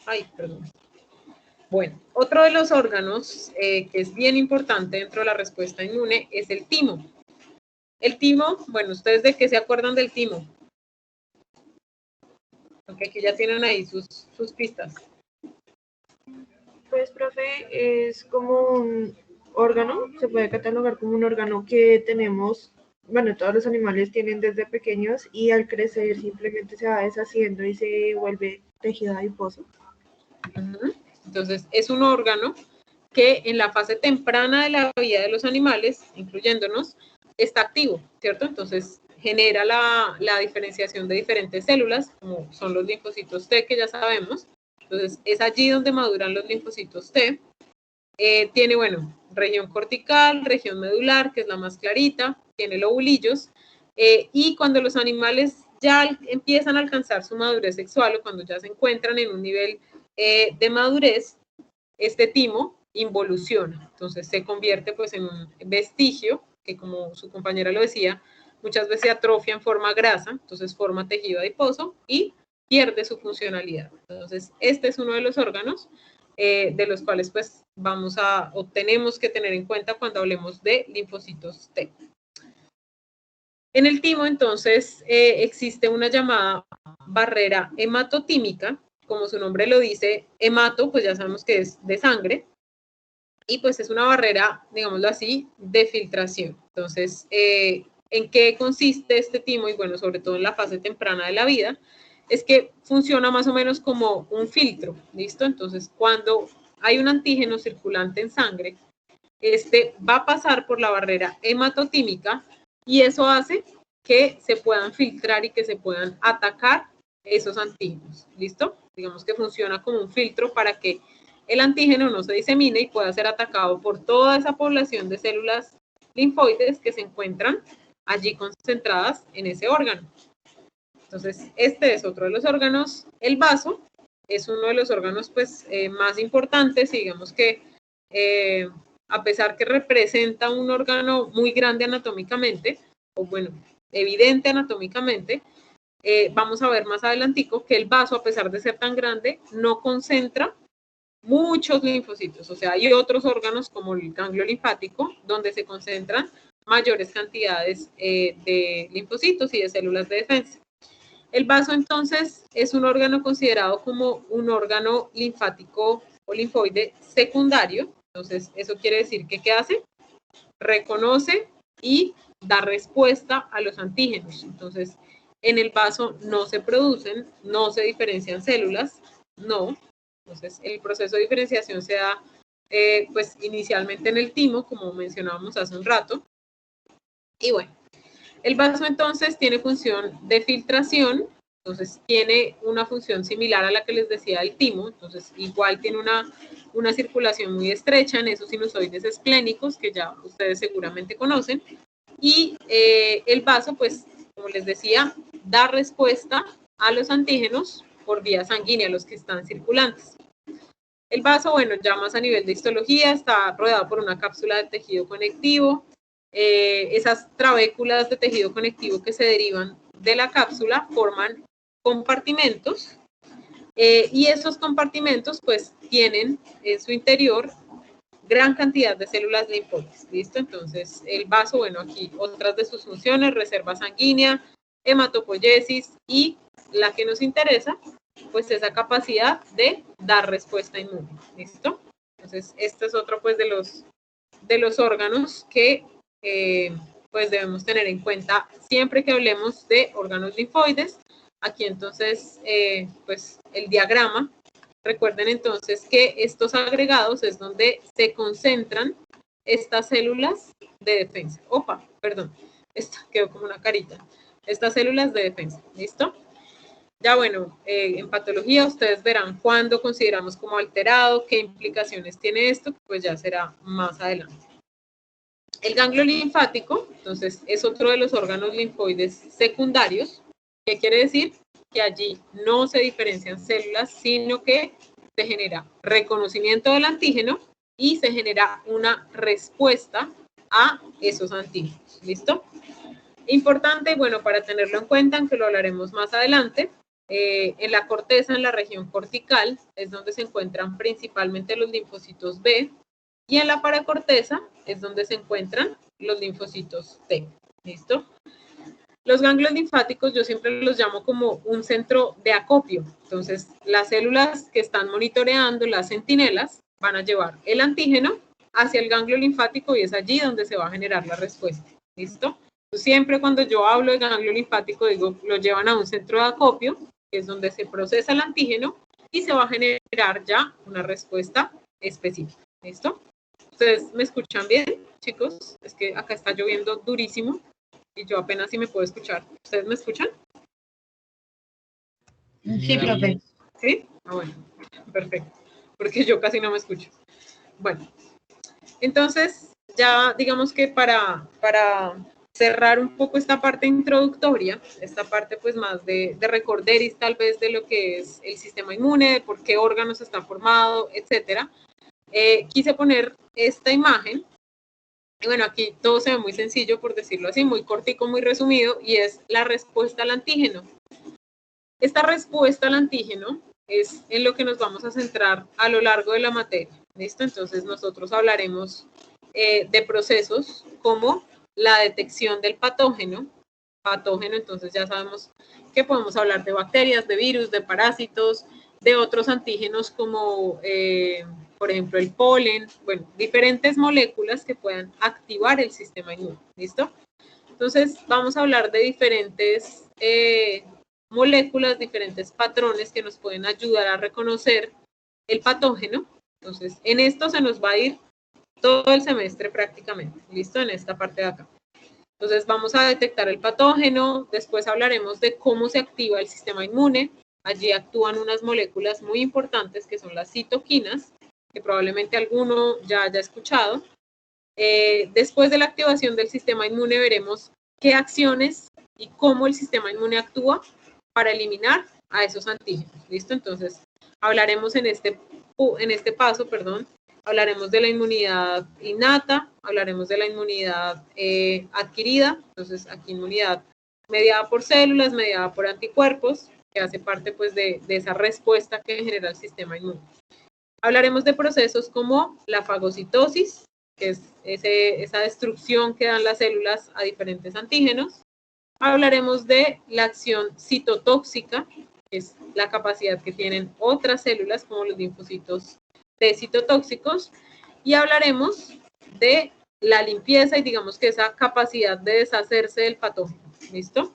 Ay, perdón. Bueno, otro de los órganos que es bien importante dentro de la respuesta inmune es el timo. El timo, bueno, ¿ustedes de qué se acuerdan del timo? Porque aquí ya tienen ahí sus pistas. Pues, profe, es como un órgano, se puede catalogar como un órgano que tenemos, bueno, todos los animales tienen desde pequeños y al crecer simplemente se va deshaciendo y se vuelve tejido adiposo. Entonces, es un órgano que en la fase temprana de la vida de los animales, incluyéndonos, está activo, ¿cierto? Entonces, genera la diferenciación de diferentes células, como son los linfocitos T, que ya sabemos. Entonces, es allí donde maduran los linfocitos T. Tiene, bueno, región cortical, región medular, que es la más clarita, tiene lobulillos, y cuando los animales ya empiezan a alcanzar su madurez sexual o cuando ya se encuentran en un nivel de madurez, este timo involuciona. Entonces se convierte pues en un vestigio que, como su compañera lo decía, muchas veces se atrofia en forma grasa, entonces forma tejido adiposo y pierde su funcionalidad. Entonces este es uno de los órganos de los cuales pues o tenemos que tener en cuenta cuando hablemos de linfocitos T. En el timo, entonces, existe una llamada barrera hematotímica, como su nombre lo dice, hemato, pues ya sabemos que es de sangre, y pues es una barrera, digámoslo así, de filtración. Entonces, ¿en qué consiste este timo? Y bueno, sobre todo en la fase temprana de la vida, es que funciona más o menos como un filtro, ¿listo? Entonces, cuando hay un antígeno circulante en sangre, este va a pasar por la barrera hematotímica y eso hace que se puedan filtrar y que se puedan atacar esos antígenos, ¿listo? Digamos que funciona como un filtro para que el antígeno no se disemine y pueda ser atacado por toda esa población de células linfoides que se encuentran allí concentradas en ese órgano. Entonces, este es otro de los órganos. El vaso es uno de los órganos pues, más importantes y digamos que a pesar que representa un órgano muy grande anatómicamente, o bueno, evidente anatómicamente, vamos a ver más adelantico que el vaso, a pesar de ser tan grande, no concentra muchos linfocitos. O sea, hay otros órganos como el ganglio linfático, donde se concentran mayores cantidades de linfocitos y de células de defensa. El vaso, entonces, es un órgano considerado como un órgano linfático o linfoide secundario. Entonces, eso quiere decir que ¿qué hace? Reconoce y da respuesta a los antígenos. Entonces, en el vaso no se producen, no se diferencian células, no. Entonces, el proceso de diferenciación se da, pues, inicialmente en el timo, como mencionábamos hace un rato. Y bueno, el vaso entonces tiene función de filtración, entonces tiene una función similar a la que les decía del timo, entonces igual tiene una circulación muy estrecha en esos sinusoides esplénicos que ya ustedes seguramente conocen, y el vaso, pues, como les decía, da respuesta a los antígenos por vía sanguínea, los que están circulantes. El vaso, bueno, ya más a nivel de histología, está rodeado por una cápsula de tejido conectivo. Esas trabéculas de tejido conectivo que se derivan de la cápsula forman compartimentos y esos compartimentos pues tienen en su interior gran cantidad de células linfoides, ¿listo? Entonces el vaso, bueno, aquí otras de sus funciones, reserva sanguínea, hematopoiesis y la que nos interesa, pues esa capacidad de dar respuesta inmune, ¿listo? Entonces este es otro pues de los órganos que pues debemos tener en cuenta siempre que hablemos de órganos linfoides. Aquí entonces, pues el diagrama, recuerden entonces que estos agregados es donde se concentran estas células de defensa. Opa, perdón, esta quedó como una carita. Estas células de defensa, ¿listo? Ya bueno, en patología ustedes verán cuándo consideramos como alterado, qué implicaciones tiene esto, pues ya será más adelante. El ganglio linfático, entonces, es otro de los órganos linfoides secundarios. ¿Qué quiere decir? Que allí no se diferencian células, sino que se genera reconocimiento del antígeno y se genera una respuesta a esos antígenos. ¿Listo? Importante, bueno, para tenerlo en cuenta, aunque lo hablaremos más adelante, en la corteza, en la región cortical, es donde se encuentran principalmente los linfocitos B, y en la paracorteza es donde se encuentran los linfocitos T. ¿Listo? Los ganglios linfáticos yo siempre los llamo como un centro de acopio. Entonces, las células que están monitoreando, las centinelas, van a llevar el antígeno hacia el ganglio linfático y es allí donde se va a generar la respuesta. ¿Listo? Entonces, siempre cuando yo hablo de ganglio linfático, digo, lo llevan a un centro de acopio, que es donde se procesa el antígeno y se va a generar ya una respuesta específica. ¿Listo? ¿Ustedes me escuchan bien, chicos? Es que acá está lloviendo durísimo y yo apenas sí me puedo escuchar. ¿Ustedes me escuchan? Sí, profe. ¿Sí? Ah, bueno, perfecto. Porque yo casi no me escucho. Bueno, entonces ya digamos que para cerrar un poco esta parte introductoria, esta parte pues más de recorderis tal vez de lo que es el sistema inmune, de por qué órganos está formado, etcétera, quise poner esta imagen. Y bueno, aquí todo se ve muy sencillo, por decirlo así, muy cortico, muy resumido, y es la respuesta al antígeno. Esta respuesta al antígeno es en lo que nos vamos a centrar a lo largo de la materia. ¿Listo? Entonces nosotros hablaremos de procesos como la detección del patógeno. Patógeno, entonces ya sabemos que podemos hablar de bacterias, de virus, de parásitos, de otros antígenos como, por ejemplo, el polen, bueno, diferentes moléculas que puedan activar el sistema inmune. ¿Listo? Entonces vamos a hablar de diferentes moléculas, diferentes patrones que nos pueden ayudar a reconocer el patógeno. Entonces, en esto se nos va a ir todo el semestre prácticamente, ¿listo? En esta parte de acá. Entonces, vamos a detectar el patógeno, después hablaremos de cómo se activa el sistema inmune. Allí actúan unas moléculas muy importantes que son las citoquinas, que probablemente alguno ya haya escuchado. Después de la activación del sistema inmune veremos qué acciones y cómo el sistema inmune actúa para eliminar a esos antígenos, ¿listo? Entonces, hablaremos en este paso, hablaremos de la inmunidad innata, hablaremos de la inmunidad adquirida, entonces aquí inmunidad mediada por células, mediada por anticuerpos, que hace parte pues de esa respuesta que genera el sistema inmune. Hablaremos de procesos como la fagocitosis, que es esa destrucción que dan las células a diferentes antígenos. Hablaremos de la acción citotóxica, que es la capacidad que tienen otras células como los linfocitos T citotóxicos, y hablaremos de la limpieza y digamos que esa capacidad de deshacerse del patógeno. ¿Listo?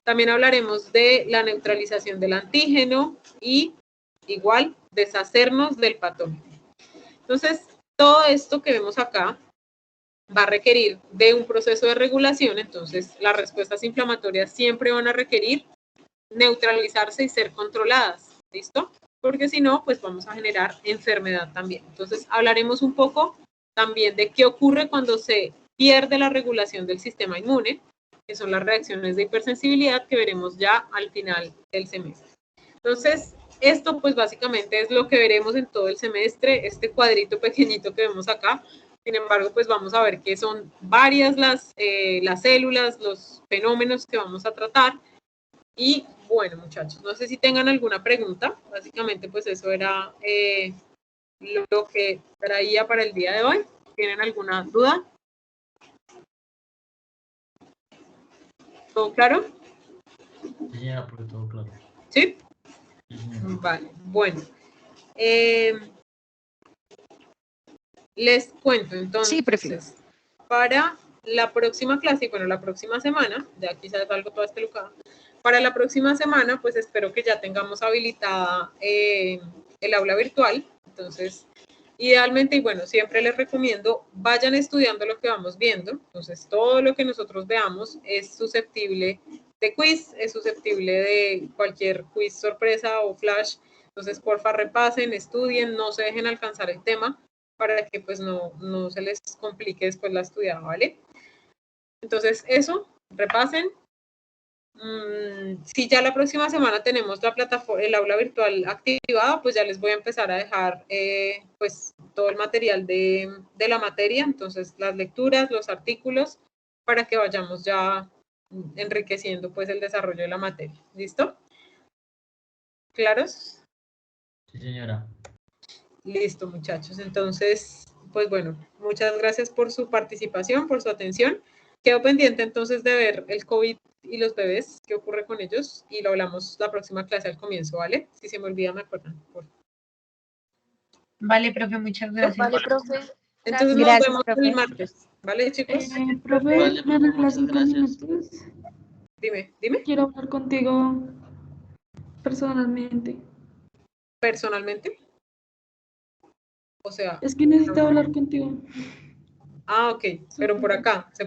También hablaremos de la neutralización del antígeno y igual deshacernos del patógeno. Entonces, todo esto que vemos acá va a requerir de un proceso de regulación, entonces las respuestas inflamatorias siempre van a requerir neutralizarse y ser controladas, ¿listo? Porque si no, pues vamos a generar enfermedad también. Entonces hablaremos un poco también de qué ocurre cuando se pierde la regulación del sistema inmune, que son las reacciones de hipersensibilidad que veremos ya al final del semestre. Entonces, esto pues básicamente es lo que veremos en todo el semestre, este cuadrito pequeñito que vemos acá. Sin embargo, pues vamos a ver que son varias las células, los fenómenos que vamos a tratar. Y bueno, muchachos, no sé si tengan alguna pregunta. Básicamente, pues eso era lo que traía para el día de hoy. ¿Tienen alguna duda? ¿Todo claro? Ya, porque todo claro. ¿Sí? Vale, bueno. Les cuento entonces. Sí, prefiero. Para la próxima clase, y bueno, la próxima semana, ya quizás algo toda espelucada, para la próxima semana, pues espero que ya tengamos habilitada el aula virtual. Entonces, idealmente, y bueno, siempre les recomiendo, vayan estudiando lo que vamos viendo. Entonces, todo lo que nosotros veamos es susceptible de quiz, es susceptible de cualquier quiz sorpresa o flash. Entonces, porfa, repasen, estudien, no se dejen alcanzar el tema para que pues no se les complique después la estudiada, ¿vale? Entonces, eso, repasen. Si ya la próxima semana tenemos la plataforma, el aula virtual activada, pues ya les voy a empezar a dejar pues todo el material de la materia, entonces las lecturas, los artículos, para que vayamos ya enriqueciendo pues el desarrollo de la materia. ¿Listo? ¿Claros? Sí, señora. Listo, muchachos. Entonces, pues bueno, muchas gracias por su participación, por su atención. Quedo pendiente entonces de ver el COVID y los bebés, qué ocurre con ellos, y lo hablamos la próxima clase al comienzo, ¿vale? Si se me olvida, me acuerdan. Vale, profe, muchas gracias. Vale, profe. Entonces Gracias, nos vemos profe. el martes, ¿vale, chicos? Profe, Vale, ¿me profe, regalas muchas 5 gracias. minutos? Dime, Quiero hablar contigo personalmente. personalmente. O sea, Es que necesito hablar contigo. ok, pero por acá, ¿se